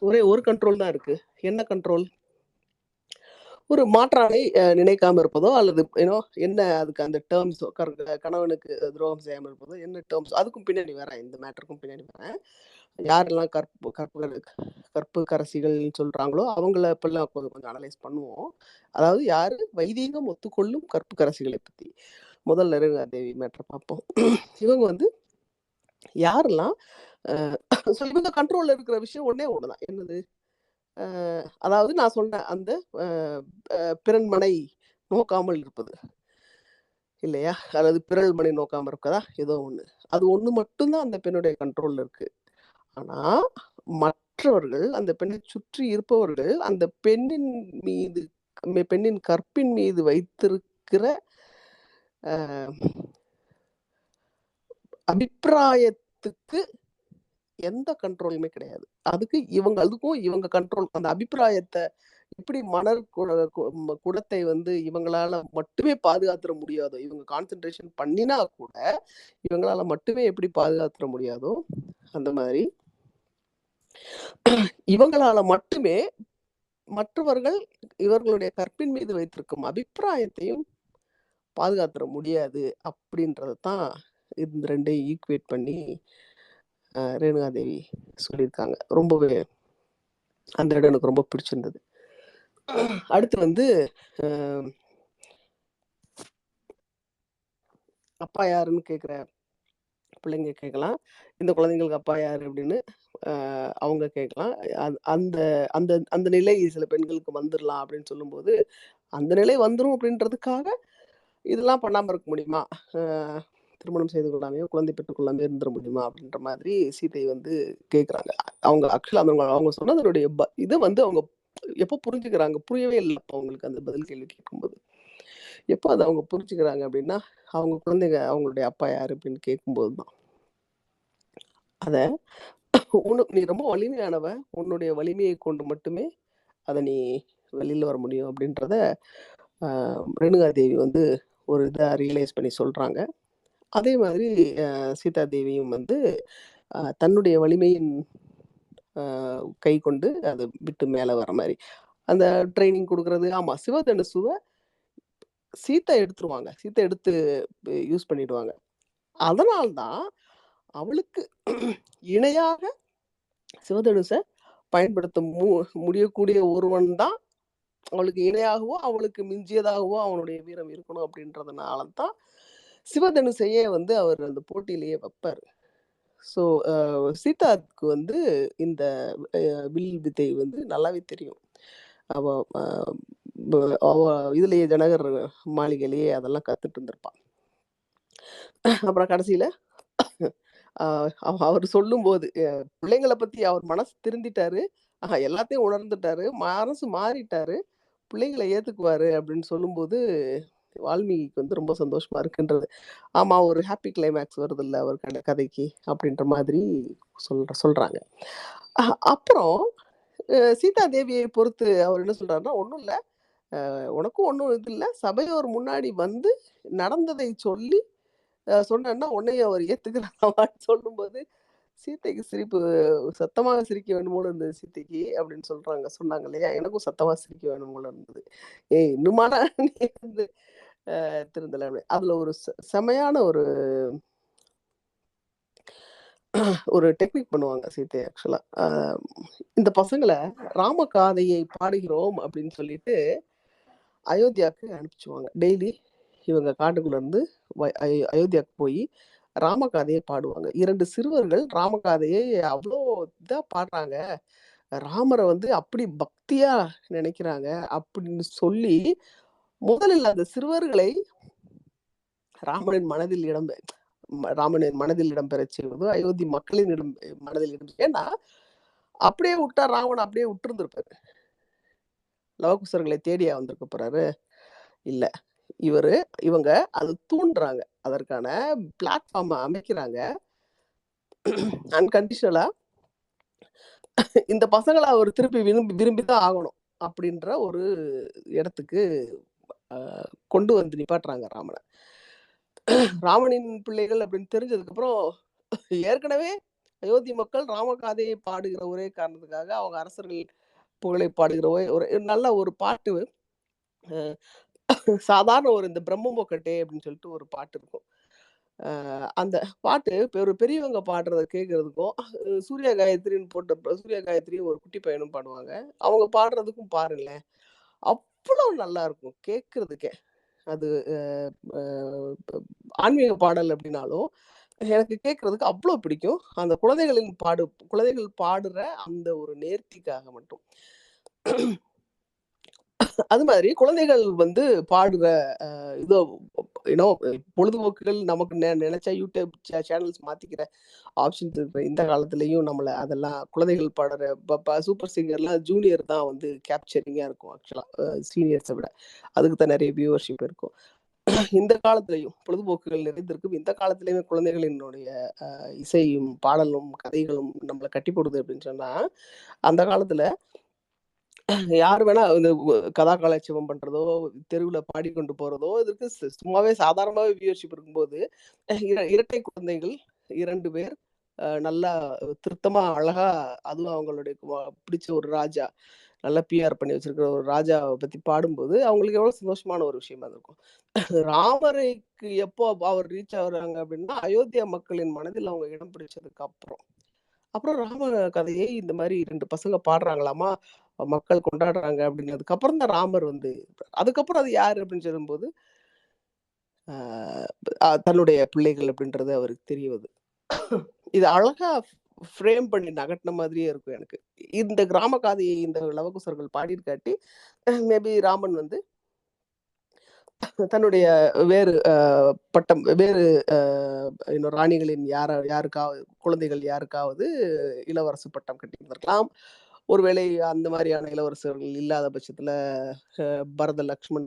ஒரே ஒரு கண்ட்ரோல் தான் இருக்கு. என்ன கண்ட்ரோல்? ஒரு மாற்றானை நினைக்காம இருப்பதோ, அல்லது என்ன அதுக்கு அந்த டேர்ம்ஸ், கணவனுக்கு துரோகம் செய்யாமல் இருப்பதோ, என்ன டேர்ம்ஸ், அதுக்கும் பின்னாடி வரேன், இந்த மேட்டருக்கும் பின்னாடி வரேன். யாரெல்லாம் கற்பு கரசிகள் சொல்றாங்களோ அவங்கள இப்பெல்லாம் கொஞ்சம் அனலைஸ் பண்ணுவோம். அதாவது யாரு வைதீகம் ஒத்துக்கொள்ளும் கற்பு கரசிகளை பத்தி முதல்ல ரேணுகா தேவி மேட்டரை பார்ப்போம். இவங்க யாரெல்லாம் இவங்க கண்ட்ரோல்ல இருக்கிற விஷயம் ஒன்னே ஒண்ணுதான். என்னது? அதாவது நான் சொன்ன அந்த பிறன்மனை நோக்காமல் இருப்பது இல்லையா, அல்லது பிறல் மனை நோக்காம இருக்கதா, ஏதோ ஒண்ணு. அது ஒண்ணு மட்டும்தான் அந்த பெண்ணுடைய கண்ட்ரோல்ல இருக்கு. ஆனா மற்றவர்கள், அந்த பெண்ணை சுற்றி இருப்பவர்கள் அந்த பெண்ணின் கற்பின் மீது வைத்திருக்கிற அபிப்பிராயத்துக்கு எந்த கண்ட்ரோலுமே கிடையாது. அதுக்கும் இவங்க கண்ட்ரோல். அந்த அபிப்பிராயத்தை எப்படி குடத்தை இவங்களால மட்டுமே பாதுகாத்துற முடியாதோ, இவங்க கான்சென்ட்ரேஷன் பண்ணினா கூட இவங்களால மட்டுமே எப்படி பாதுகாத்துற முடியாதோ, அந்த மாதிரி இவங்களால மட்டுமே மற்றவர்கள் இவர்களுடைய கற்பின் மீது வைத்திருக்கும் அபிப்பிராயத்தையும் பாதுகாத்துற முடியாது. அப்படின்றதான் இந்த ரெண்டையும் ஈக்குவேட் பண்ணி ரேணுகா தேவி சொல்லியிருக்காங்க. ரொம்பவே அந்த இடம் எனக்கு ரொம்ப பிடிச்சிருந்தது. அடுத்து அப்பா யாருன்னு கேட்குற பிள்ளைங்க கேட்கலாம். இந்த குழந்தைங்களுக்கு அப்பா யாரு அப்படின்னு அவங்க கேட்கலாம். அந்த அந்த அந்த நிலை சில பெண்களுக்கு வந்துடலாம் அப்படின்னு சொல்லும்போது, அந்த நிலை வந்துடும் அப்படின்றதுக்காக இதெல்லாம் பண்ணாம இருக்க முடியுமா? திருமணம் செய்து கொள்ளாமையோ குழந்தை பெற்றுக்கொள்ளாமே இருந்துட முடியுமா அப்படின்ற மாதிரி சீதை கேட்குறாங்க. அவங்க ஆக்சுவலாக அவங்க சொன்னதனுடைய இதை அவங்க எப்போ புரிஞ்சுக்கிறாங்க? புரியவே இல்லை அப்போ அவங்களுக்கு அந்த பதில் கேள்வி கேட்கும்போது. எப்போ அதை அவங்க புரிஞ்சுக்கிறாங்க அப்படின்னா, அவங்க குழந்தைங்க அவங்களுடைய அப்பா யாரு அப்படின்னு கேட்கும்போது தான். அத நீ ரொம்ப வலிமையானவ, உன்னுடைய வலிமையை கொண்டு மட்டுமே அதை நீ வெளியில வர முடியும் அப்படின்றத ரேணுகா தேவி ஒரு இதை ரியலைஸ் பண்ணி சொல்றாங்க. அதே மாதிரி சீதா தேவியும் தன்னுடைய வலிமையின் கை கொண்டு அதை விட்டு மேலே வர மாதிரி அந்த ட்ரைனிங் கொடுக்கறது. ஆமா, சிவதனுசுவை சீத்தை எடுத்துருவாங்க, சீத்தை எடுத்து யூஸ் பண்ணிடுவாங்க. அதனால்தான் அவளுக்கு இணையாக சிவதனுசை பயன்படுத்த முடியக்கூடிய ஒருவன் தான் அவளுக்கு இணையாகவோ அவளுக்கு மிஞ்சியதாகவோ அவனுடைய வீரம் இருக்கணும் அப்படின்றதுனால தான் சிவதனுசையே அவர் அந்த போட்டியிலேயே வைப்பார். ஸோ சீதாவுக்கு இந்த வில் வித்தை நல்லாவே தெரியும். அவ இதுலயே ஜனகர் மாளிகையிலேயே அதெல்லாம் கத்துட்டு இருந்திருப்பான். அப்புறம் கடைசியில அவர் சொல்லும் போது பிள்ளைங்களை பத்தி அவர் மனசு திருந்திட்டாரு, எல்லாத்தையும் உணர்ந்துட்டாரு, மனசு மாறிட்டாரு, பிள்ளைங்களை ஏத்துக்குவாரு அப்படின்னு சொல்லும்போது வால்மீகிக்கு ரொம்ப சந்தோஷமா இருக்குன்றது. ஆமா, ஒரு ஹாப்பி கிளைமேக்ஸ் வருது இல்ல அவர் கதைக்கு அப்படின்ற மாதிரி சொல்றாங்க. அப்புறம் சீதா தேவியை பொறுத்து அவர் என்ன சொல்றாருன்னா, ஒன்றும் இல்லை, உனக்கும் ஒன்றும் இது இல்லை, சபையோர் முன்னாடி நடந்ததை சொல்லி சொன்னா உன்னையும் அவர் ஏத்துக்கிறான்னு சொல்லும்போது சீத்தைக்கு சிரிப்பு, சத்தமாக சிரிக்க வேணும் போல இருந்தது சீத்தைக்கு அப்படின்னு சொன்னாங்க இல்லையா, எனக்கும் சத்தமா சிரிக்க வேணும் போல இருந்தது. இன்னுமாடா நீ திருந்தல. அதுல ஒரு செமையான ஒரு டெக்னிக் பண்ணுவாங்க சீத்தை. ஆக்சுவலா இந்த பசங்களை ராமகாதையை பாடுகிறோம் அப்படின்னு சொல்லிட்டு அயோத்தியாவுக்கு அனுப்பிச்சுவாங்க. டெய்லி இவங்க காட்டுக்குள்ள இருந்து அயோத்தியாவுக்கு போய் ராமகாதையை பாடுவாங்க. 2 சிறுவர்கள் ராமகாதையை அவ்வளோ இதா பாடுறாங்க, ராமரை வந்து அப்படி பக்தியா நினைக்கிறாங்க அப்படின்னு சொல்லி முதலில் அந்த சிறுவர்களை ராமனின் மனதில் இடம்பெற செய்வது அயோத்தி மக்களின் மனதில் இடம். ஏன்னா அப்படியே விட்டா ராவணன் அப்படியே விட்டுருந்துருப்பாரு, லவகுசர்களை தேடியா வந்திருக்க போறாரு. இல்ல, இவங்க அது தூண்டுறாங்க, அதற்கான பிளாட்ஃபார்ம் அமைக்கிறாங்க. அன்கண்டிஷனலா இந்த பசங்களை அவர் திருப்பி விரும்பிதான் ஆகணும் அப்படின்ற ஒரு இடத்துக்கு கொண்டு வந்து நிப்பாட்டுறாங்க ராமனை. ராமனின் பிள்ளைகள் அப்படின்னு தெரிஞ்சதுக்கு அப்புறம் ஏற்கனவே அயோத்தி மக்கள் ராமகாதையை பாடுகிற ஒரே காரணத்துக்காக அவங்க அரசர்கள் புகழை பாடுகிற ஒரு நல்ல ஒரு பாட்டு, சாதாரண ஒரு இந்த பிரம்மமொக்கட்டே அப்படின்னு சொல்லிட்டு ஒரு பாட்டு இருக்கும். அந்த பாட்டு ஒரு பெரியவங்க பாடுறத கேட்கறதுக்கும், சூர்யா காயத்ரி ஒரு குட்டி பையனும் பாடுவாங்க, அவங்க பாடுறதுக்கும் பாருங்களேன், அவ்வளோ நல்லா இருக்கும் கேட்கறதுக்கே. அது ஆன்மீக பாடல் அப்படின்னாலும் எனக்கு கேட்கறதுக்கு அவ்வளோ பிடிக்கும். அந்த குழந்தைகள் பாடுற அந்த ஒரு நேர்த்திக்காக மட்டும். அது மாதிரி குழந்தைகள் வந்து பாடுற இதோ பொழுதுபோக்குகள் நமக்கு நினைச்சா யூடியூப் சேனல்ஸ் மாத்திக்கிற ஆப்ஷன்ஸ் இருக்கிற இந்த காலத்துலயும் நம்மள அதெல்லாம் குழந்தைகள் பாடுற சூப்பர் சிங்கர்லாம் ஜூனியர் தான் வந்து கேப்சரிங்கா இருக்கும். ஆக்சுவலா சீனியர்ஸை விட அதுக்கு தான் நிறைய வியூவர்ஷிப் இருக்கும். இந்த காலத்திலையும் பொழுதுபோக்குகள் நிறைந்திருக்கும். இந்த காலத்திலயுமே குழந்தைகளினுடைய இசையும் பாடலும் கதைகளும் நம்மளை கட்டி போடுது அப்படின்னு சொன்னா, அந்த காலத்துல யார் வேணா இந்த கதா கலாட்சேபம் பண்றதோ, தெருவுல பாடிக்கொண்டு போறதோ, இதற்கு சும்மாவே சாதாரணமாவே வியூவர்ஷிப் இருக்கும்போது, இரட்டை குழந்தைகள் 2 பேர் நல்லா திருத்தமா அழகா, அதுவும் அவங்களுடைய பிடிச்ச ஒரு ராஜா, நல்லா பிஆர் பண்ணி வச்சிருக்கிற ஒரு ராஜாவை பத்தி பாடும்போது அவங்களுக்கு எவ்வளவு சந்தோஷமான ஒரு விஷயமா இருக்கும். ராமரைக்கு எப்போ அவர் ரீச் ஆகுறாங்க அப்படின்னா, அயோத்தியா மக்களின் மனதில் அவங்க இடம் பிடிச்சதுக்கு அப்புறம் ராம கதையை இந்த மாதிரி 2 பசங்க பாடுறாங்களாமா, மக்கள் கொண்டாடுறாங்க அப்படிங்கிறதுக்கு அப்புறம் தான் ராமர் வந்து, அதுக்கப்புறம் அது யாரு அப்படின்னு சொல்லும்போது தன்னுடைய பிள்ளைகள் அப்படின்றது அவருக்கு தெரிய வருது. இது அழகா ஃப்ரேம் பண்ணி நகட்டின மாதிரியே இருக்கும் எனக்கு. இந்த கிராம காதையை இந்த லவகுசர்கள் பாடியிருக்காட்டி மேபி ராமன் வந்து தன்னுடைய வேறு ராணிகளின் குழந்தைகள் யாருக்காவது இளவரசு பட்டம் கட்டியிருந்திருக்கலாம். ஒருவேளை அந்த மாதிரியான இளவரசர்கள் இல்லாத பட்சத்துல பரத லக்ஷ்மண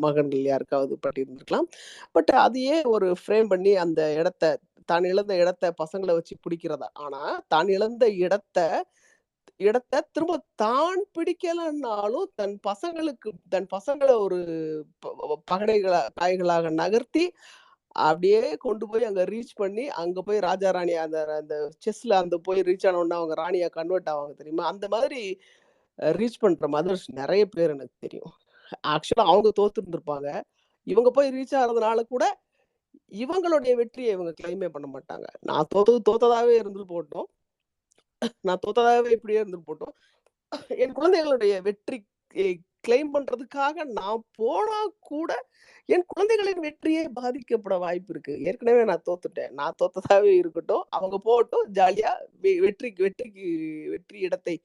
மகன்கள் யாருக்காவது பட்டிருந்திருக்கலாம். பட் அதையே ஒரு ஃப்ரேம் பண்ணி அந்த இடத்த, தான் இழந்த இடத்த பசங்களை வச்சு பிடிக்கிறதா. ஆனா தான் இழந்த இடத்த திரும்ப தான் பிடிக்கலன்னாலும் தன் பசங்களை ஒரு காய்களாக நகர்த்தி அப்படியே கொண்டு போய் அங்க ரீச் பண்ணி, அங்க போய் ராஜா ராணி அந்த செஸ்ல அந்த போய் ரீச் ஆனோன்னா அவங்க ராணியா கன்வெர்ட் ஆவாங்க தெரியுமா, அந்த மாதிரி ரீச் பண்ற மதர்ஸ் நிறைய பேர் எனக்கு தெரியும். ஆக்சுவலா அவங்க தோத்து இருந்திருப்பாங்க, இவங்க போய் ரீச் ஆகிறதுனால கூட இவங்களுடைய வெற்றியை இவங்க கிளைமே பண்ண மாட்டாங்க. நான் தோத்ததாவே இருந்துட்டு போட்டோம், நான் தோத்ததாவே இப்படியே இருந்துட்டு போட்டோம், என் குழந்தைகளுடைய வெற்றி கிளைம் பண்றதுக்காக நான் போனா கூட என் குழந்தைகளின் வெற்றியை பாதிக்கப்பட வாய்ப்பு இருக்கு. ஏற்கனவே நான் தோத்துட்டேன், நான் தோத்ததாவே இருக்கட்டும், அவங்க போகட்டும் ஜாலியா, வெற்றி இடத்தை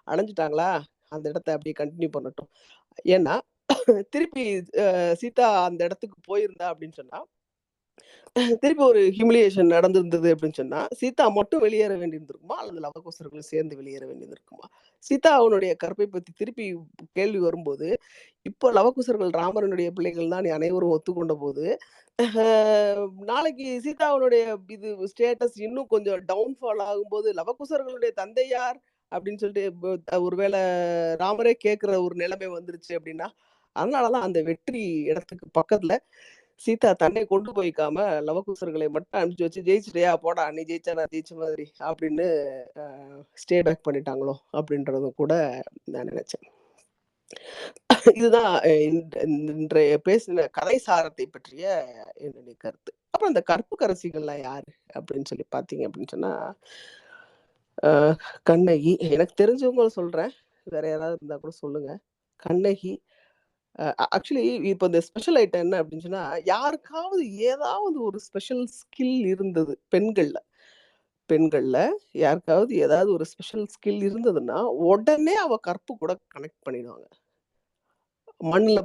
அடைஞ்சிட்டாங்களா, அந்த இடத்தை அப்படியே கண்டினியூ பண்ணட்டும். ஏன்னா திருப்பி சீதா அந்த இடத்துக்கு போயிருந்தா அப்படின்னு சொன்னா, திருப்பி ஒரு ஹியூமிலியேஷன் நடந்திருந்தது அப்படின்னு சொன்னா, சீதா மட்டும் வெளியேற வேண்டியிருந்திருக்குமா அல்லது லவகுசர்களும் சேர்ந்து வெளியேற வேண்டியிருக்குமா? சீதா அவனுடைய கற்பை பத்தி திருப்பி கேள்வி வரும்போது, இப்போ லவகுசர்கள் ராமரனுடைய பிள்ளைகள் தான் அனைவரும் ஒத்துக்கொண்ட போது, நாளைக்கு சீதாவனுடைய இது ஸ்டேட்டஸ் இன்னும் கொஞ்சம் டவுன்ஃபால் ஆகும்போது, லவகுசர்களுடைய தந்தை யார் அப்படின்னு சொல்லிட்டு ஒருவேளை ராமரே கேட்கிற ஒரு நிலைமை வந்துருச்சு அப்படின்னா, அதனாலதான் அந்த வெற்றி இடத்துக்கு பக்கத்துல சீதா தன்னை கொண்டு போய்க்காம லவகுசர்களை மட்டும் அனுப்பிச்சு வச்சு, ஜெயிச்சிட்டியா போடா, நீ ஜெயிச்சா நான் ஜெயிச்ச மாதிரி அப்படின்னு ஸ்டே பேக் பண்ணிட்டாங்களோ அப்படின்றதும் கூட நான் நினைச்சேன். இதுதான் இன்றைய பேசின கதை சாரத்தை பற்றிய என்னுடைய கருத்து. அப்புறம் இந்த கற்புக்கரசிகள்லாம் யாரு அப்படின்னு சொல்லி பார்த்தீங்க அப்படின்னு சொன்னா, கண்ணகி, எனக்கு தெரிஞ்சவங்க சொல்றேன், வேற யாராவது இருந்தா கூட சொல்லுங்க. கண்ணகி, ஆக்சுவலி இப்போ இந்த ஸ்பெஷல் ஐட்டம் என்ன அப்படின்னு சொன்னா, யாருக்காவது ஏதாவது ஒரு ஸ்பெஷல் ஸ்கில் இருந்தது பெண்கள்ல யாருக்காவது ஏதாவது ஒரு ஸ்பெஷல் ஸ்கில் இருந்ததுன்னா உடனே அவ கற்பு கூட கனெக்ட் பண்ணிடுவாங்க. மண்ணுல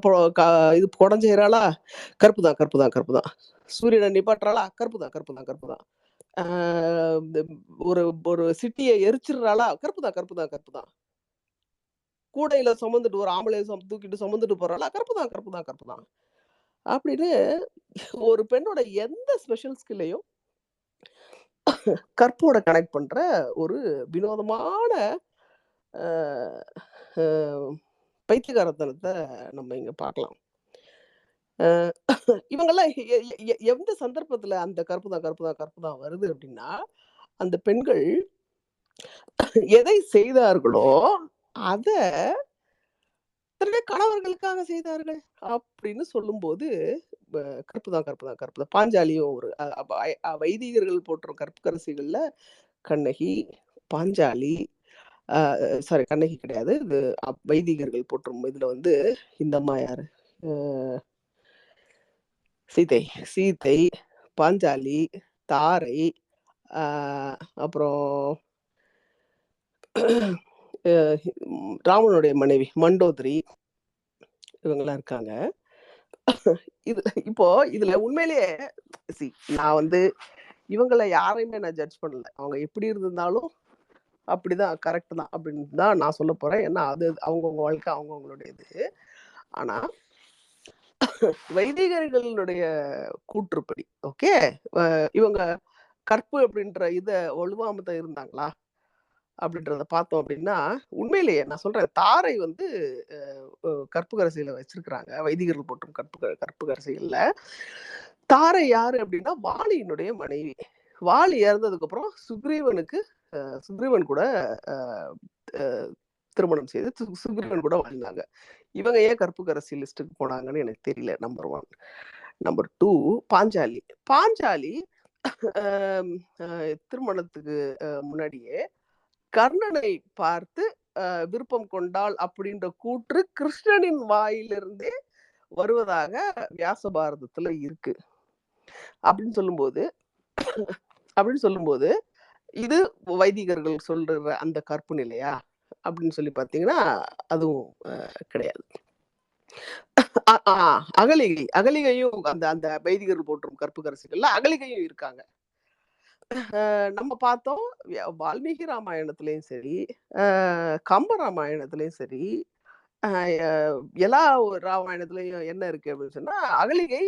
இது குடஞ்செய்றாளா, கருப்பு தான். சூரியனை நிப்பாட்டுறாளா, கருப்பு தான். ஒரு ஒரு சிட்டியை எரிச்சிடுறாளா, கருப்பு தான். கூடையில சுமந்துட்டு ஒரு ஆம்பளை தூக்கிட்டு சுமந்துட்டு போறாளா, கருப்பு தான். அப்படின்னு ஒரு பெண்ணோட எந்த ஸ்பெஷல் ஸ்கில்லையும் கற்போட கனெக்ட் பண்ற ஒரு வினோதமான பைத்தியகாரத்தனத்தை நம்ம இங்க பார்க்கலாம். இவங்கெல்லாம் எந்த சந்தர்ப்பத்துல அந்த கருப்பு தான் வருது அப்படின்னா, அந்த பெண்கள் எதை செய்தார்களோ அத தன்னுடைய கணவர்களுக்காக செய்தார்கள் அப்படின்னு சொல்லும்போது கருப்பு தான். பாஞ்சாலியும் ஒரு வைதிகர்கள் போற்றும் கற்புக்கரசிகள்ல கண்ணகி, பாஞ்சாலி, சாரி கண்ணகி கிடையாது, இது வைதிகர்கள் போற்றும் இதுல வந்து இந்த அம்மா யாரு, சீதை, பாஞ்சாலி, தாரை, அப்புறம் ராமனுடைய மனைவி மண்டோதரி, இவங்கெல்லாம் இருக்காங்க. இதுல உண்மையிலேயே நான் வந்து இவங்களை யாரையுமே நான் ஜட்ஜ் பண்ணல. அவங்க எப்படி இருந்தாலும் அப்படிதான், கரெக்ட் தான் அப்படின்னு தான் நான் சொல்ல போறேன். ஏன்னா அது அவங்கவுங்க வாழ்க்கை, அவங்கவுங்களுடைய இது. ஆனா வைதிகர்களுடைய கூற்றுப்படி ஓகே, இவங்க கற்பு அப்படின்ற இத ஒழுவாம இருந்தாங்களா அப்படின்றத பார்த்தோம் அப்படின்னா, உண்மையிலேயே நான் சொல்றேன், தாரை வந்து கற்புக்கரசியில வச்சிருக்கிறாங்க, வைதிகர்கள் போற்றும் கற்புக்கரசிகள்ல. தாரை யாரு அப்படின்னா வாலியினுடைய மனைவி. வாலி இறந்ததுக்கு அப்புறம் சுக்ரீவன் கூட திருமணம் செய்து சுக்ரீவன் கூட வாழ்ந்தாங்க. இவங்க ஏன் கற்புக்கரசி லிஸ்டுக்கு போனாங்கன்னு எனக்கு தெரியல. நம்பர் 1. நம்பர் 2, பாஞ்சாலி திருமணத்துக்கு முன்னாடியே கர்ணனை பார்த்து விருப்பம் கொண்டாள் அப்படின்ற கூற்று கிருஷ்ணனின் வாயிலிருந்தே வருவதாக வியாச பாரதத்துல இருக்கு. அப்படின்னு சொல்லும்போது இது வைதிகர்கள் சொல்ற அந்த கற்பு நிலையா அப்படின்னு சொல்லி பாத்தீங்கன்னா அதுவும் கிடையாது. அகலிகையும் அந்த வைதிகர்கள் போற்றும் கற்புக்கரசிகள்ல அகலிகையும் இருக்காங்க. நம்ம பார்த்தோம், வால்மீகி ராமாயணத்திலயும் சரி, கம்ப ராமாயணத்திலயும் சரி, எல்லா ராமாயணத்திலயும் என்ன இருக்கு அப்படின்னு சொன்னா, அகலிகை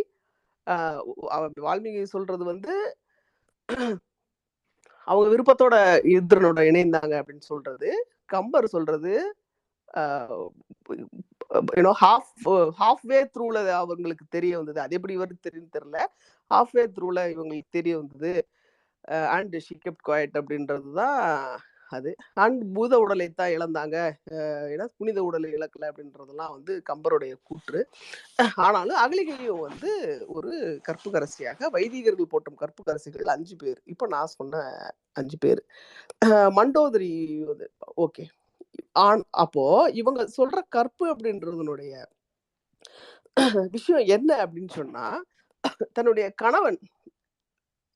வால்மீகி சொல்றது வந்து அவங்க விருப்பத்தோட இந்திரனோட இணைந்தாங்க அப்படின்னு சொல்றது, கம்பர் சொல்றது ஹாஃப்வே த்ரூல அவங்களுக்கு தெரிய வந்தது. அது எப்படி இவருக்கு தெரியும் தெரியல, ஹாஃப்வே த்ரூல இவங்களுக்கு தெரிய வந்தது. அண்ட் ஷி கெப்ட் குவைட் அப்படின்றதுதான் அது. அண்ட் பூத உடலை தான் இழந்தாங்க, ஏன்னா புனித உடலை இழக்கல அப்படின்றதெல்லாம் வந்து கம்பருடைய கூற்று. ஆனாலும் அகலிகையும் வந்து ஒரு கற்புக்கரசியாக வைதிகர்கள் போற்றும் கற்புக்கரசிகள் 5 பேர். இப்ப நான் சொன்ன 5 பேர். மண்டோதரி ஓகே. அப்போ இவங்க சொல்ற கற்பு அப்படின்றதனுடைய விஷயம் என்ன அப்படின்னு சொன்னா, தன்னுடைய கணவன்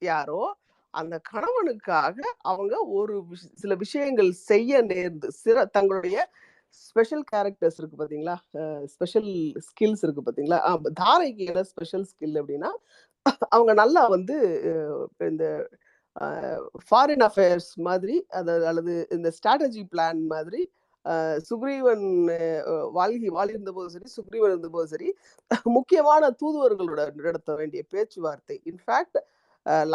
யாரோ அந்த கணவனுக்காக அவங்க ஒரு சில விஷயங்கள் செய்ய நேர்ந்து தங்களுடைய ஸ்பெஷல் கேரக்டர்ஸ் இருக்கு பாத்தீங்களா, ஸ்பெஷல் ஸ்கில்ஸ் இருக்கு பாத்தீங்களா. தாரைக்கு என்ன ஸ்பெஷல் ஸ்கில் அப்படின்னா, அவங்க நல்லா வந்து இந்த ஃபாரின் அஃபேர்ஸ் மாதிரி அல்லது இந்த ஸ்ட்ராட்டஜி பிளான் மாதிரி சுக்ரீவன் இருந்த போதும் சரி, சுக்ரீவன் இருந்த போதும் சரி, முக்கியமான தூதுவர்களோட நடத்த வேண்டிய பேச்சுவார்த்தை. இன்ஃபேக்ட்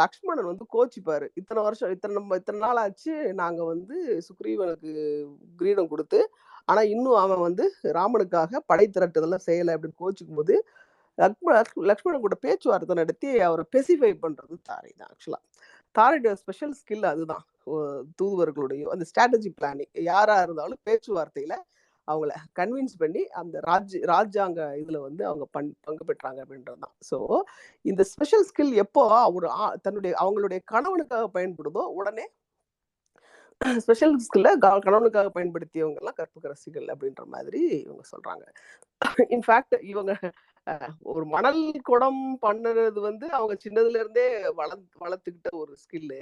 லக்ஷ்மணன் வந்து கோச்சிப்பாரு, இத்தனை நாள் ஆச்சு நாங்க வந்து சுக்ரீவனுக்கு கிரீடம் கொடுத்து, ஆனா இன்னும் அவன் வந்து ராமனுக்காக படை திரட்டுதெல்லாம் செய்யலை அப்படின்னு கோச்சிக்கும் போது லக்ஷ்மணன் கூட பேச்சுவார்த்தை நடத்தி அவரை ஸ்பெசிஃபை பண்றது தாரை தான். ஆக்சுவலா தாரையோட ஸ்பெஷல் ஸ்கில் அதுதான். தூதுவர்களுடைய அந்த ஸ்ட்ராட்டஜி பிளானிங், யாரா இருந்தாலும் பேச்சுவார்த்தையில அவங்கள கன்வின்ஸ் பண்ணி அந்த ராஜாங்க இதுல வந்து அவங்க பங்கு பெற்றாங்க அப்படின்றதுதான். ஸோ இந்த ஸ்பெஷல் ஸ்கில் எப்போ ஒரு தன்னுடைய அவங்களுடைய கணவனுக்காக பயன்படுதோ உடனே ஸ்பெஷல் ஸ்கில்ல கணவனுக்காக பயன்படுத்தியவங்க எல்லாம் கற்புக்கரசிகள் அப்படின்ற மாதிரி இவங்க சொல்றாங்க. இன்ஃபேக்ட் இவங்க ஒரு மணல் குடம் பண்ணுறது வந்து அவங்க சின்னதுல இருந்தே வளர்த்துக்கிட்ட ஒரு ஸ்கில்லு.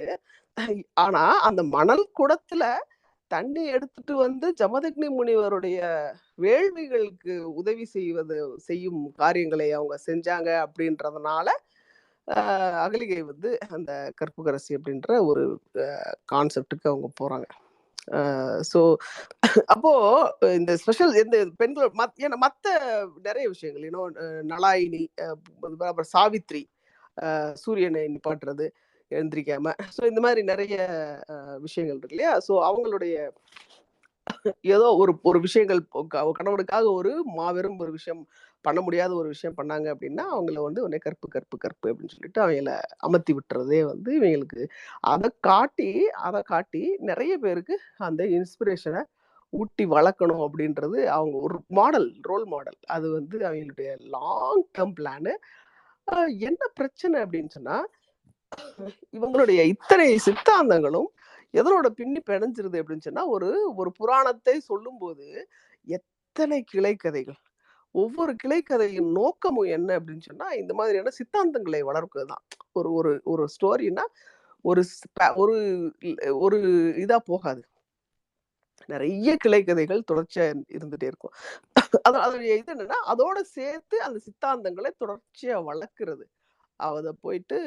ஆனா அந்த மணல் குடத்துல தண்ணி எடுத்துட்டு வந்து ஜமதக்னி முனிவருடைய வேள்விகளுக்கு உதவி செய்யும் காரியங்களை அவங்க செஞ்சாங்க அப்படின்றதுனால அகலிகை வந்து அந்த கற்புக்கரசி அப்படின்ற ஒரு கான்செப்டுக்கு அவங்க போறாங்க. ஸோ அப்போ இந்த ஸ்பெஷல் இந்த பெண்கள் ஏன்னா மற்ற நிறைய விஷயங்கள் இன்னும் நலாயினி, அப்புறம் சாவித்ரி, சூரியனை நிப்பாட்டுறது எழுந்திரிக்காம, ஸோ இந்த மாதிரி நிறைய விஷயங்கள் இருக்கு இல்லையா. ஸோ அவங்களுடைய ஏதோ ஒரு விஷயங்கள் கணவனுக்காக ஒரு மாபெரும் ஒரு விஷயம் பண்ண முடியாத ஒரு விஷயம் பண்ணாங்க அப்படின்னா அவங்கள வந்து உடனே கற்பு அப்படின்னு சொல்லிட்டு அவங்கள அமர்த்தி விட்டுறதே வந்து இவங்களுக்கு அதை காட்டி நிறைய பேருக்கு அந்த இன்ஸ்பிரேஷனை ஊட்டி வளர்க்கணும் அப்படின்றது அவங்க ஒரு ரோல் மாடல். அது வந்து அவங்களுடைய லாங் டேர்ம் பிளானு. என்ன பிரச்சனை அப்படின்னு சொன்னா இவங்களுடைய இத்தனை சித்தாந்தங்களும் எதனோட பின்னி பிணைஞ்சிருது அப்படின்னு சொன்னா ஒரு புராணத்தை சொல்லும் போது எத்தனை கிளை கதைகள், ஒவ்வொரு கிளை கதையின் நோக்கமும் என்ன அப்படின்னு சொன்னா இந்த மாதிரியான சித்தாந்தங்களை வளர்க்குறதுதான். ஒரு ஒரு ஒரு ஸ்டோரினா ஒரு ஒரு இதா போகாது, நிறைய கிளை கதைகள் தொடர்ச்சியா இருந்துட்டே இருக்கும். அதோடைய இது என்னன்னா அதோட சேர்த்து அந்த சித்தாந்தங்களை தொடர்ச்சியா வளர்க்கிறது, அதை போயிட்டு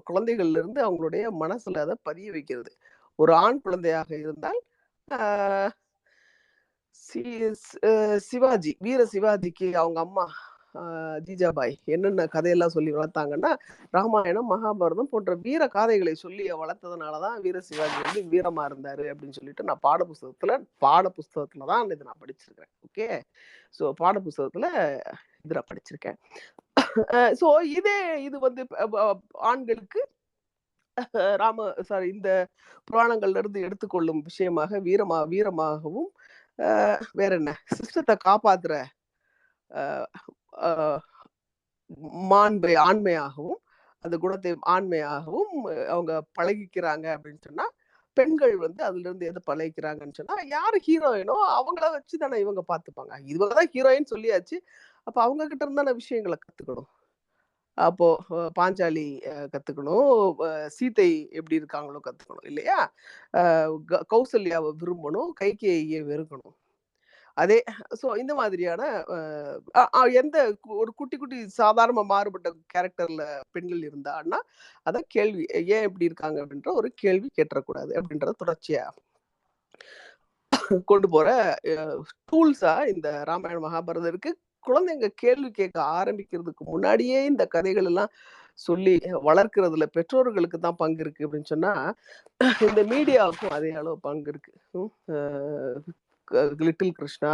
குழந்தைகள்ல இருந்து அவங்களுடைய மனசுல அதை பதிய வைக்கிறது. ஒரு ஆண் குழந்தையாக இருந்தால் சிவாஜி, வீர சிவாஜிக்கு அவங்க அம்மா ஜிஜாபாய் என்னென்ன கதையெல்லாம் சொல்லி வளர்த்தாங்கன்னா ராமாயணம், மகாபாரதம் போன்ற வீர காதைகளை சொல்லி வளர்த்ததுனாலதான் வீர சிவாஜி வந்து வீரமா இருந்தாரு அப்படின்னு சொல்லிட்டு நான் பாடப்புஸ்தகத்துலதான் இதை நான் படிச்சிருக்கேன். ஓகே, ஸோ பாடப்புஸ்தகத்துல இதில் படிச்சிருக்கேன். ஸோ இது வந்து ஆண்களுக்கு இந்த புராணங்கள்ல இருந்து எடுத்துக்கொள்ளும் விஷயமாக வீரமாகவும் வேற என்ன சிஸ்டத்தை காப்பாத்துற ஆண்மையாகவும் அந்த குணத்தை ஆண்மையாகவும் அவங்க பழகிக்கிறாங்க அப்படின்னு சொன்னா பெண்கள் வந்து அதுல இருந்து எது பழகிக்கிறாங்கன்னு சொன்னா யாரு ஹீரோயினோ அவங்கள வச்சுதானே இவங்க பார்த்துப்பாங்க. இவங்கதான் ஹீரோயின் சொல்லியாச்சு, அப்ப அவங்க கிட்ட இருந்தான விஷயங்களை கத்துக்கணும். அப்போ பாஞ்சாலி கத்துக்கணும், சீதை எப்படி இருக்காங்களோ கத்துக்கணும் இல்லையா, கௌசல்யாவை விரும்பணும், கைகேயியை வெறுக்கணும். அதே ஸோ இந்த மாதிரியான எந்த ஒரு குட்டி சாதாரண மாறுபட்ட கேரக்டர்ல பெண்கள் இருந்தான்னா அதான் கேள்வி, ஏன் இப்படி இருக்காங்க அப்படின்ற ஒரு கேள்வி கேட்டக்கூடாது அப்படின்றத தொடர்ச்சியா கொண்டு போற டூல்ஸா இந்த ராமாயண மகாபாரதம் இருக்கு. குழந்தைங்க கேள்வி கேட்க ஆரம்பிக்கிறதுக்கு முன்னாடியே இந்த கதைகள் எல்லாம் சொல்லி வளர்க்கறதுல பெற்றோர்களுக்கு தான் பங்கு இருக்கு அப்படின்னு சொன்னா இந்த மீடியாவுக்கும் அதே அளவு பங்கு இருக்கு. லிட்டில் கிருஷ்ணா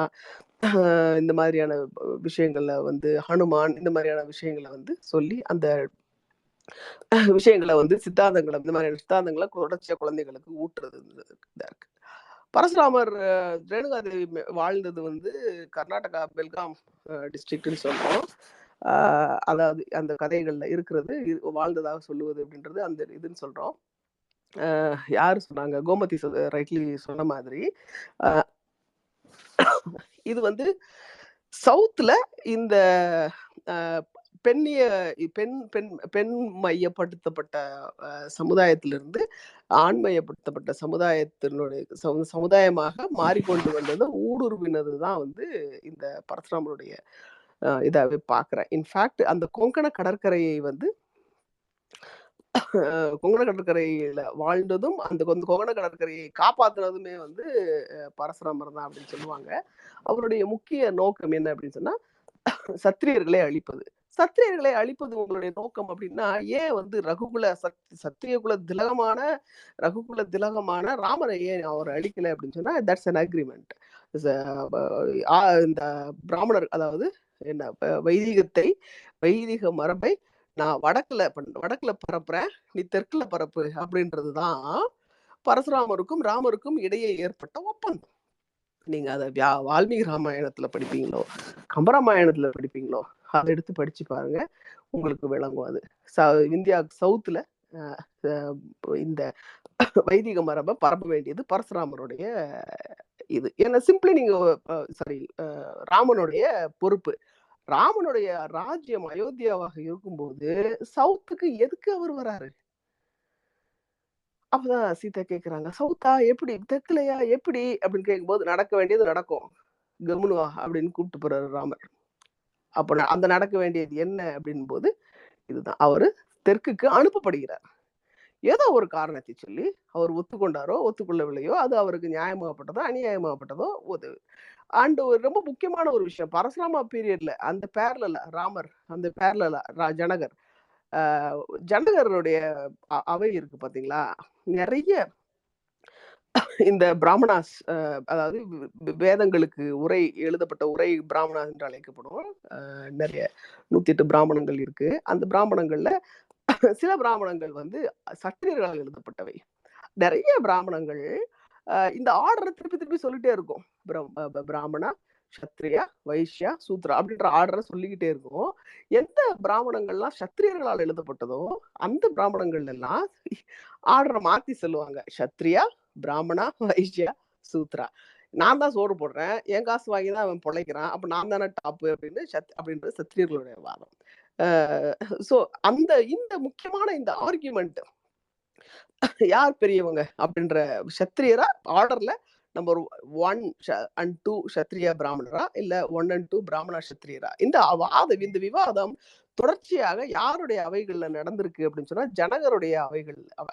இந்த மாதிரியான விஷயங்கள்ல வந்து ஹனுமான் இந்த மாதிரியான விஷயங்களை வந்து சொல்லி அந்த விஷயங்களை வந்து சித்தாந்தங்களை இந்த மாதிரியான சித்தாந்தங்களை தொடர்ச்சியா குழந்தைகளுக்கு ஊட்டுறது இதா இருக்கு. பரசுராமர் ரேணுகாதேவி வாழ்ந்தது வந்து கர்நாடகா பெல்காம் டிஸ்ட்ரிக்ட்னு சொல்றோம். அதாவது அந்த கதைகள்ல இருக்கிறது வாழ்ந்ததாக சொல்லுவது அப்படின்றது அந்த இதுன்னு சொல்றோம். யாரு சொன்னாங்க, கோமதி ரைட்லி சொன்ன மாதிரி இது வந்து சவுத்துல இந்த பெண் மையப்படுத்தப்பட்ட சமுதாயத்திலிருந்து ஆண்மையப்படுத்தப்பட்ட சமுதாயமாக மாறிக்கொண்டு வந்தது ஊடுருவினதுதான் வந்து இந்த பரசுராமனுடைய இதாவே பாக்குறேன். இன்ஃபேக்ட் அந்த கொங்கண கடற்கரையை வந்து கொங்கண கடற்கரையில வாழ்ந்ததும் அந்த கொங்கண கடற்கரையை காப்பாத்துனதுமே வந்து பரசுராமர் தான் அப்படின்னு சொல்லுவாங்க. அவருடைய முக்கிய நோக்கம் என்ன அப்படின்னு சொன்னா சத்திரியர்களை அழிப்பது. சத்திரியர்களை அழிப்பது உங்களுடைய நோக்கம் அப்படின்னா ஏன் வந்து சத்திரியகுல திலகமான ராமரை ஏன் அவர் அழிக்கல அப்படின்னு சொன்னா தட்ஸ் அன் அக்ரிமெண்ட். இந்த பிராமணர் அதாவது என்ன வைதிக மரபை நான் வடக்குல பரப்புறேன், நீ தெற்குல பரப்பு அப்படின்றதுதான் பரசுராமருக்கும் ராமருக்கும் இடையே ஏற்பட்ட ஒப்பந்தம். நீங்க அதை வால்மீகி ராமாயணத்துல படிப்பீங்களோ கம்பராமாயணத்துல படிப்பீங்களோ அதை எடுத்து படிச்சு பாருங்க, உங்களுக்கு விளங்கும். அது இந்தியா சவுத்துல இந்த வைதிக மரபை பரப்ப வேண்டியது பரசுராமருடைய இது. ஏன்னா சிம்பிளி நீங்க ராமனுடைய பொறுப்பு. ராமனுடைய ராஜ்யம் அயோத்தியாவாக இருக்கும்போது சவுத்துக்கு எதுக்கு அவர் வராரு? அப்பதான் சீதா கேக்குறாங்க, சவுத்தா எப்படி, தெற்குலையா எப்படி அப்படின்னு கேட்கும்போது, நடக்க வேண்டியது நடக்கும், கம்முனுவா அப்படின்னு கூப்பிட்டு போறாரு ராமர். அப்ப அந்த நடக்க வேண்டியது என்ன அப்படின் போது இதுதான், அவரு தெற்குக்கு அனுப்பப்படுகிறார். ஏதோ ஒரு காரணத்தை சொல்லி அவர் ஒத்துக்கொண்டாரோ ஒத்துக்கொள்ளவில்லையோ, அது அவருக்கு நியாயமாகப்பட்டதோ அநியாயமாகப்பட்டதோ அண்ட் ஒரு ரொம்ப முக்கியமான ஒரு விஷயம், பரசுராமா பீரியட்ல அந்த பேர்ல ராமர், அந்த பேர்ல ஜனகர், ஜனகருடைய அவை இருக்கு பாத்தீங்களா, நிறைய இந்த பிராமணாஸ், அதாவது வேதங்களுக்கு உரை எழுதப்பட்ட உரை பிராமணா என்று அழைக்கப்படும். நிறைய 108 பிராமணங்கள் இருக்கு. அந்த பிராமணங்கள்ல சில பிராமணங்கள் வந்து சத்திரியர்களால் எழுதப்பட்டவை. நிறைய பிராமணங்கள் இந்த ஆர்டரை திருப்பி திருப்பி சொல்லிட்டே இருக்கும். பிராமணா, சத்திரியா, வைஷ்யா, சூத்ரா அப்படின்ற ஆர்டரை சொல்லிக்கிட்டே இருக்கும். எந்த பிராமணங்கள்லாம் சத்திரியர்களால் எழுதப்பட்டதோ அந்த பிராமணங்கள் எல்லாம் ஆர்டரை மாத்தி சொல்லுவாங்க. சத்திரியா, பிராமணா, வைஷ்யா, சூத்ரா. நான் தான் சோறு போடுறேன், என் காசு வாங்கி தான் அவன் பொழைக்கிறான், அப்ப நான் தானே டாப்பு அப்படின்னு அப்படின்றது சத்திரியர்களுடைய வாதம். சோ அந்த இந்த முக்கியமான இந்த ஆர்கியூமெண்ட், யார் பெரியவங்க அப்படின்ற சத்திரியரா ஆர்டர்ல நம்பர் 1 and 2 சத்திரியா பிராமணரா, இல்ல 1 and 2 பிராமணா சத்திரியரா, இந்த விவாதம் தொடர்ச்சியாக யாருடைய அவைகள்ல நடந்திருக்கு அப்படின்னு சொன்னா ஜனகருடைய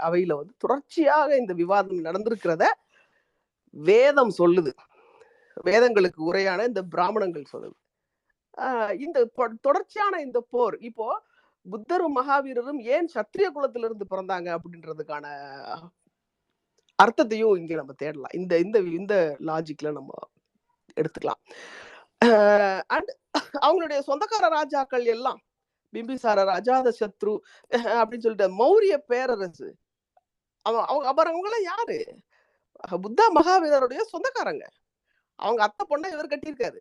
அவையில வந்து தொடர்ச்சியாக இந்த விவாதம் நடந்திருக்கிறத வேதம் சொல்லுது. வேதங்களுக்கு உரையான இந்த பிராமணங்கள் சொல்லுது. இந்த தொடர்ச்சியான இந்த போர், இப்போ புத்தரும் மகாவீரரும் ஏன் சத்திரிய குலத்திலிருந்து பிறந்தாங்க அப்படின்றதுக்கான அர்த்தத்தையும் இங்க நம்ம தேடலாம். இந்த இந்த இந்த லாஜிக்ல நம்ம எடுத்துக்கலாம். அண்ட் அவங்களுடைய சொந்தக்கார ராஜாக்கள் எல்லாம் பிம்பிசாரர், அஜாத சத்ரு அப்படின்னு சொல்லிட்டு மௌரிய பேரரசு, அவங்க எல்லாம் யாரு? புத்தா மகாவீரருடைய சொந்தக்காரங்க. அவங்க அத்தை பொண்ணை இவர் கட்டியிருக்காரு.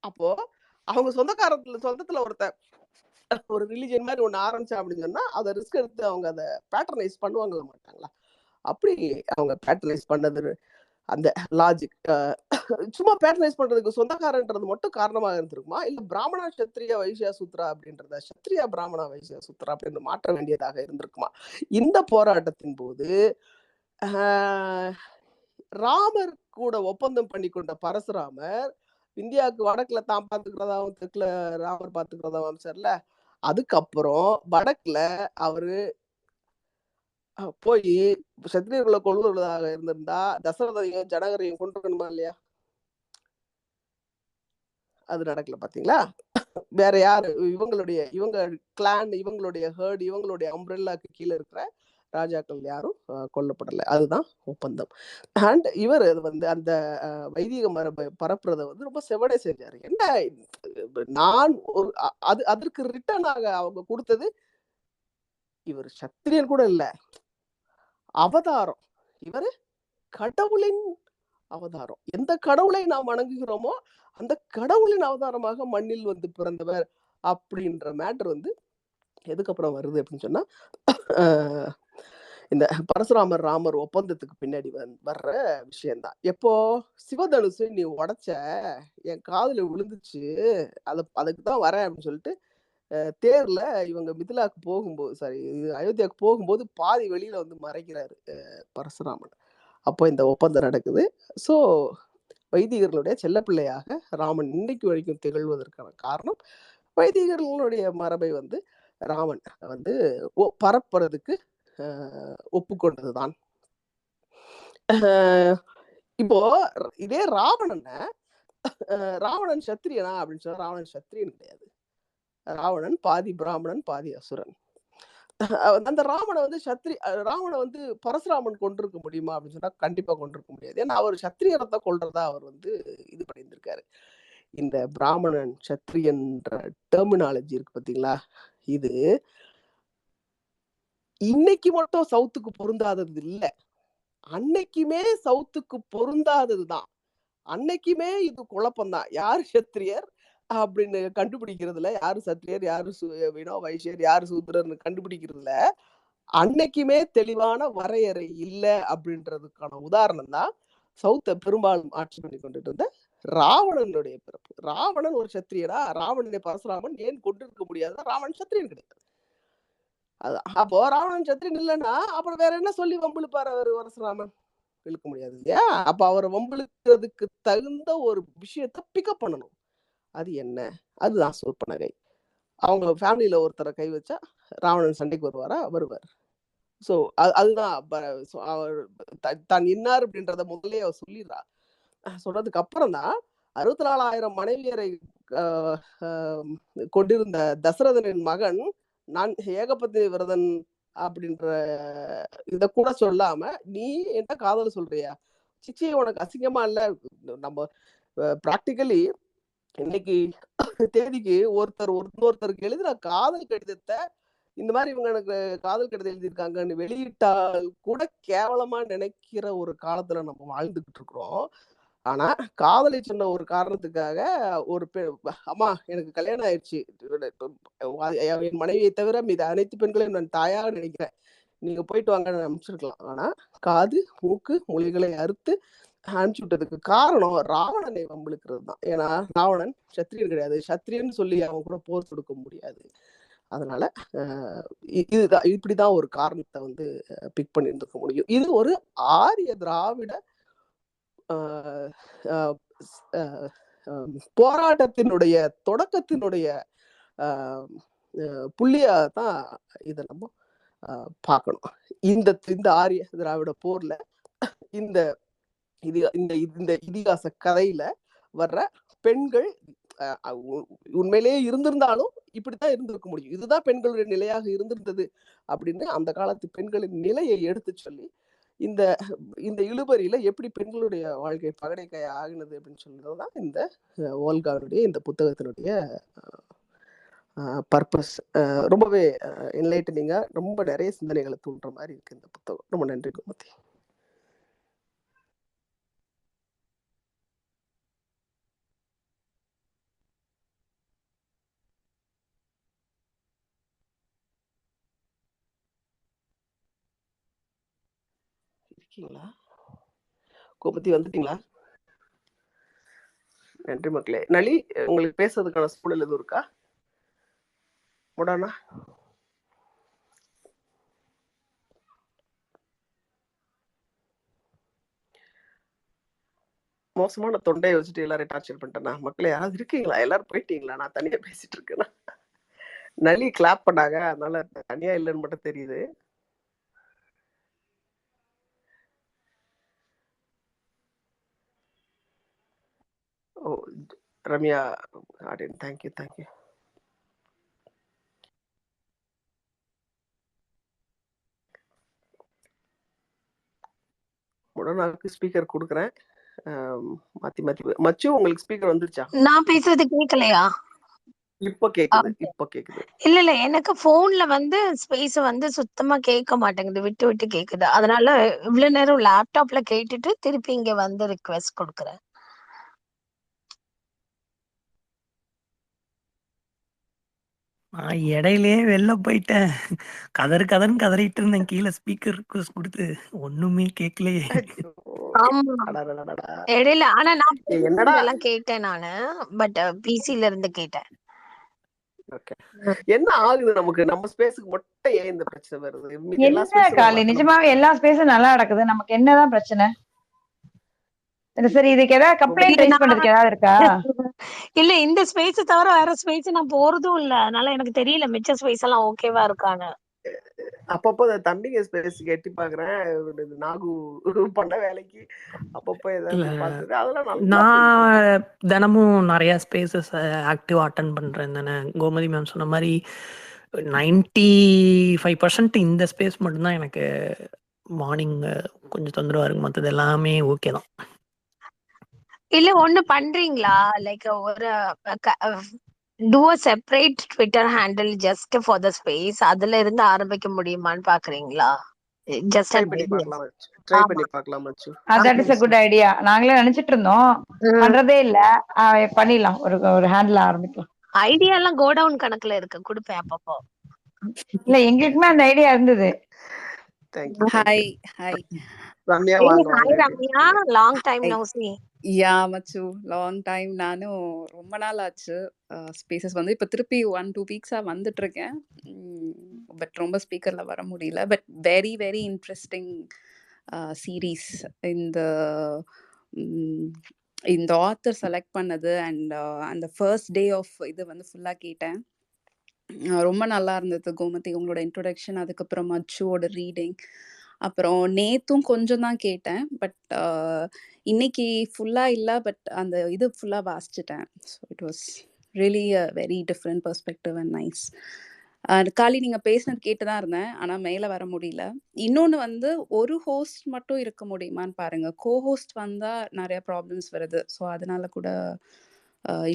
அப்போ அவங்க சொந்தத்துல ஒரு ரிலிஜன் மாதிரி ஒண்ணு ஆரம்பிச்சா அப்படின்னு சொன்னா அதை ரிஸ்க் எடுத்து அவங்க அதை பேட்டர்னைஸ் பண்ணுவாங்க மாட்டாங்களா? அப்படி அவங்க பேட்டர்னைஸ் பண்ணது அந்த லாஜிக் சும்மா பேட்டர்னைஸ் பண்றதுக்கு சொந்தக்காரன்றது மட்டும் காரணமாக இருந்திருக்குமா, இல்ல பிராமணா சத்திரியா வைசியா சூத்ரா அப்படின்றத சத்திரியா பிராமணா வைசியா சூத்ரா அப்படின்னு மாற்ற வேண்டியதாக இருந்திருக்குமா? இந்த போராட்டத்தின் போது ராமர் கூட ஒப்பந்தம் பண்ணி கொண்ட பரசுராமர் இந்தியாவுக்கு வடக்குல தான் பாத்துக்கிறதாவும் தெற்குல ராமர் பாத்துக்கிறதாவும் சரில, அதுக்கப்புறம் வடக்குல அவரு போய் சத்திரியர்களை கொள்வதாக இருந்திருந்தா தசரதையும் ஜனகரையும் கொண்டிருக்கணுமா இல்லையா? அது நடக்கல பாத்தீங்களா? வேற யாரு? இவங்க கிளான், இவங்களுடைய ஹர்ட், இவங்களுடைய அம்ப்ரெல்லாக்கு கீழே இருக்கிற ராஜாக்கள் யாரும் கொல்லப்படலை. அதுதான் ஒப்பந்தம். அண்ட் இவர் வந்து அந்த வைதிக மரபை பரப்புறதை வந்து ரொம்ப செவடை செஞ்சாரு. என்ன நான் அதற்கு ரிட்டர்னாக அவங்க கொடுத்தது, இவர் சத்திரியன் கூட இல்ல, அவதாரம். இவரு கடவுளின் அவதாரம். எந்த கடவுளை நாம் வணங்குகிறோமோ அந்த கடவுளின் அவதாரமாக மண்ணில் வந்து பிறந்தவர் அப்படின்ற மேட்டர் வந்து எதுக்கப்புறம் வருது அப்படின்னு சொன்னா இந்த பரசுராமர் ராமர் ஒப்பந்தத்துக்கு பின்னாடி வர்ற விஷயம்தான். எப்போ சிவதனுசு நீ உடைச்ச, என் காதுல விழுந்துச்சு, அதுக்கு தான் வரேன் அப்படின்னு சொல்லிட்டு தேர்ல இவங்க மிதிலாக்கு போகும்போது, அயோத்தியாவுக்கு போகும்போது பாதி வெளியில வந்து மறைக்கிறாரு பரசுராமன். அப்போ இந்த ஒப்பந்தம் நடக்குது. ஸோ வைதிகர்களுடைய செல்லப்பிள்ளையாக ராமன் இன்னைக்கு வரைக்கும் திகழ்வதற்கான காரணம் வைதிகர்களுடைய மரபை வந்து ராமன் வந்து பரப்புறதுக்கு ஒப்புக்கொண்டதுதான். இப்போ இதே ராவணன் சத்திரியனா அப்படின்னு சொன்னா ராவணன் சத்திரியன் கிடையாது. ராவணன் பாதி பிராமணன் பாதி அசுரன். அந்த ராவண வந்து பரசுராமன் கொண்டிருக்க முடியுமா அப்படின்னு சொன்னா கண்டிப்பா கொண்டிருக்க முடியாது. ஏன்னா அவர் சத்திரியரத்தை கொள்றதா அவர் வந்து இது பண்ணியிருந்திருக்காரு. இந்த பிராமணன் சத்திரியன்ற டெர்மினாலஜி இருக்கு பாத்தீங்களா, இது இன்னைக்கு மட்டும் சவுத்துக்கு பொருந்தாதது இல்லை. அன்னைக்குமே சவுத்துக்கு பொருந்தாததுதான். அன்னைக்குமே இது குழப்பம்தான். யாரு சத்திரியர் அப்படின்னு கண்டுபிடிக்கிறதுல, யாரு சத்திரியர், யாரு வைசியர், யாரு சூத்திரர்னு கண்டுபிடிக்கிறதுல அன்னைக்குமே தெளிவான வரையறை இல்ல அப்படின்றதுக்கான உதாரணம் தான் சவுத்த பெரும்பாலும் ஆட்சி பண்ணி கொண்டுட்டு இருந்த ராவணனுடைய பிறப்பு. ராவணன் ஒரு சத்திரியரா? ராவணனை பரசுராமன் ஏன் கொண்டிருக்க முடியாது? ராவணன் சத்திரியன் கிடையாது. அப்போ ராவணன் சத்திரியன் இல்லைன்னா அப்புறம் வேற என்ன சொல்லி வம்பிழுப்பாரு அவர் பரசுராமன்? இழுக்க முடியாது இல்லையா? அப்ப அவரை வம்பிழுக்கிறதுக்கு தகுந்த ஒரு விஷயத்த பிக்கப் பண்ணணும். அது என்ன? அதுதான் சூர்பனகை. அவங்க ஃபேமிலியில ஒருத்தரை கை வச்சா ராவணன் சண்டைக்கு வருவாரா? வருவார். ஸோ அதுதான் அவர் தான் இன்னார் அப்படின்றத முதல்ல அவர் சொல்லிடுறா. சொன்னதுக்கு அப்புறம் தான் 64,000 மனைவியரை கொண்டிருந்த தசரதனின் மகன் நான் ஏகபத்தினி விரதன் அப்படின்ற இத கூட சொல்லாம நீ என்ன காதல் சொல்றியா? சிச்சி உனக்கு அசிங்கமா இல்ல? நம்ம பிராக்டிக்கலி இன்னைக்கு தேதிக்கு இன்னொருத்தருக்கு எழுதின காதல் கடிதத்தை இந்த மாதிரி இவங்க எனக்கு காதல் கடிதம் எழுதியிருக்காங்கன்னு வெளியிட்டால் கூட கேவலமா நினைக்கிற ஒரு காலத்துல நம்ம வாழ்ந்துகிட்டு இருக்கிறோம். ஆனா காதலை சொன்ன ஒரு காரணத்துக்காக ஒரு அம்மா எனக்கு கல்யாணம் ஆயிடுச்சு, என் மனைவியை தவிர மீது அனைத்து பெண்களையும் நான் தாயாக நினைக்கிறேன், நீங்க போயிட்டு வாங்கன்னு அனுப்பிச்சிருக்கலாம். ஆனா காது மூக்கு மொழிகளை அறுத்து அனுப்பிச்சு விட்டதுக்கு காரணம் ராவணனை வம்பிழுக்கிறது தான். ஏன்னா ராவணன் சத்திரியன் கிடையாது. சத்திரியன் சொல்லி அவன் கூட போர் கொடுக்க முடியாது. அதனால இதுதான், இப்படிதான் ஒரு காரணத்தை வந்து பிக் பண்ணி இருக்க முடியும். இது ஒரு ஆரிய திராவிட போராட்டத்தினுடைய தொடக்கத்தினுடைய புள்ளியா தான் இதை நம்ம பார்க்கணும். இந்த ஆரிய திராவிட போர்ல இந்த இதிகாச கதையில வர்ற பெண்கள் உண்மையிலேயே இருந்திருந்தாலும் இப்படித்தான் இருந்திருக்க முடியும், இதுதான் பெண்களுடைய நிலையாக இருந்திருந்தது அப்படின்னு அந்த காலத்து பெண்களின் நிலையை எடுத்து சொல்லி இந்த இந்த இழுபறியில எப்படி பெண்களுடைய வாழ்க்கை பகடைக்காய் ஆகினது அப்படின்னு சொல்றதுதான் இந்த ஓல்காவுடைய இந்த புத்தகத்தினுடைய பர்பஸ். ரொம்பவே என்லைட்டனிங்கா ரொம்ப நிறைய சிந்தனைகளை தூண்டுற மாதிரி இருக்கு இந்த புத்தகம். ரொம்ப நன்றி கோமதி. இருக்கீங்களா கோமதி? வந்துட்டீங்களா? நன்றி மக்களே. நளி, உங்களுக்கு பேசுறதுக்கான சூழல் எதுவும் இருக்கா? முடானா மோசமான தொண்டையை வச்சுட்டு எல்லாரும் டார்ச்சர் பண்ணிட்டேன்னா? மக்களே யாராவது இருக்கீங்களா? எல்லாரும் போயிட்டீங்களா? நான் தனியா பேசிட்டு இருக்கேன்னா? நளி கிளாப் பண்ணாங்க, அதனால தனியா இல்லைன்னு மட்டும் தெரியுது. ஓ, ரம்யா ஆடியன், தேங்க்யூ. முடனாவுக்கு ஸ்பீக்கர் கொடுக்குறேன். மாத்தி மச்சு, உங்களுக்கு ஸ்பீக்கர் வந்துருச்சா? நான் பேசுறது கேட்கலையா? இப்ப கேக்குது. இல்ல எனக்கு போன்ல வந்து ஸ்பேஸ் வந்து சுத்தமா கேட்க மாட்டேங்குது, விட்டு கேக்குது. அதனால இவ்வளவு நேரம் லேப்டாப்ல கேட்டுட்டு திருப்பி இங்க வந்து ரிக்வெஸ்ட் கொடுக்குறேன். நான் இடையிலே வெளில போயிட்டேன். கதறுன்னு கதறிட்டு இருந்தேன். கீழே ஸ்பீக்கர் ரிக்வெஸ்ட் கொடுத்து ஒண்ணுமே கேட்கலையே. ஆமா, இடையில. ஆனா நான் எல்லாம் கேட்டேன் நானு, பட் பிசில இருந்து கேட்டேன். என்ன ஆகுது நமக்கு? நம்ம ஸ்பேஸ்க்கு மட்டும் ஏன் இந்த பிரச்சனை வருது? என்ன காலி, நிஜமாவே எல்லா ஸ்பேஸும் நல்லா நடக்குது, நமக்கு என்னதான் பிரச்சனை? சரி, இதுக்கு ஏதாவது கம்ப்ளைண்ட் ரைஸ் பண்றதுக்கு ஏதாவது இருக்கா? இல்ல, இந்த ஸ்பேஸ் தவிர வேற ஸ்பேஸ் நான் போறதும் இல்ல, அதனால எனக்கு தெரியல மிச்ச ஸ்பேஸ் எல்லாம் ஓகேவா இருக்கான்னு. அப்பப்போ தம்பிங்க ஸ்பேஸ் எட்டி பாக்குறேன், நாகு பண்ண வேலைக்கு அப்பப்போ ஏதாவது. அதெல்லாம் நான் தினமும் நிறைய ஸ்பேசஸ் ஆக்டிவா அட்டன் பண்றேன் தானே. கோமதி மேம் சொன்ன மாதிரி 95% இந்த ஸ்பேஸ் மட்டும்தான் எனக்கு மார்னிங் கொஞ்சம் தொந்தரவா இருக்கு. மற்றது எல்லாமே ஓகே தான். இல்ல ஒண்ணு பண்றீங்களா, லைக் ஒரு do a separate Twitter handle just for the space, அதுல இருந்து ஆரம்பிக்க முடியுமான்னு பாக்குறீங்களா? ஜஸ்ட் ட்ரை அன் பண்ணி ஐடியா. பார்க்கலாம் மச்சு. ட்ரை ஆமா. பண்ணி பார்க்கலாம் மச்சு. That is a good idea. நாங்களே நினைச்சிட்டு இருந்தோம், பண்றதே இல்ல. பண்ணிடலாம், ஒரு ஹேண்டில் ஆரம்பிக்கலாம். ஐடியா எல்லாம் கோடவுன் கணக்குல இருக்கு, கொடுப்பேன் அப்பப்போ. இல்ல, எங்களுக்குமே அந்த ஐடியா இருந்தது. தேங்க்யூ. ஹாய் ஹாய் ரம்யா ஏய், வாங்க ஹாய் வாங்க. Ramya, long time Hi. No see. Yeah மச்சு, லாங் டைம். நானும் ரொம்ப நாள் ஆச்சு ஸ்பேசஸ் வந்து இப்போ திருப்பி 1-2 வீக்ஸாக வந்துட்டு இருக்கேன். பட் ரொம்ப ஸ்பீக்கரில் வர முடியல. But very very interesting series. இந்த ஆத்தர் செலக்ட் பண்ணது அண்ட் அந்த ஃபர்ஸ்ட் டே ஆஃப் இது வந்து ஃபுல்லாக கேட்டேன். ரொம்ப நல்லா இருந்தது கோமதி, உங்களோட இன்ட்ரொடக்ஷன், அதுக்கப்புறம் மச்சுவோட ரீடிங். அப்புறம் நேத்தும் கொஞ்சம் தான் கேட்டேன், பட் இன்னைக்கு ஃபுல்லாக இல்லை, பட் அந்த இது ஃபுல்லாக வாசிச்சிட்டேன். So it was really a very different perspective and nice. காலி நீங்கள் பேசினது கேட்டு தான் இருந்தேன், ஆனால் மேலே வர முடியல. இன்னொன்று வந்து ஒரு ஹோஸ்ட் மட்டும் இருக்க முடியுமான்னு பாருங்கள். கோ ஹோஸ்ட் வந்தால் நிறைய ப்ராப்ளம்ஸ் வருது. ஸோ அதனால கூட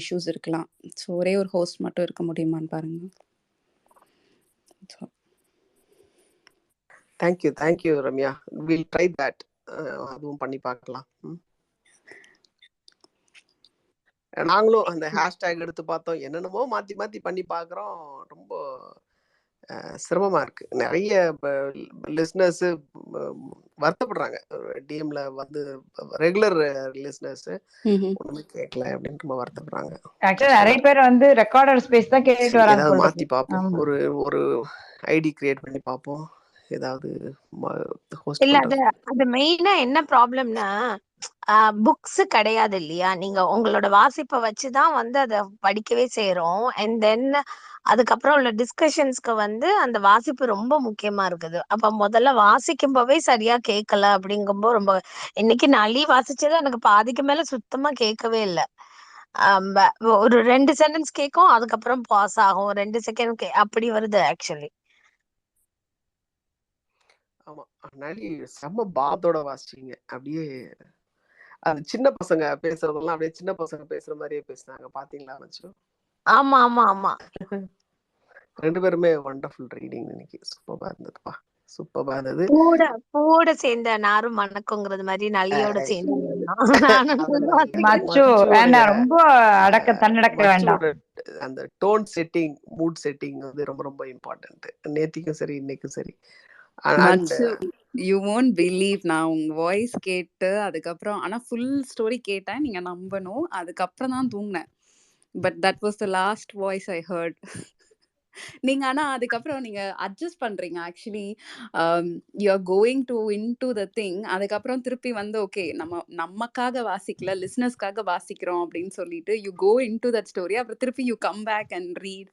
இஷ்யூஸ் இருக்கலாம். ஸோ ஒரே ஒரு ஹோஸ்ட் மட்டும் இருக்க முடியுமான்னு பாருங்கள். Thank you Ramya. Will try that. அதுவும் பண்ணி பார்க்கலாம். நாங்களும் அந்த ஹேஷ்டேக் எடுத்து பார்த்தோம், என்னென்னமோ மாற்றி மாற்றி பண்ணி பார்க்குறோம். ரொம்ப சிரமமாக இருக்குது. நிறைய லிஸ்னர்ஸு வருத்தப்படுறாங்க. டிஎம்ல வந்து ரெகுலர் லிஸ்னர்ஸு ஒன்றுமே கேட்கல அப்படின்னு ரொம்ப வருத்தப்படுறாங்க. ஆக்சுவலா நிறைய பேர் வந்து ரெக்கார்டர் ஸ்பேஸ் தான் கேட்டுட்டு வராங்க. ஏதாவது மாற்றி பார்ப்போம், ஒரு ஐடி கிரியேட் பண்ணி பார்ப்போம். ஏதாவது இல்ல, அது மெயினா என்ன ப்ராப்ளம்னா, புக்ஸ் கிடையாது இல்லையா? நீங்க உங்களோட வாசிப்பை வச்சுதான் வந்து அதை படிக்கவே செய்யறோம். அண்ட் தென் அதுக்கப்புறம் உள்ள டிஸ்கஷன்ஸ்க்கு வந்து அந்த வாசிப்பு ரொம்ப முக்கியமா இருக்குது. அப்ப முதல்ல வாசிக்கும்போவே சரியா கேட்கல அப்படிங்கும்போ ரொம்ப, இன்னைக்கு நளி வாசிச்சது எனக்கு பாதிக்கு மேல சுத்தமா கேட்கவே இல்லை. ஒரு 2 சென்டென்ஸ் கேட்கும், அதுக்கப்புறம் பாஸ் ஆகும், 2 செகண்ட் அப்படி வருது ஆக்சுவலி. ஆமா, நளி செம்ம பாத்தோட வாசிச்சீங்க. அப்படியே அந்த சின்ன பசங்க பேசுறதெல்லாம் அப்படியே சின்ன பசங்க பேசுற மாதிரியே பேசுனாங்க. பாத்தீங்களா மச்சு? ஆமா ஆமா ஆமா, 2 பேருமே வண்டர்ஃபுல் ரீடிங். இன்னைக்கு சூப்பரா இருந்ததுப்பா, சூப்பரா இருந்தது. பூவோட சேர்ந்த நாரும் மணக்குங்கிறது மாதிரி நளியோட சேர்ந்து ரொம்ப தன்னடக்க வேண்டாம். அந்த டோன் செட்டிங், மூட் செட்டிங் வந்து ரொம்ப ரொம்ப இம்பார்ட்டன்ட். நேத்திக்கும் சரி இன்னைக்கும் சரி. யூ won't believe, நான் உங்க வாய்ஸ் கேட்டு அதுக்கப்புறம், ஆனா ஃபுல் ஸ்டோரி கேட்டேன், நீங்க நம்பணும், அதுக்கப்புறம் தான் தூங்கினேன். But that was the last voice I heard. நீங்க ஆனா அதுக்கப்புறம் நீங்க அட்ஜஸ்ட் பண்றீங்க. Actually you are going to into the thing. அதுக்கப்புறம் திருப்பி வந்து ஓகே, நமக்காக வாசிக்கல, லிசனர்ஸ்க்காக வாசிக்கிறோம் அப்படின்னு சொல்லிட்டு you go into that story. அப்புறம் திருப்பி you come back and read.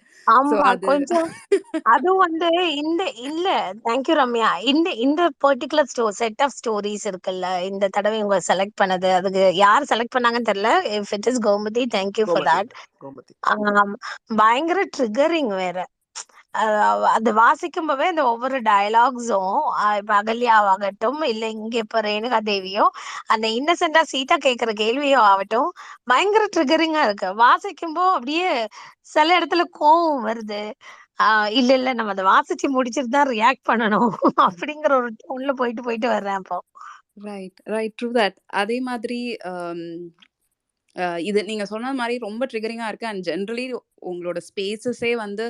கொஞ்சம் அது வந்து இல்ல. தேங்க்யூ ரம்யா. இந்த பர்டிகுலர் செட் ஆஃப் ஸ்டோரிஸ் இருக்குல்ல, இந்த தடவை இவங்க செலக்ட் பண்ணது, அதுக்கு யார் செலக்ட் பண்ணாங்கன்னு தெரியல. If it is Gomathi, thank you for that. பயங்கர ட்ரிகரிங் வேற. அது வாசிக்கும் போவே இந்த ஒவ்வொரு டயலாக்ஸும், இப்ப அகல்யாவாகட்டும், இல்ல இங்க இப்ப ரேணுகா தேவியோ, அந்த இன்னசென்டா சீதா கேக்குற கேள்வியோ ஆகட்டும், பயங்கர ட்ரிகரிங்கா இருக்கு. வாசிக்கும்போ அப்படியே சில இடத்துல கோவம் வருது. இல்ல நம்ம அதை வாசிச்சு முடிச்சுட்டு தான் ரியாக்ட் பண்ணணும் அப்படிங்கிற ஒரு டோன்ல போயிட்டு வர்றேன். அப்போ ரைட் ட்ரூ தட். அதே மாதிரி இது நீங்க சொன்ன மாதிரி ரொம்ப ட்ரிகரிங்கா இருக்கு. அண்ட் ஜென்ரலி உங்களோட ஸ்பேசஸே வந்து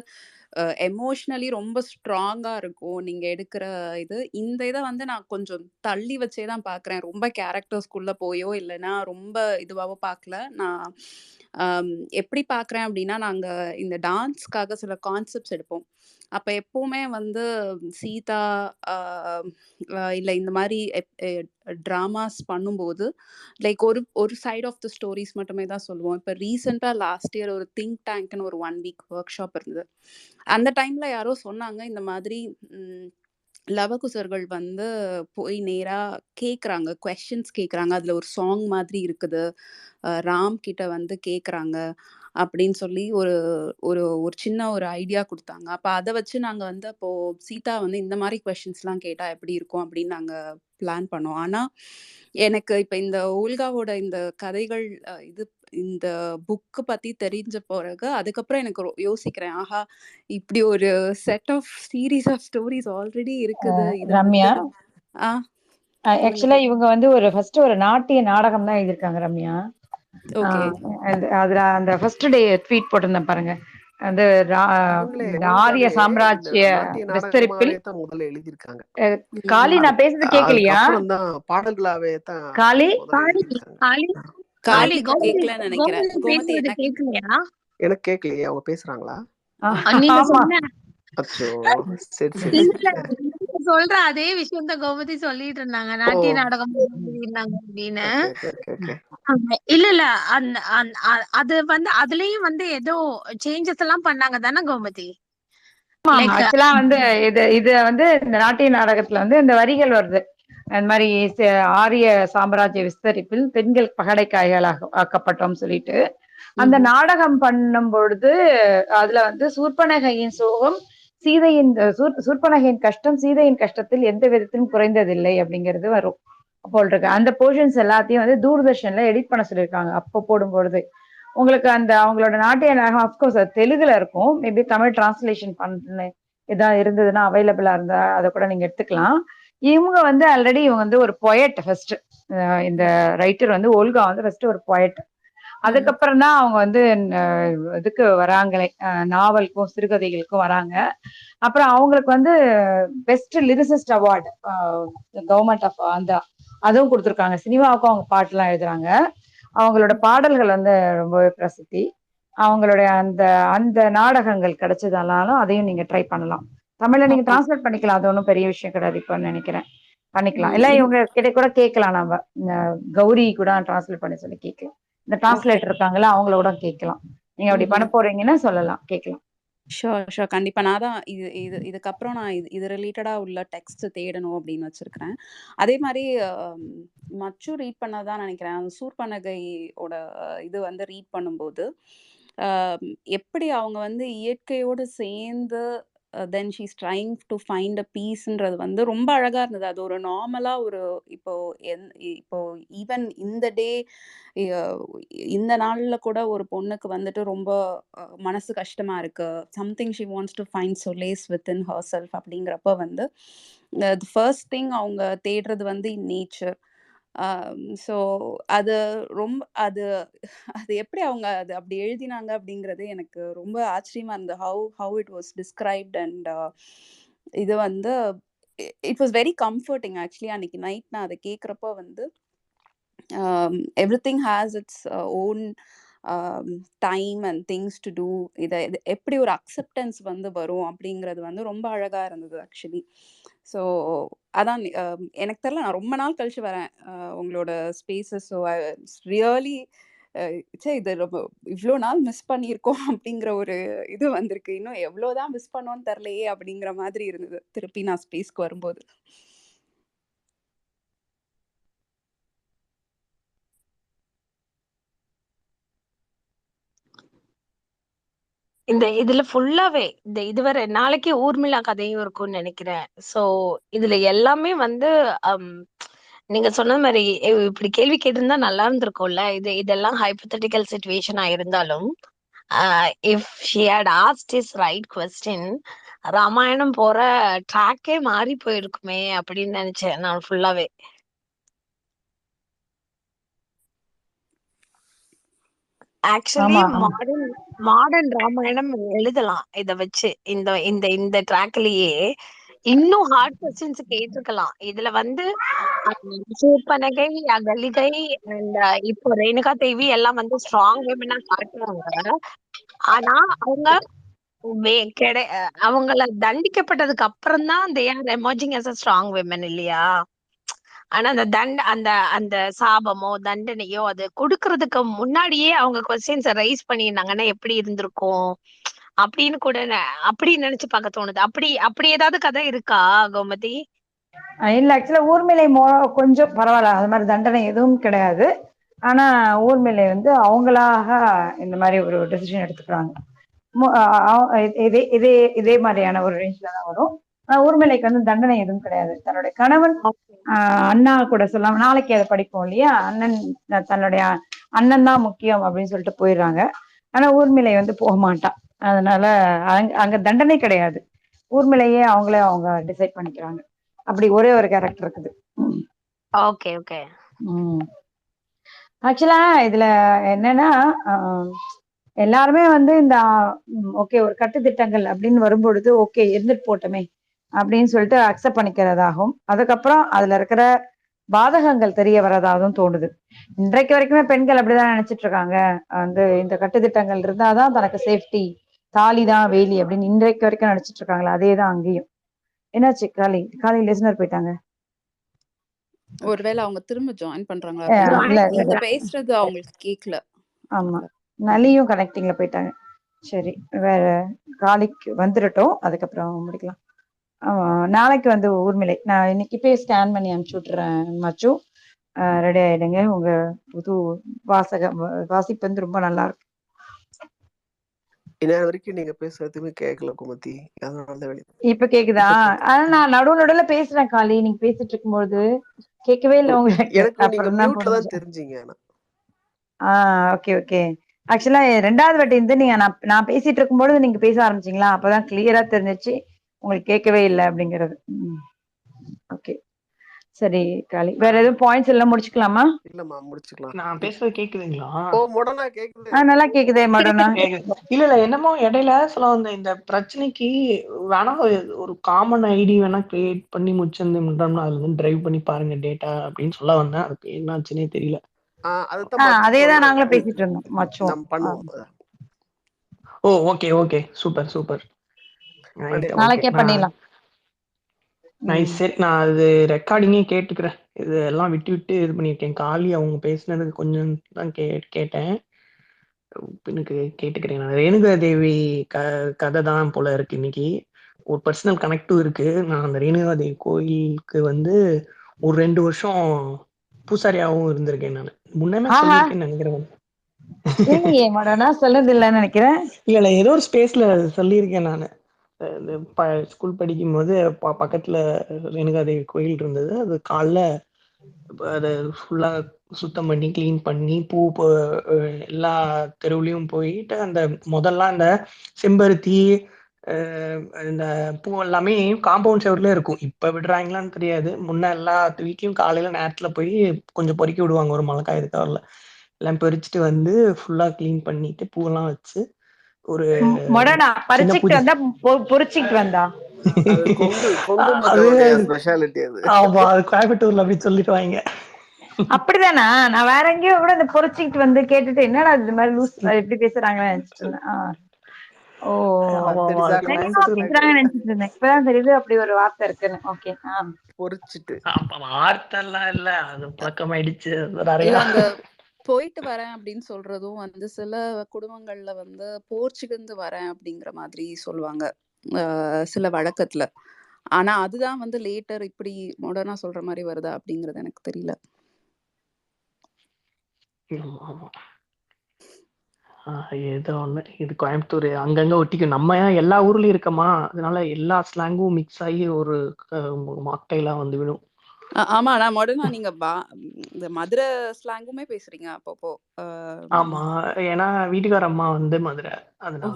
எமோஷ்னலி ரொம்ப ஸ்ட்ராங்கா இருக்கும் நீங்க எடுக்கிற இது. இந்த இதை வந்து நான் கொஞ்சம் தள்ளி வச்சே தான் பார்க்குறேன். ரொம்ப கேரக்டர்ஸ்குள்ள போயோ இல்லைன்னா ரொம்ப இதுவாகவோ பார்க்கல. நான் எப்படி பார்க்குறேன் அப்படின்னா, நாங்கள் இந்த டான்ஸ்க்காக சில கான்செப்ட்ஸ் எடுப்போம். அப்போ எப்பவுமே வந்து சீதா இல்லை இந்த மாதிரி ட்ராமாஸ் பண்ணும்போது லைக் ஒரு சைட் ஆஃப் த ஸ்டோரிஸ் மட்டுமே தான் சொல்லுவோம். இப்போ ரீசெண்டாக லாஸ்ட் இயர் ஒரு திங்க் டேங்க்னு ஒரு 1 வீக் ஒர்க் ஷாப் இருந்தது. அந்த டைமில் யாரோ சொன்னாங்க, இந்த மாதிரி லவகுசர்கள் வந்து போய் நேராக கேட்குறாங்க, கொஸ்டின்ஸ் கேட்குறாங்க, அதில் ஒரு சாங் மாதிரி இருக்குது, ராம் கிட்ட வந்து கேட்குறாங்க அப்படின்னு சொல்லி ஒரு ஒரு ஒரு சின்ன ஒரு ஐடியா கொடுத்தாங்க. அப்போ அதை வச்சு நாங்கள் வந்து அப்போது சீதா வந்து இந்த மாதிரி கொஸ்டின்ஸ்லாம் கேட்டால் எப்படி இருக்கும் அப்படின்னு நாங்கள் பிளான் பண்ணோம். ஆனால் எனக்கு இப்போ இந்த ஓல்காவோட இந்த கதைகள் இது இந்த புக்கு பற்றி தெரிஞ்ச பிறகு அதுக்கப்புறம் எனக்கு யோசிக்கிறேன், ஆஹா இப்படி ஒரு set of series of stories already இருக்குது. ரம்யா, ஆ சொல்லுங்க ஆக்சுவலா இவங்க வந்து ஃபர்ஸ்ட் ஒரு நாட்டிய நாடகம் தான் எழுதியிருக்காங்க ரம்யா. ஓகே அதுல அந்த ஃபர்ஸ்ட் டே ட்வீட் போட்டிருந்தேன் பாருங்க. அந்த இவங்களே இந்த ஆரிய இந்த சாம்ராஜ்ய நாட்டிய விஸ்தரிப்பில் நாடகமாவே தான் முதல்ல எழுதியிருக்காங்க. காளி, நான் பேசுறது கேட்கலையா? அதுக்கப்புறம் தான் பாடல்களாவே தான் காளி முதல்ல எழுதியிருக்காங்க. காளி கோமதி கேட்கலன்னு நினைக்கிறேன். கோமதி பேசுறது எனக்கு கேட்கலையா? எனக்கு கேட்கலையே, அவங்க பேசுறாங்களா? நீங்க ஆமா. சொன்ன அச்சோ, சரி சரி இல்ல, சரி. நீங்க சொல்ற அதே விஷயம் தான் கோமதி சொல்லிட்டு இருந்தாங்க, நாட்டிய நாடகம் எழுதியிருந்தாங்க அப்படின்னு. Okay okay okay. இல்ல இல்ல, அது வந்து அதுலயும் வந்து ஏதோ சேஞ்சஸ் எல்லாம் பண்ணாங்க தானே கோமதி? லைக் ஆக்சுவலா வந்து இது வந்து இந்த நாட்டிய நாடகத்துல வந்து இந்த வரிகள் வருது. அந்த மாதிரி ஆரிய சாம்ராஜ்ய விஸ்தரிப்பில் பெண்கள் பகடைக்காய்களாக ஆக்கப்பட்டோம் சொல்லிட்டு அந்த நாடகம் பண்ணும் பொழுது அதுல வந்து சூர்பனகையின் சோகம் சீதையின் சூர்பனகையின் கஷ்டம் சீதையின் கஷ்டத்தில் எந்த விதத்திலும் குறைந்ததில்லை அப்படிங்கிறது வரும் போல் இருக்கு. அந்த போர்ஷன்ஸ் எல்லாத்தையும் வந்து தூர்தர்ஷன்ல எடிட் பண்ண சொல்லியிருக்காங்க. அப்போ போடும்பொழுது உங்களுக்கு அந்த அவங்களோட நாட்டிய நாடகம் அப்கோர்ஸ் அது தெலுங்குல இருக்கும். மேபி தமிழ் டிரான்ஸ்லேஷன் பண்ண ஏதாவது இருந்ததுன்னா அவைலபிளா இருந்தா அதை கூட நீங்க எடுத்துக்கலாம். இவங்க வந்து ஆல்ரெடி இவங்க வந்து ஒரு பொயட் ஃபர்ஸ்ட். இந்த ரைட்டர் வந்து ஓல்கா வந்து ஃபர்ஸ்ட் ஒரு பொயட். அதுக்கப்புறம் தான் அவங்க வந்து இதுக்கு வராங்களே, நாவலுக்கும் சிறுகதைகளுக்கும் வராங்க. அப்புறம் அவங்களுக்கு வந்து best lyricist award government of Andhra அதுவும் கொடுத்துருக்காங்க. சினிமாவுக்கும் அவங்க பாட்டுலாம் எழுதுறாங்க. அவங்களோட பாடல்கள் வந்து ரொம்பவே பிரசித்தி. அவங்களுடைய அந்த அந்த நாடகங்கள் கிடைச்சதாலும் அதையும் நீங்க ட்ரை பண்ணலாம். தமிழ்ல நீங்க டிரான்ஸ்லேட் பண்ணிக்கலாம், அது ஒன்றும் பெரிய விஷயம் கிடையாது இப்போ நினைக்கிறேன். பண்ணிக்கலாம். இல்ல இவங்க கிட்ட கூட கேட்கலாம், நம்ம கௌரி கூட டிரான்ஸ்லேட் பண்ணி சொல்லி கேட்கலாம். இந்த டிரான்ஸ்லேட்டர் இருக்காங்கல்ல அவங்கள கூட கேட்கலாம். நீங்க அப்படி பண்ண போறீங்கன்னா சொல்லலாம், கேட்கலாம். ஷோர் கண்டிப்பா. நான் தான் இதுக்கப்புறம் நான் இது ரிலேட்டடா உள்ள டெக்ஸ்ட் தேடணும் அப்படின்னு வச்சிருக்கிறேன். அதே மாதிரி மச்சு ரீட் பண்ணதான் நினைக்கிறேன். அந்த சூர்பனகையோட இது வந்து ரீட் பண்ணும்போது எப்படி அவங்க வந்து இயற்கையோடு சேர்ந்து then she's trying to find a பீஸ்ன்றது வந்து ரொம்ப அழகா இருந்தது. அது ஒரு நார்மலா ஒரு இப்போ இப்போ ஈவன் இந்த டே இந்த நாள்ல கூட ஒரு பொண்ணுக்கு வந்துட்டு ரொம்ப மனசு கஷ்டமா இருக்கு, something she wants to find சொலேஸ் within her self அப்படிங்கிறப்ப வந்து தி ஃபர்ஸ்ட் திங் அவங்க தேடுறது வந்து இன் நேச்சர். ஸோ அது ரொம்ப அது அது எப்படி அவங்க அது அப்படி எழுதினாங்க அப்படிங்கிறது எனக்கு ரொம்ப ஆச்சரியமா இருந்தது. How it was described and இது வந்து it was very comforting actually. அன்னைக்கு நைட் நான் அதை கேட்குறப்போ வந்து everything has its own time and things to do. இது எப்படி ஒரு அக்செப்டன்ஸ் வந்து வரும் அப்படிங்கிறது வந்து ரொம்ப அழகா இருந்தது ஆக்சுவலி. ஸோ அதான் எனக்கு தெரியல, நான் ரொம்ப நாள் கழிச்சு வரேன் உங்களோட ஸ்பேசஸ். ஸோ ஐ ரியலி சரி இது ரொம்ப இவ்வளோ நாள் மிஸ் பண்ணியிருக்கோம் அப்படிங்கிற ஒரு இது வந்திருக்கு. இன்னும் எவ்வளோதான் மிஸ் பண்ணோன்னு தெரிலையே அப்படிங்கிற மாதிரி இருந்தது திருப்பி நான் ஸ்பேஸ்க்கு வரும்போது. இந்த இதுல ஃபுல்லாவே இந்த இதுவரை நாளைக்கு ஊர்மிளா கதையும் இருக்கும்னு நினைக்கிறேன். சோ இதுல எல்லாமே வந்து நீங்க சொன்ன மாதிரி இப்படி கேள்வி கேட்டிருந்தா நல்லா இருந்திருக்கும்ல. இதெல்லாம் ஹைபோதெட்டிக்கல் சிச்சுவேஷனா இருந்தாலும் if she had asked is right question, Ramayanam போற ட்ராக்கே மாறி போயிருக்குமே அப்படின்னு நினைச்சேன் நான் ஃபுல்லாவே. ஆக்சுவலி மாடர்ன் ராமாயணம் எழுதலாம் இத வச்சு. இந்த இந்த இந்த ட்ராக்லயே இன்னும் ஹார்ட் கொஸ்டின்ஸ் கேட்டிருக்கலாம். இதுல வந்து சூர்பனகை, அகலிகை அண்ட் இப்போ ரேணுகா தேவி எல்லாம் வந்து ஸ்ட்ராங் விமனா காட்டுறாங்க. ஆனா அவங்க அவங்கள தண்டிக்கப்பட்டதுக்கு அப்புறம் தான் they are emerging as a strong women இல்லையா? ஆனா அந்த அந்த அந்த சாபமோ தண்டனையோ அது கொடுக்கறதுக்கு முன்னாடியே அவங்க கொஸ்டின்ஸ் ரைஸ் பண்ணியிருந்தாங்கன்னா எப்படி இருந்திருக்கும் அப்படின்னு கூட அப்படி நினைச்சு பார்க்க தோணுது. அப்படி அப்படி ஏதாவது கதை இருக்கா கோமதி? இல்ல ஆக்சுவலா ஊர்மிளை கொஞ்சம் பரவாயில்ல, அது மாதிரி தண்டனை எதுவும் கிடையாது. ஆனா ஊர்மிளை வந்து அவங்களாக இந்த மாதிரி ஒரு டெசிஷன் எடுத்துக்கிறாங்க. இதே இதே இதே மாதிரியான ஒரு ரேஞ்ச்ல தான் வரும். ஊர்மிளைக்கு வந்து தண்டனை எதுவும் கிடையாது. தன்னுடைய கணவன் அண்ணா கூட சொல்லாம நாளைக்கு அதை படிப்போம் இல்லையா, அண்ணன் தன்னுடைய அண்ணன் தான் முக்கியம் அப்படின்னு சொல்லிட்டு போயிடுறாங்க. ஆனா ஊர்மிளை வந்து போக மாட்டான். அதனால அங்க தண்டனை கிடையாது. ஊர்மிளையே அவங்க டிசைட் பண்ணிக்கிறாங்க. அப்படி ஒரே ஒரு கேரக்டர் இருக்குது. Okay okay. ஆக்சுவலா இதுல என்னன்னா எல்லாருமே வந்து இந்த ஓகே ஒரு கட்டுத்திட்டங்கள் அப்படின்னு வரும்பொழுது ஓகே இருந்துட்டு போட்டோமே அப்படின்னு சொல்லிட்டு அக்செப்ட் பண்ணிக்கிறதாகும். அதுக்கப்புறம் அதுல இருக்கிற பாதகங்கள் தெரிய வரதாகவும் தோணுது. இன்றைக்கு வரைக்குமே பெண்கள் அப்படிதான் நினைச்சிட்டு இருக்காங்க. வந்து இந்த கட்டுத்திட்டங்கள் இருந்தாதான் தனக்கு சேஃப்டி, தாலி தான் வேலி அப்படின்னு இன்றைக்கு வரைக்கும் நினைச்சிட்டு இருக்காங்களா? அதேதான் அங்கேயும். என்னாச்சு? காலி லிசனர் போயிட்டாங்க. ஒருவேளை அவங்க திரும்ப ஜாயின் பண்றாங்களா இல்ல இருக்கும். இல்ல நீங்க பேசுறது அவங்களுக்கு கேட்கல. ஆமா, நலியும் கனெக்டிங்ல போயிட்டாங்க. சரி, வேற காலிக்கு வந்துடட்டும், அதுக்கப்புறம் முடிக்கலாம். நாளைக்கு வந்து ஊர்மிளை நான் இன்னைக்கு போய் ஸ்கேன் பண்ணி அனுப்பிச்சு விட்டுறேன். மச்சு ரெடி ஆயிடுங்க. உங்க புது வாசிப்பு வந்து ரொம்ப நல்லா இருக்கு. இன்ன வரைக்கும் நீங்க பேசுறதுமே கேட்கல குமதி, அதனால வெளியே. இப்ப கேக்குதா? ஆனா நான் நடுவுல பேசுறேன் காலி, நீங்க பேசிட்டு இருக்கும்போது கேட்கவே இல்லை உங்களுக்கு. எனக்கு நீங்க அப்புறம் தான் மியூட்ல தான் தெரிஞ்சீங்க. Okay okay. ஆக்சுவலா 2வது வாட்டி வந்து நீங்க நான் பேசிட்டு இருக்கும்போது நீங்க பேச ஆரம்பிச்சீங்களா? அப்பதான் கிளியரா தெரிஞ்சிச்சு உங்களுக்கு கேட்கவே இல்லை அப்படிங்கிறது. ஓகே சரி காலி, வேற எதுவும் பாயிண்ட்ஸ் எல்லாம் முடிச்சுக்கலாமா? இல்லம்மா முடிச்சுக்கலாம். நான் பேசுறது கேக்குதுங்களா? ஓ மொடனா கேக்குது. நல்லா கேக்குதே மடனா. இல்ல என்னமோ இடையில சொல்ல வந்த இந்த பிரச்சனைக்கு வேணா ஒரு காமன் ஐடி வேணா கிரியேட் பண்ணி முடிச்சிருந்தோம்னா அதுல இருந்து டிரைவ் பண்ணி பாருங்க டேட்டா அப்படின்னு சொல்ல வந்தேன். அதுக்கு என்னாச்சுன்னே தெரியல. அதேதான் நாங்களும் பேசிட்டு இருந்தோம். மச்சம் பண்ணுவோம். ஓ ஓகே ஓகே, சூப்பர் சூப்பர். நாளைக்கே பண்ணிடலாம். நைஸ். சரி, நான் அது ரெக்கார்டிங்கே கேட்டுக்கிறேன். இது எல்லாம் விட்டு விட்டு இது பண்ணியிருக்கேன். காலி அவங்க பேசினது கொஞ்சம் தான் கேட்டேன். எனக்கு கேட்டுக்கிறேன். நான் ரேணுகா தேவி கதை தான் போல இருக்கு. இன்னைக்கு ஒரு பர்சனல் கனெக்டும் இருக்கு. நான் அந்த ரேணுகா தேவி கோயிலுக்கு வந்து ஒரு 2 வருஷம் பூசாரியாகவும் இருந்திருக்கேன். நான் முன்னமே சொல்லியிருக்கேன்னு நினைக்கிறேன். இல்லையே மடனா சொல்லது இல்லைன்னு நினைக்கிறேன். இல்ல ஏதோ ஒரு ஸ்பேஸ்ல சொல்லியிருக்கேன் நான். ஸ்கூல் படிக்கும் போது பக்கத்துல ரேணுகாதேவி கோயில் இருந்தது. அது காலைல அதை ஃபுல்லா சுத்தம் பண்ணி கிளீன் பண்ணி எல்லா தெருவுலையும் போயிட்டு அந்த முதல்ல அந்த செம்பருத்தி இந்த பூ எல்லாமே காம்பவுண்ட் செவர்ல இருக்கும். இப்ப விடுறாங்களான்னு தெரியாது. முன்ன எல்லா வீட்லயும் காலையில நேரத்துல போய் கொஞ்சம் பொறுக்கி விடுவாங்க ஒரு மழைக்காய் இருக்கவர்ல. எல்லாம் பறிச்சுட்டு வந்து ஃபுல்லா கிளீன் பண்ணிட்டு பூவெல்லாம் வச்சு ஒரு மொடனா பறிச்சிட்டு வந்தா பொறிச்சிட்டு வந்தா ஆமா, அது கோயம்புத்தூர்ல அப்படி சொல்லிடுவாங்க. அப்படிதானா? நான் வேற எங்கேயோ கூட இந்த பொறிச்சிட்டு வந்து கேட்டுட்டு என்னடா இது மாதிரி லூஸ் எப்படி பேசுறாங்கன்னு நினைச்சிட்டு இருந்தேன். ஓ நினைச்சிட்டு இருந்தேன். இப்பதான் தெரியுது அப்படி ஒரு வார்த்தை இருக்குன்னு. ஓகே. பொறிச்சிட்டு வார்த்தை எல்லாம் இல்ல, அது பழக்கமாயிடுச்சு. அந்த போயிட்டு வரேன் அப்படின்னு சொல்றதும் வந்து சில குடும்பங்கள்ல வந்து போர்ச்சுகந்து வரேன் அப்படிங்கிற மாதிரி சொல்லுவாங்க சில வழக்கத்துல. ஆனா அதுதான் வந்து லேட்டர் இப்படி மாடர்னா சொல்ற மாதிரி வருதா அப்படிங்கறது எனக்கு தெரியல. ஏதோ ஒண்ணு, இது கோயம்புத்தூர் அங்கங்க ஒட்டிக்கும். நம்ம எல்லா ஊர்லயும் இருக்கமா, அதனால எல்லா ஸ்லாங்கும் மிக்ஸ் ஆகி ஒரு மாக்டைலா வந்து விடும். ஆமா, நான் மாடர்னா நீங்க இந்த மதுரை ஸ்லாங்குமே பேசுறீங்க அப்பப்போ. ஆமா, ஏன்னா வீட்டுக்கார அம்மா வந்து மதுரை, அதனால.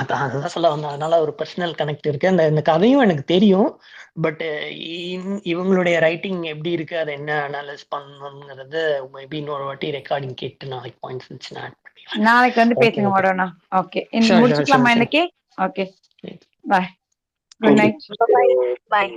அதான் சொல்ல வந்தேன். அதனால ஒரு பர்சனல் கனெக்ட் இருக்கு. இந்த கதையும் எனக்கு தெரியும். பட் இவங்களுடைய ரைட்டிங் எப்படி இருக்கு, அதை என்ன அனலைஸ் பண்ணணுங்கிறது மேபி இன்னொரு வாட்டி ரெக்கார்டிங் கேட்டு நாளைக்கு பாயிண்ட்ஸ் இருந்துச்சுன்னா ஆட் பண்ணிக்கலாம். நாளைக்கு வந்து பேசுங்க மடோனா. ஓகே, முடிச்சுக்கலாமா இன்னைக்கு? ஓகே, பாய், குட் நைட். பாய்.